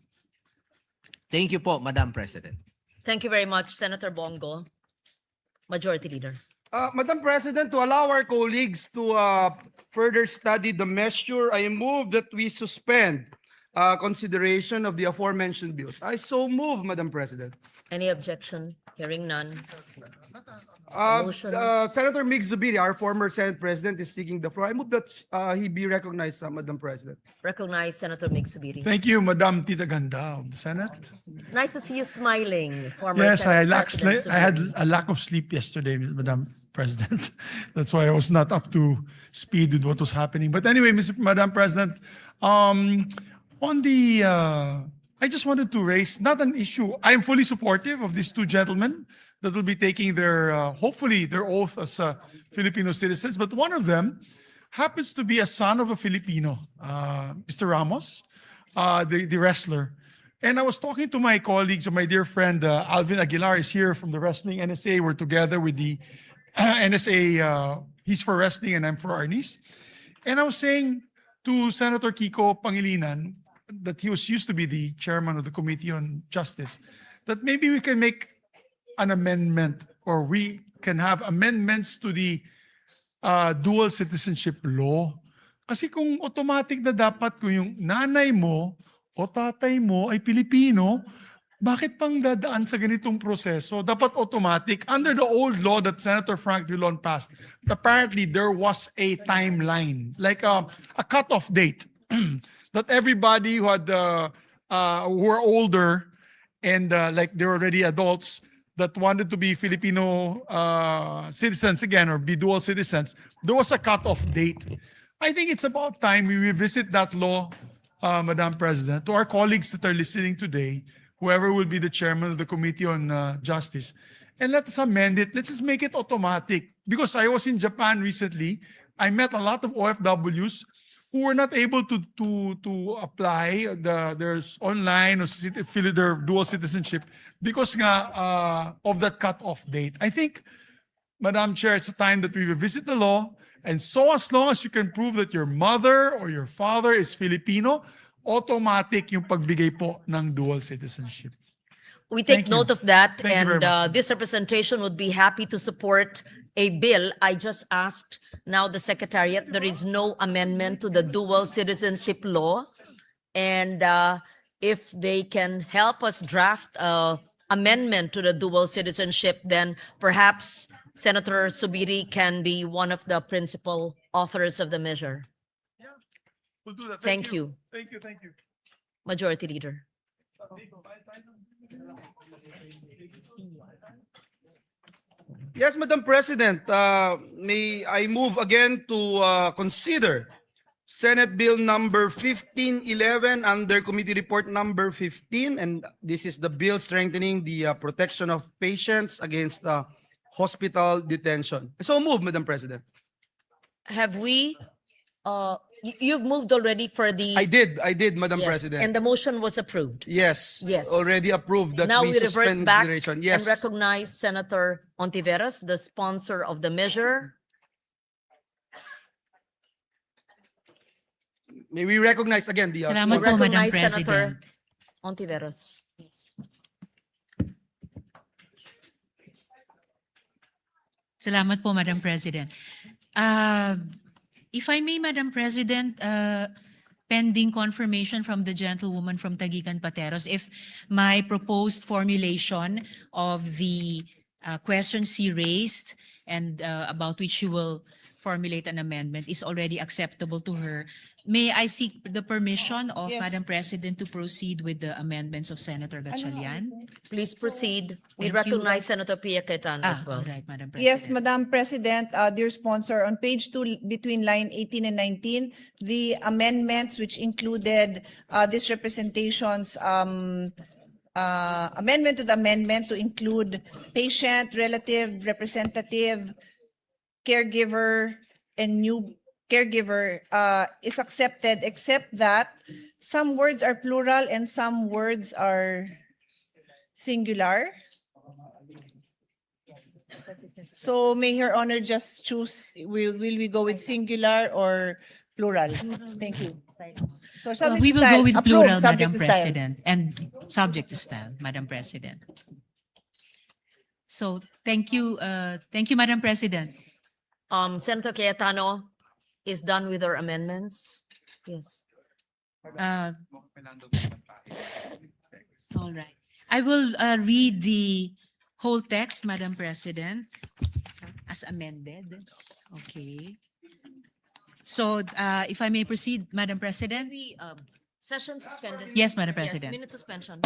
[SPEAKER 16] Thank you po, Madam President.
[SPEAKER 10] Thank you very much, Senator Bongo. Majority Leader.
[SPEAKER 2] Madam President, to allow our colleagues to further study the measure, I move that we suspend consideration of the aforementioned bills. I so move, Madam President.
[SPEAKER 10] Any objection? Hearing none. Motion.
[SPEAKER 2] Senator Mig Zubiri, our former Senate President, is seeking the floor. I move that he be recognized, Madam President.
[SPEAKER 10] Recognize Senator Migsubiri.
[SPEAKER 6] Thank you, Madam Tita Ganda of the Senate.
[SPEAKER 10] Nice to see you smiling, former
[SPEAKER 6] Yes,
[SPEAKER 10] Senate President
[SPEAKER 6] I had
[SPEAKER 10] Zubiri.
[SPEAKER 6] a lack of sleep yesterday, Madam President. That's why I was not up to speed with what was happening. But anyway, Madam President, on the, I just wanted to raise, not an issue, I am fully supportive of these two gentlemen that will be taking their, hopefully, their oath as Filipino citizens. But one of them happens to be a son of a Filipino, Mr. Ramos, the wrestler. And I was talking to my colleagues, my dear friend Alvin Aguilar is here from the Wrestling NSA. We're together with the NSA. He's for wrestling and I'm for Arnis. And I was saying to Senator Kiko Pangilinan that he was used to be the chairman of the Committee on Justice, that maybe we can make an amendment or we can have amendments to the dual citizenship law. Kasi kung automatic na dapat kung yung nanay mo o tatay mo ay Pilipino, bakit pang dadaan sa ganitong proseso? Dapat automatic. Under the old law that Senator Frank Drilon passed, apparently there was a timeline, like a cutoff date, that everybody who had who were older and like they're already adults that wanted to be Filipino citizens again or be dual citizens, there was a cutoff date. I think it's about time we revisit that law, Madam President, to our colleagues that are listening today, whoever will be the chairman of the Committee on Justice, and let us amend it. Let's just make it automatic. Because I was in Japan recently, I met a lot of OFWs who were not able to apply there's online or fill their dual citizenship because nga, of that cut-off date. I think, Madam Chair, it's a time that we revisit the law, and so as long as you can prove that your mother or your father is Filipino, automatic yung pagbigay po ng dual citizenship.
[SPEAKER 10] We take
[SPEAKER 6] Thank you.
[SPEAKER 10] note of that,
[SPEAKER 6] Thank you
[SPEAKER 10] and
[SPEAKER 6] very much.
[SPEAKER 10] this representation would be happy to support a bill. I just asked now the Secretariat, there is no amendment to the dual citizenship law. And if they can help us draft a amendment to the dual citizenship, then perhaps Senator Subiri can be one of the principal authors of the measure.
[SPEAKER 6] Yeah, we'll do that.
[SPEAKER 10] Thank you.
[SPEAKER 6] Thank you, thank you.
[SPEAKER 10] Majority Leader.
[SPEAKER 2] Yes, Madam President, may I move again to consider Senate Bill number 1511 under Committee Report number 15, and this is the bill strengthening the protection of patients against hospital detention. So move, Madam President.
[SPEAKER 10] Have we, you've moved already for the.
[SPEAKER 2] I did, Madam
[SPEAKER 10] Yes,
[SPEAKER 2] President.
[SPEAKER 10] and the motion was approved.
[SPEAKER 2] Yes.
[SPEAKER 10] Yes.
[SPEAKER 2] Already approved that
[SPEAKER 10] Now
[SPEAKER 2] we
[SPEAKER 10] we revert
[SPEAKER 2] suspend
[SPEAKER 10] back
[SPEAKER 2] consideration.
[SPEAKER 10] and
[SPEAKER 2] Yes.
[SPEAKER 10] recognize Senator Ontiveros, the sponsor of the measure.
[SPEAKER 2] May we recognize again the
[SPEAKER 11] Salamat
[SPEAKER 10] We
[SPEAKER 11] po, Madam
[SPEAKER 10] recognize
[SPEAKER 11] President.
[SPEAKER 10] Senator Ontiveros.
[SPEAKER 11] Salamat po, Madam President. If I may, Madam President, pending confirmation from the gentlewoman from Taguigan Pateros, if my proposed formulation of the questions she raised and about which she will formulate an amendment is already acceptable to her, may I seek the permission of
[SPEAKER 12] Yes.
[SPEAKER 11] Madam President to proceed with the amendments of Senator Gatchalian?
[SPEAKER 10] Please proceed. We
[SPEAKER 11] Thank you.
[SPEAKER 10] recognize Senator Pia Cayetano as well.
[SPEAKER 11] All right, Madam President.
[SPEAKER 12] Yes, Madam President, dear sponsor, on page 2, between line 18 and 19, the amendments which included this representation's amendment to the amendment to include patient, relative, representative, caregiver, and new caregiver is accepted, except that some words are plural and some words are singular. So may Her Honor just choose, will we go with singular or plural? Thank you. So subject
[SPEAKER 11] We
[SPEAKER 12] to
[SPEAKER 11] will
[SPEAKER 12] style.
[SPEAKER 11] go with
[SPEAKER 12] Approved,
[SPEAKER 11] plural,
[SPEAKER 12] subject
[SPEAKER 11] Madam
[SPEAKER 12] to style.
[SPEAKER 11] President, and subject to style, Madam President. So thank you, Madam President.
[SPEAKER 10] Senator Cayetano is done with her amendments. Yes.
[SPEAKER 11] Uh, all right. I will read the whole text, Madam President, as amended. Okay. So if I may proceed, Madam President.
[SPEAKER 10] We, session suspended.
[SPEAKER 11] Yes, Madam
[SPEAKER 10] Yes,
[SPEAKER 11] President.
[SPEAKER 10] minute suspension.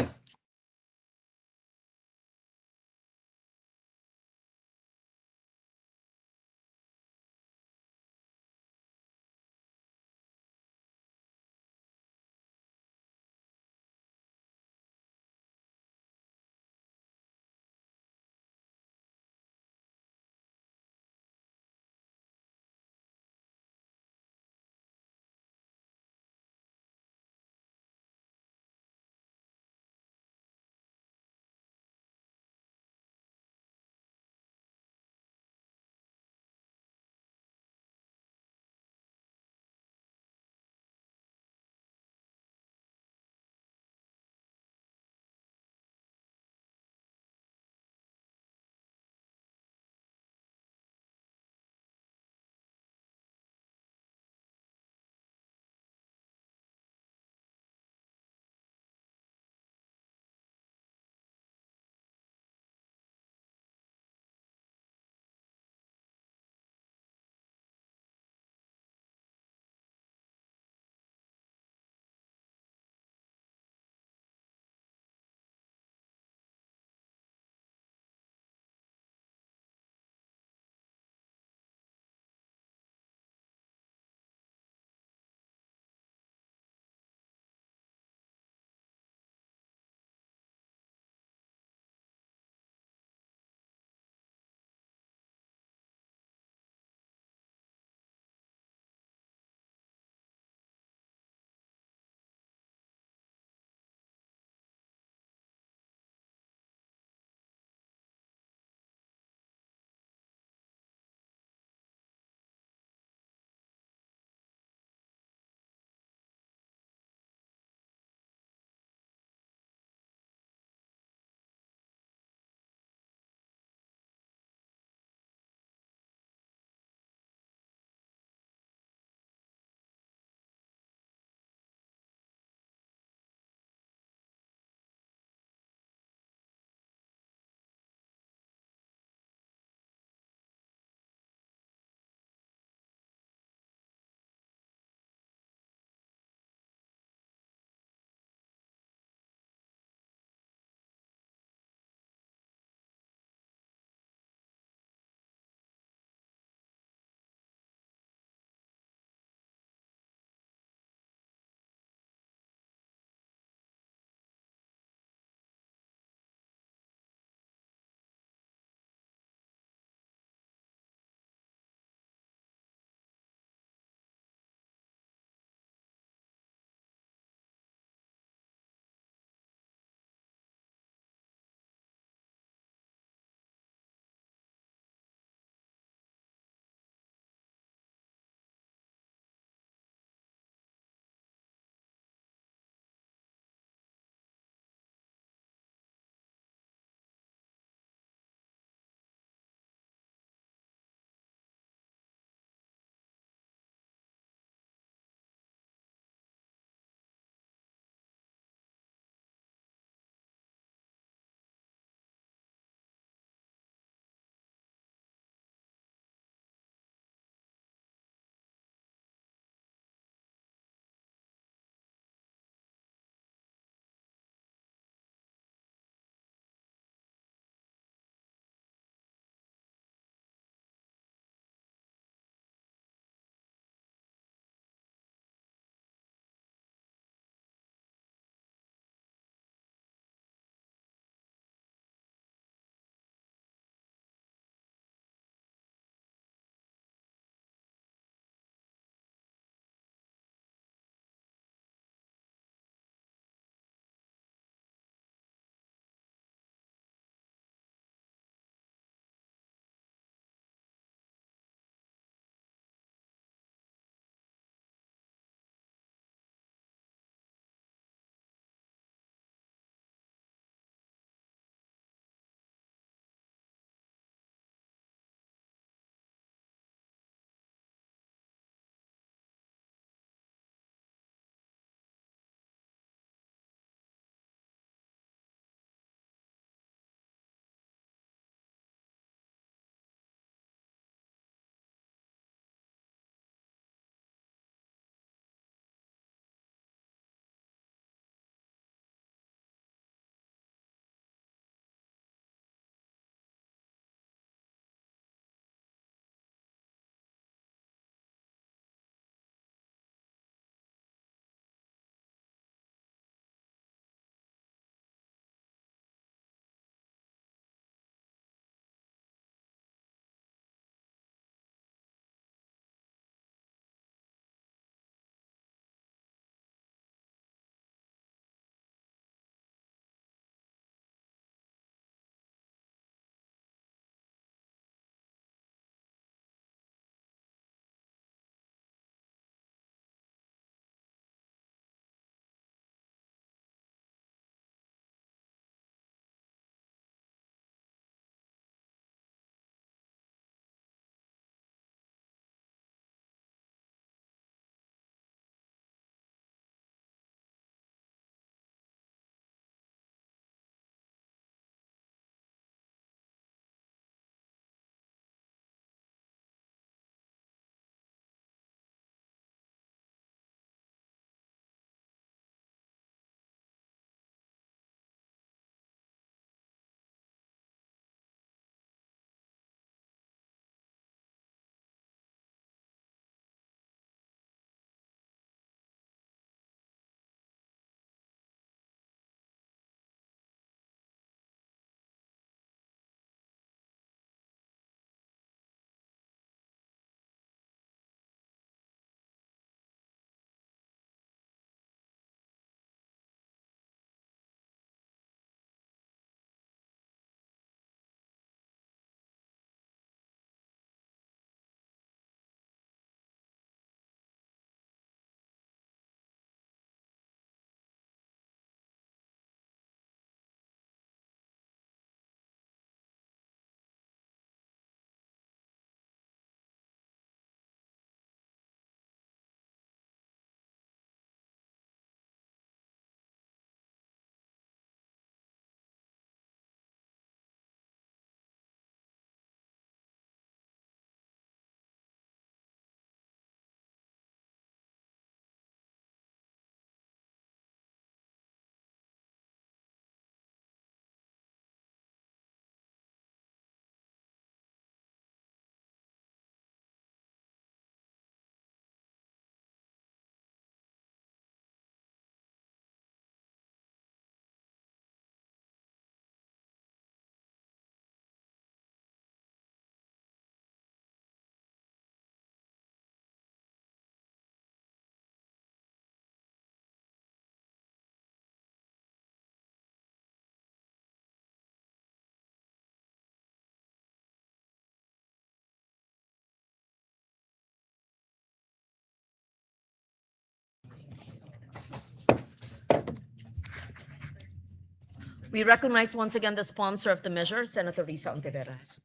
[SPEAKER 10] We recognize once again the sponsor of the measure, Senator Risa Ontiveros.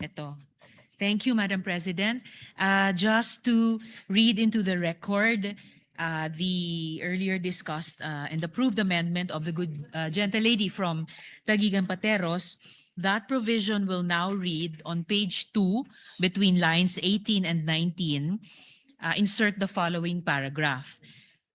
[SPEAKER 11] Ito. Thank you, Madam President. Just to read into the record, the earlier discussed and approved amendment of the good gentle lady from Taguigan Pateros, that provision will now read on page 2, between lines 18 and 19, insert the following paragraph.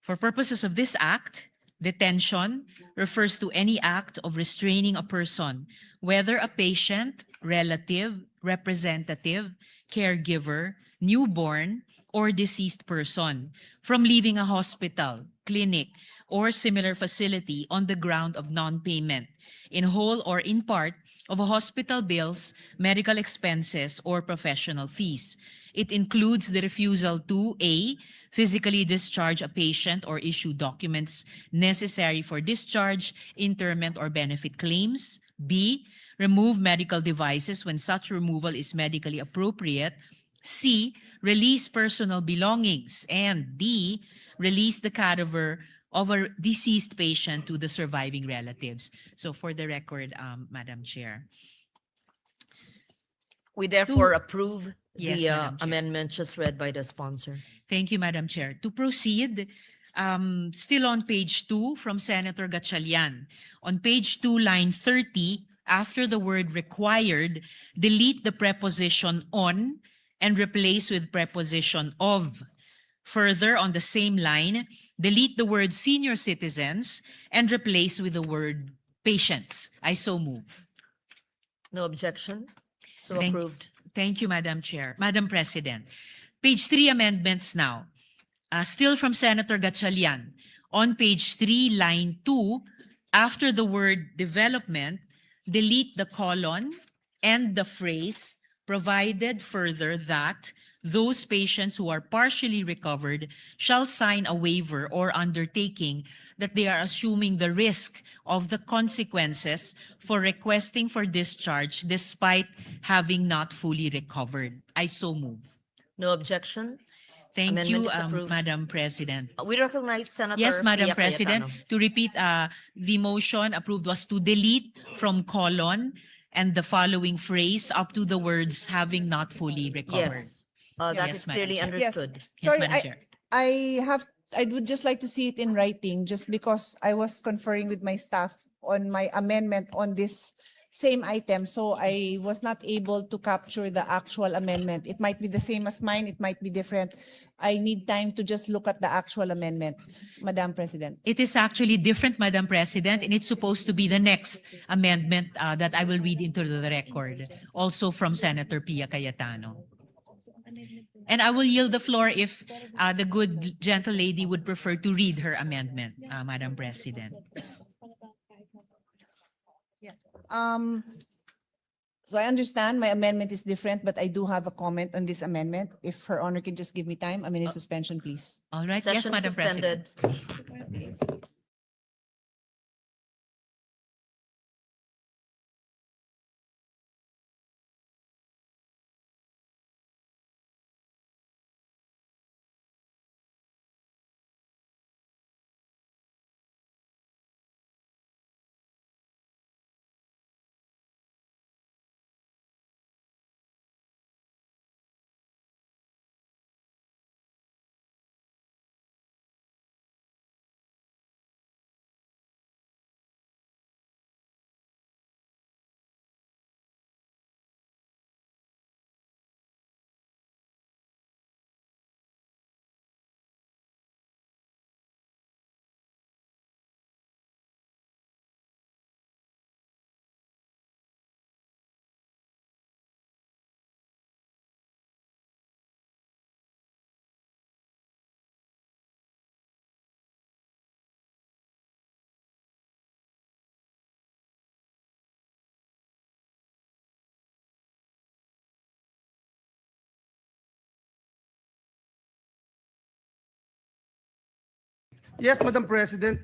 [SPEAKER 11] For purposes of this act, detention refers to any act of restraining a person, whether a patient, relative, representative, caregiver, newborn, or deceased person, from leaving a hospital, clinic, or similar facility on the ground of non-payment, in whole or in part, of hospital bills, medical expenses, or professional fees. It includes the refusal to A, physically discharge a patient or issue documents necessary for discharge, interment, or benefit claims. B, remove medical devices when such removal is medically appropriate. C, release personal belongings. And D, release the cadaver of a deceased patient to the surviving relatives. So for the record, Madam Chair.
[SPEAKER 10] We therefore approve
[SPEAKER 11] Yes,
[SPEAKER 10] the
[SPEAKER 11] Madam Chair.
[SPEAKER 10] amendment just read by the sponsor.
[SPEAKER 11] Thank you, Madam Chair. To proceed, still on page 2 from Senator Gatchalian. On page 2, line 30, after the word required, delete the preposition on and replace with preposition of. Further, on the same line, delete the word senior citizens and replace with the word patients. I so move.
[SPEAKER 10] No objection. So
[SPEAKER 11] Thank-
[SPEAKER 10] approved.
[SPEAKER 11] Thank you, Madam Chair. Madam President. Page 3 amendments now. Still from Senator Gatchalian. On page 3, line 2, after the word development, delete the colon and the phrase provided further that those patients who are partially recovered shall sign a waiver or undertaking that they are assuming the risk of the consequences for requesting for discharge despite having not fully recovered. I so move.
[SPEAKER 10] No objection.
[SPEAKER 11] Thank
[SPEAKER 10] Amendment
[SPEAKER 11] you,
[SPEAKER 10] is approved.
[SPEAKER 11] Madam President.
[SPEAKER 10] We recognize Senator
[SPEAKER 11] Yes, Madam
[SPEAKER 10] Pia
[SPEAKER 11] President.
[SPEAKER 10] Cayetano.
[SPEAKER 11] To repeat, the motion approved was to delete from colon and the following phrase up to the words having not fully recovered.
[SPEAKER 10] Yes, that
[SPEAKER 11] Yes,
[SPEAKER 10] is
[SPEAKER 11] Madam
[SPEAKER 10] clearly
[SPEAKER 11] Chair.
[SPEAKER 10] understood.
[SPEAKER 11] Yes,
[SPEAKER 12] Sorry,
[SPEAKER 11] Madam Chair.
[SPEAKER 12] I would just like to see it in writing, just because I was conferring with my staff on my amendment on this same item, so I was not able to capture the actual amendment. It might be the same as mine, it might be different. I need time to just look at the actual amendment, Madam President.
[SPEAKER 11] It is actually different, Madam President, and it's supposed to be the next amendment that I will read into the record, also from Senator Pia Cayetano. And I will yield the floor if the good gentle lady would prefer to read her amendment, Madam President.
[SPEAKER 12] So I understand my amendment is different, but I do have a comment on this amendment. If Her Honor can just give me time, a minute suspension, please.
[SPEAKER 11] All right. Yes,
[SPEAKER 10] Session
[SPEAKER 11] Madam President.
[SPEAKER 10] suspended.
[SPEAKER 2] Yes, Madam President.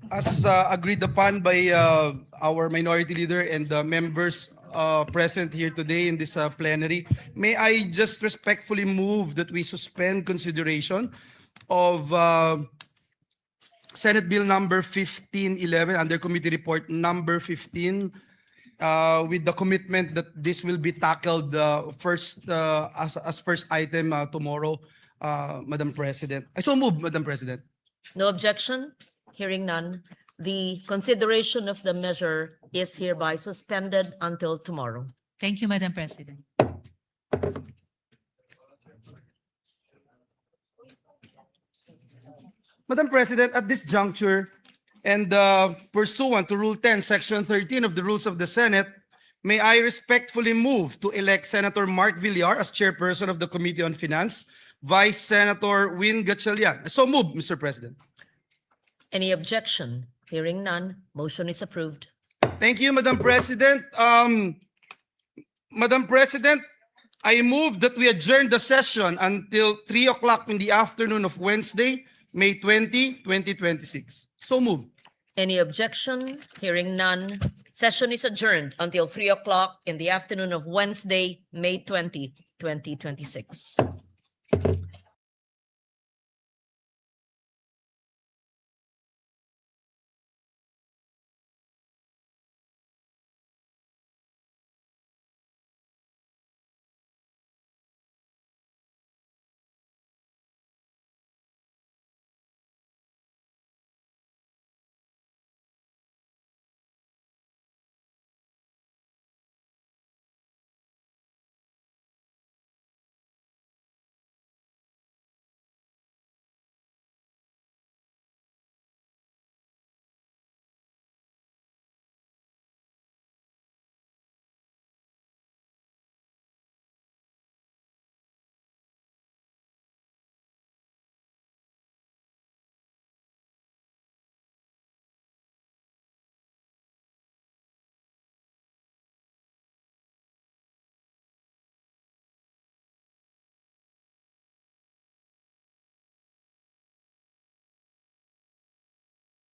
[SPEAKER 2] As agreed upon by our minority leader and the members present here today in this plenary. May I just respectfully move that we suspend consideration of Senate Bill number 1511 under Committee Report number 15 with the commitment that this will be tackled first as first item tomorrow, Madam President. I so move, Madam President.
[SPEAKER 10] No objection? Hearing none. The consideration of the measure is hereby suspended until tomorrow.
[SPEAKER 11] Thank you, Madam President.
[SPEAKER 2] Madam President, at this juncture, and pursuant to Rule 10, Section 13 of the Rules of the Senate, may I respectfully move to elect Senator Mark Villar as chairperson of the Committee on Finance, Vice Senator Win Gatchalian. So move, Mr. President.
[SPEAKER 10] Any objection? Hearing none, motion is approved.
[SPEAKER 2] Thank you, Madam President. Madam President, I move that we adjourn the session until 3 o'clock in the afternoon of Wednesday, May 20, 2026. So move.
[SPEAKER 10] Any objection? Hearing none, session is adjourned until 3 o'clock in the afternoon of Wednesday, May 20, 2026.